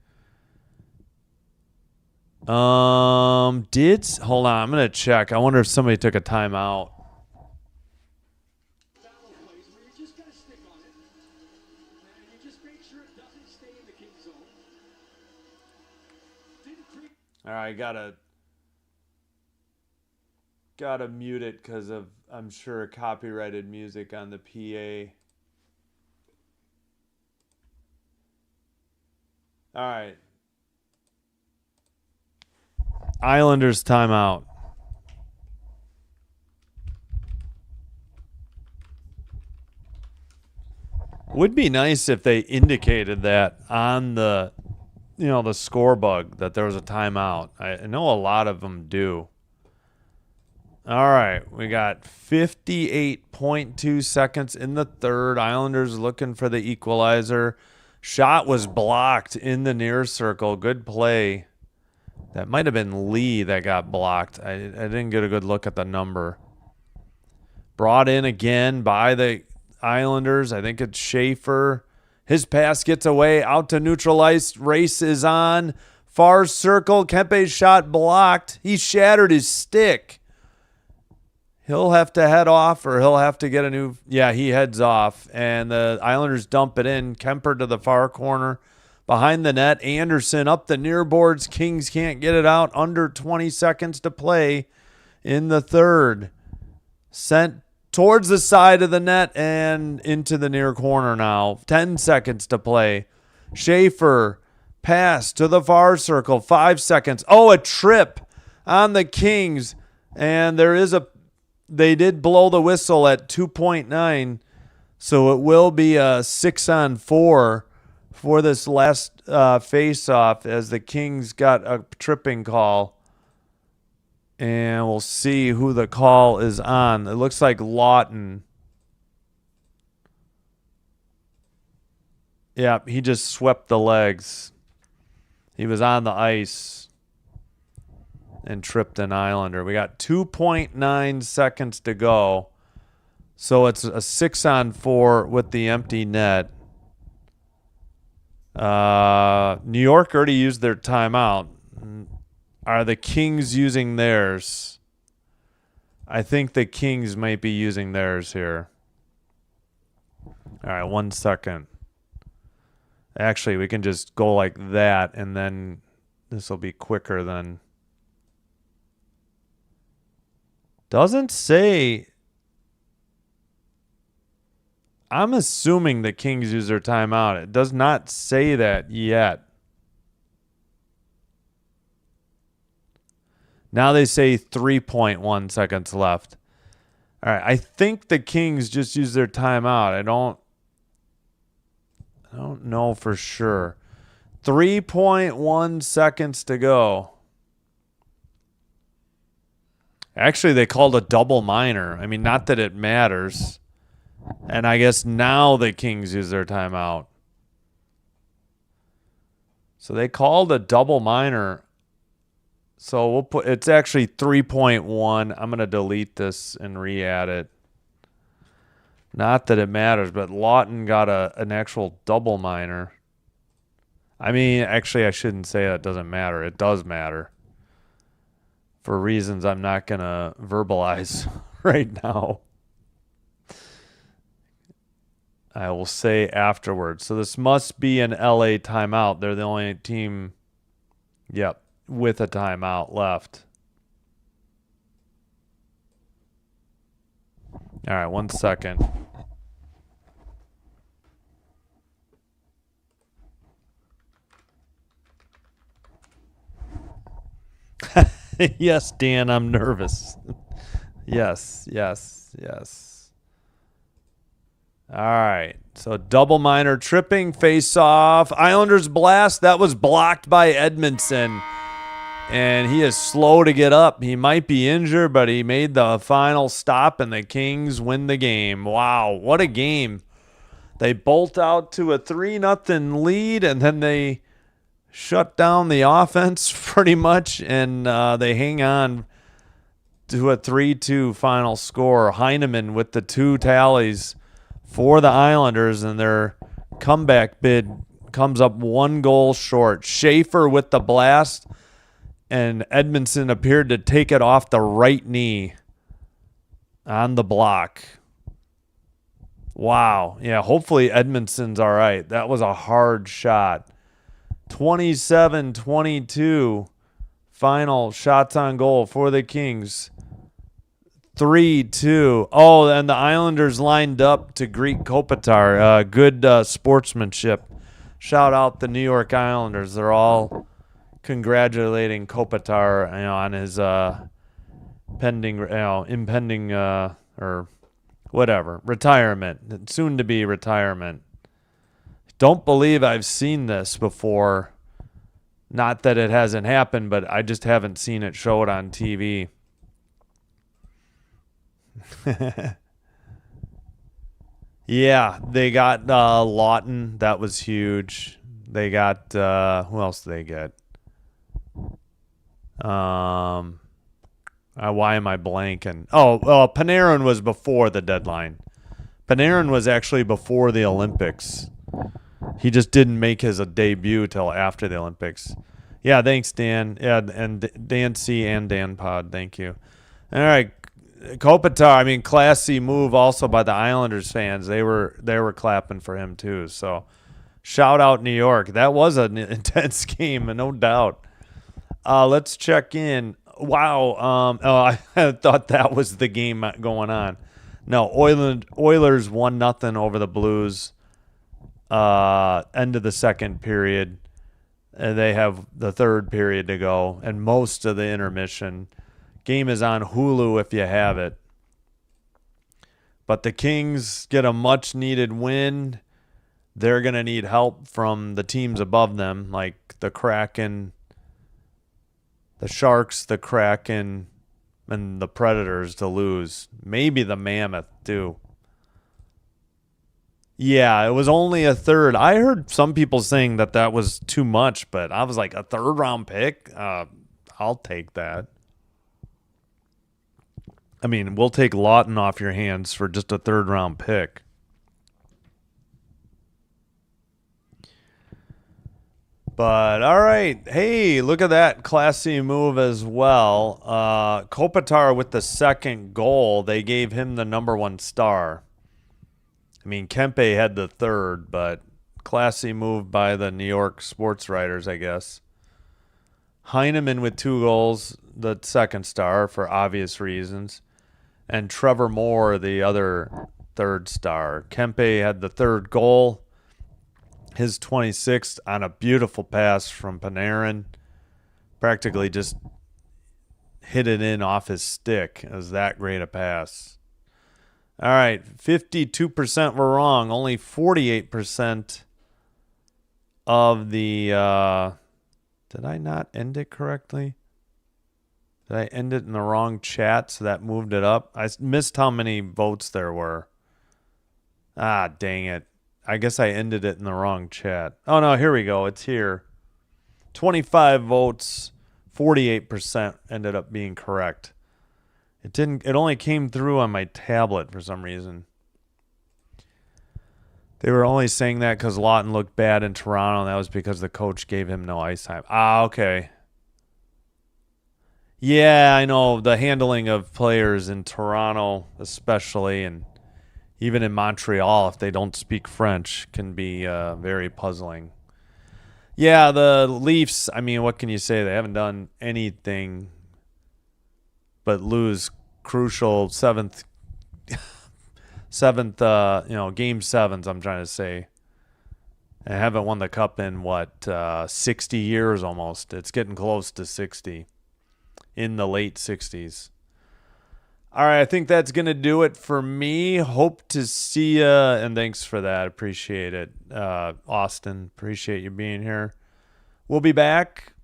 Hold on, I'm going to check. I wonder if somebody took a timeout. All right, gotta mute it because of, I'm sure, copyrighted music on the PA. All right. Islanders timeout. Would be nice if they indicated that on the the score bug that there was a timeout. I know a lot of them do. All right, we got 58.2 seconds in the third. Islanders looking for the equalizer. Shot was blocked in the near circle. Good play. That might have been Lee that got blocked. I didn't get a good look at the number. Brought in again by the Islanders. I think it's Schaefer. His pass gets away out to neutral ice. Race is on. Far circle. Kempe's shot blocked. He shattered his stick. He'll have to head off, or he'll have to get a new... Yeah, he heads off. And the Islanders dump it in. Kemper to the far corner. Behind the net. Anderson up the near boards. Kings can't get it out. Under 20 seconds to play in the third. Sent towards the side of the net and into the near corner now. 10 seconds to play. Schaefer pass to the far circle. 5 seconds. Oh, a trip on the Kings. And they did blow the whistle at 2.9. So it will be a 6-on-4 for this last face-off as the Kings got a tripping call. And we'll see who the call is on. It looks like Lawton. Yeah, he just swept the legs. He was on the ice and tripped an Islander. We got 2.9 seconds to go. So it's a 6-on-4 with the empty net. New York already used their timeout. Are the Kings using theirs? I think the Kings might be using theirs here. All right, 1 second. Actually, we can just go like that, and then this will be quicker than... Doesn't say... I'm assuming the Kings use their timeout. It does not say that yet. Now they say 3.1 seconds left. All right, I think the Kings just use their timeout. I don't know for sure. 3.1 seconds to go. Actually, they called a double minor. I mean, not that it matters. And I guess now the Kings use their timeout. So they called a double minor. So we'll put, it's actually 3.1. I'm going to delete this and re-add it. Not that it matters, but Lawton got an actual double minor. I mean, actually, I shouldn't say that doesn't matter. It does matter. For reasons I'm not going to verbalize right now. I will say afterwards. So this must be an LA timeout. They're the only team, yep, with a timeout left. All right, 1 second. Yes, Dan, I'm nervous. Yes. All right. So double minor tripping, face off. Islanders blast. That was blocked by Edmondson. And he is slow to get up. He might be injured, but he made the final stop, and the Kings win the game. Wow, what a game. They bolt out to a 3-0 lead, and then they shut down the offense pretty much, and they hang on to a 3-2 final score. Heineman with the 2 tallies for the Islanders, and their comeback bid comes up 1 goal short. Schaefer with the blast, and Edmondson appeared to take it off the right knee on the block. Wow. Yeah, hopefully Edmondson's all right. That was a hard shot. 27-22 final shots on goal for the Kings. 3-2. Oh, and the Islanders lined up to greet Kopitar. Good sportsmanship. Shout out the New York Islanders. They're all congratulating Kopitar, on his impending or whatever retirement, soon to be retirement. Don't believe I've seen this before. Not that it hasn't happened, but I just haven't seen it showed on TV. Yeah, they got Lawton. That was huge. They got who else did they get? Why am I blanking? Oh, well, Panarin was before the deadline. Panarin was actually before the Olympics. He just didn't make his debut till after the Olympics. Yeah, thanks, Dan. Yeah, and Dan C and Dan Pod. Thank you. All right, Kopitar. Classy move also by the Islanders fans. They were clapping for him too. So, shout out New York. That was an intense game, no doubt. Let's check in. Wow. I thought that was the game going on. No, Oilers 1-0 over the Blues. End of the second period. They have the third period to go and most of the intermission. Game is on Hulu if you have it. But the Kings get a much needed win. They're going to need help from the teams above them, like the Kraken, the Sharks, the Kraken, and the Predators to lose. Maybe the Mammoth too. Yeah, it was only a third. I heard some people saying that was too much, but I was like, a third-round pick? I'll take that. We'll take Lawton off your hands for just a third-round pick. But, all right. Hey, look at that classy move as well. Kopitar with the second goal. They gave him the number 1 star. Kempe had the third, but classy move by the New York sports writers, I guess. Heineman with 2 goals, the second star for obvious reasons. And Trevor Moore, the third star. Kempe had the third goal, his 26th on a beautiful pass from Panarin. Practically just hit it in off his stick. It was that great a pass. All right, 52% were wrong. Only 48% of the... did I not end it correctly? Did I end it in the wrong chat, so that moved it up? I missed how many votes there were. Ah, dang it. I guess I ended it in the wrong chat. Oh, no, here we go. It's here. 25 votes, 48% ended up being correct. It only came through on my tablet for some reason. They were only saying that because Lawton looked bad in Toronto, and that was because the coach gave him no ice time. Ah, okay. Yeah, I know. The handling of players in Toronto, especially, and even in Montreal, if they don't speak French, can be very puzzling. Yeah, the Leafs, I mean, what can you say? They haven't done anything but lose crucial seventh, game sevens, I'm trying to say. I haven't won the cup in, 60 years almost. It's getting close to 60. In the late 60s. All right, I think that's going to do it for me. Hope to see you, and thanks for that. Appreciate it. Austin, appreciate you being here. We'll be back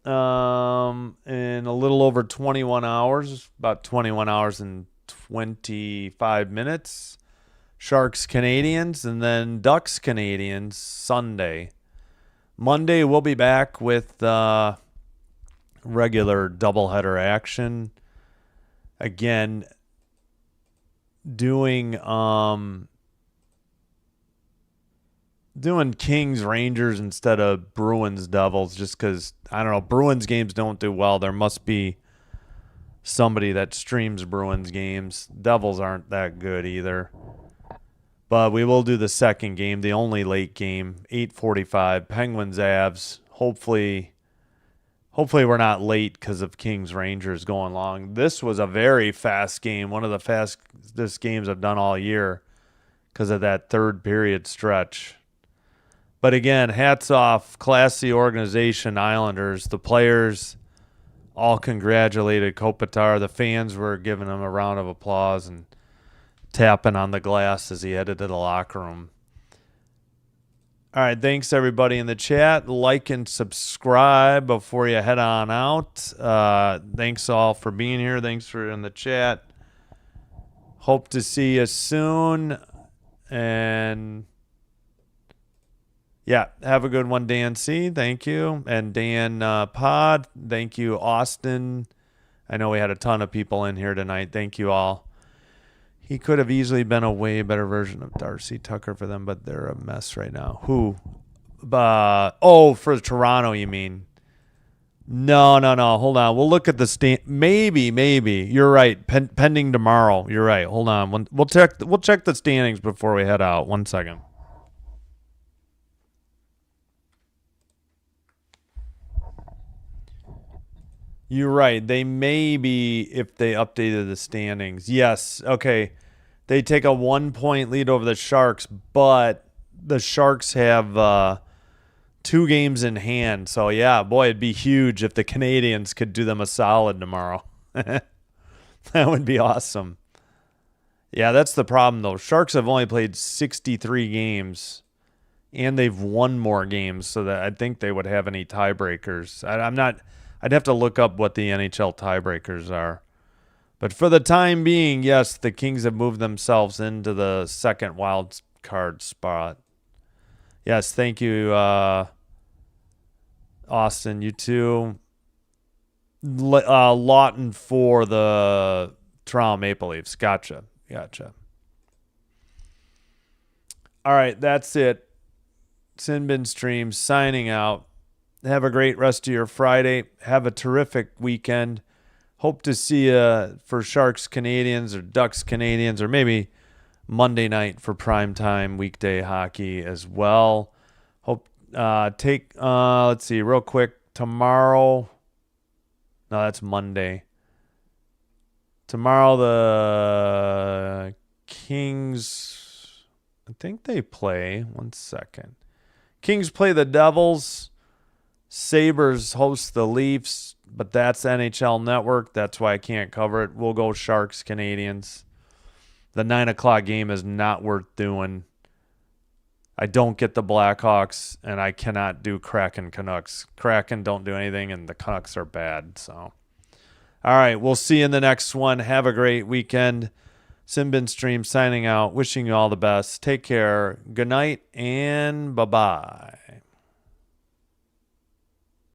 in a little over 21 hours, about 21 hours and 25 minutes. Sharks, Canadians, and then Ducks, Canadians, Sunday. Monday, we'll be back with... regular doubleheader action. Again, doing Kings Rangers instead of Bruins Devils, just because I don't know, Bruins games don't do well. There must be somebody that streams Bruins games. Devils aren't that good either. But we will do the second game, the only late game, 8:45, Penguins Avs. Hopefully we're not late because of Kings Rangers going long. This was a very fast game, one of the fastest games I've done all year because of that third period stretch. But again, hats off, classy organization, Islanders. The players all congratulated Kopitar. The fans were giving him a round of applause and tapping on the glass as he headed to the locker room. All right, thanks everybody in the chat. Like and subscribe before you head on out. Thanks all for being here. Thanks for in the chat. Hope to see you soon. And yeah, have a good one, Dan C. Thank you. And Dan Pod, thank you, Austin. I know we had a ton of people in here tonight. Thank you all. He could have easily been a way better version of Darcy Tucker for them, but they're a mess right now. Who? For Toronto, you mean? No. Hold on. We'll look at the stand. Maybe. You're right. Pending tomorrow. You're right. Hold on. We'll check the standings before we head out. 1 second. You're right. They may be if they updated the standings. Yes. Okay. They take a 1-point lead over the Sharks, but the Sharks have 2 games in hand. So, yeah, boy, it'd be huge if the Canadians could do them a solid tomorrow. That would be awesome. Yeah, that's the problem, though. Sharks have only played 63 games, and they've won more games, so that I think they would have any tiebreakers. I'd have to look up what the NHL tiebreakers are. But for the time being, yes, the Kings have moved themselves into the second wild card spot. Yes, thank you, Austin. You too. Lawton for the Toronto Maple Leafs. Gotcha. All right, that's it. Sinbin Stream signing out. Have a great rest of your Friday. Have a terrific weekend. Hope to see you for Sharks Canadians or Ducks Canadians, or maybe Monday night for primetime weekday hockey as well. Hope let's see real quick. Tomorrow. No, that's Monday. Tomorrow the Kings, I think they play. 1 second. Kings play the Devils. Sabres host the Leafs, but that's NHL Network. That's why I can't cover it. We'll go Sharks, Canadians. The 9 o'clock game is not worth doing. I don't get the Blackhawks, and I cannot do Kraken Canucks. Kraken don't do anything, and the Canucks are bad. So, all right, we'll see you in the next one. Have a great weekend. Sinbin Stream signing out. Wishing you all the best. Take care. Good night, and bye-bye.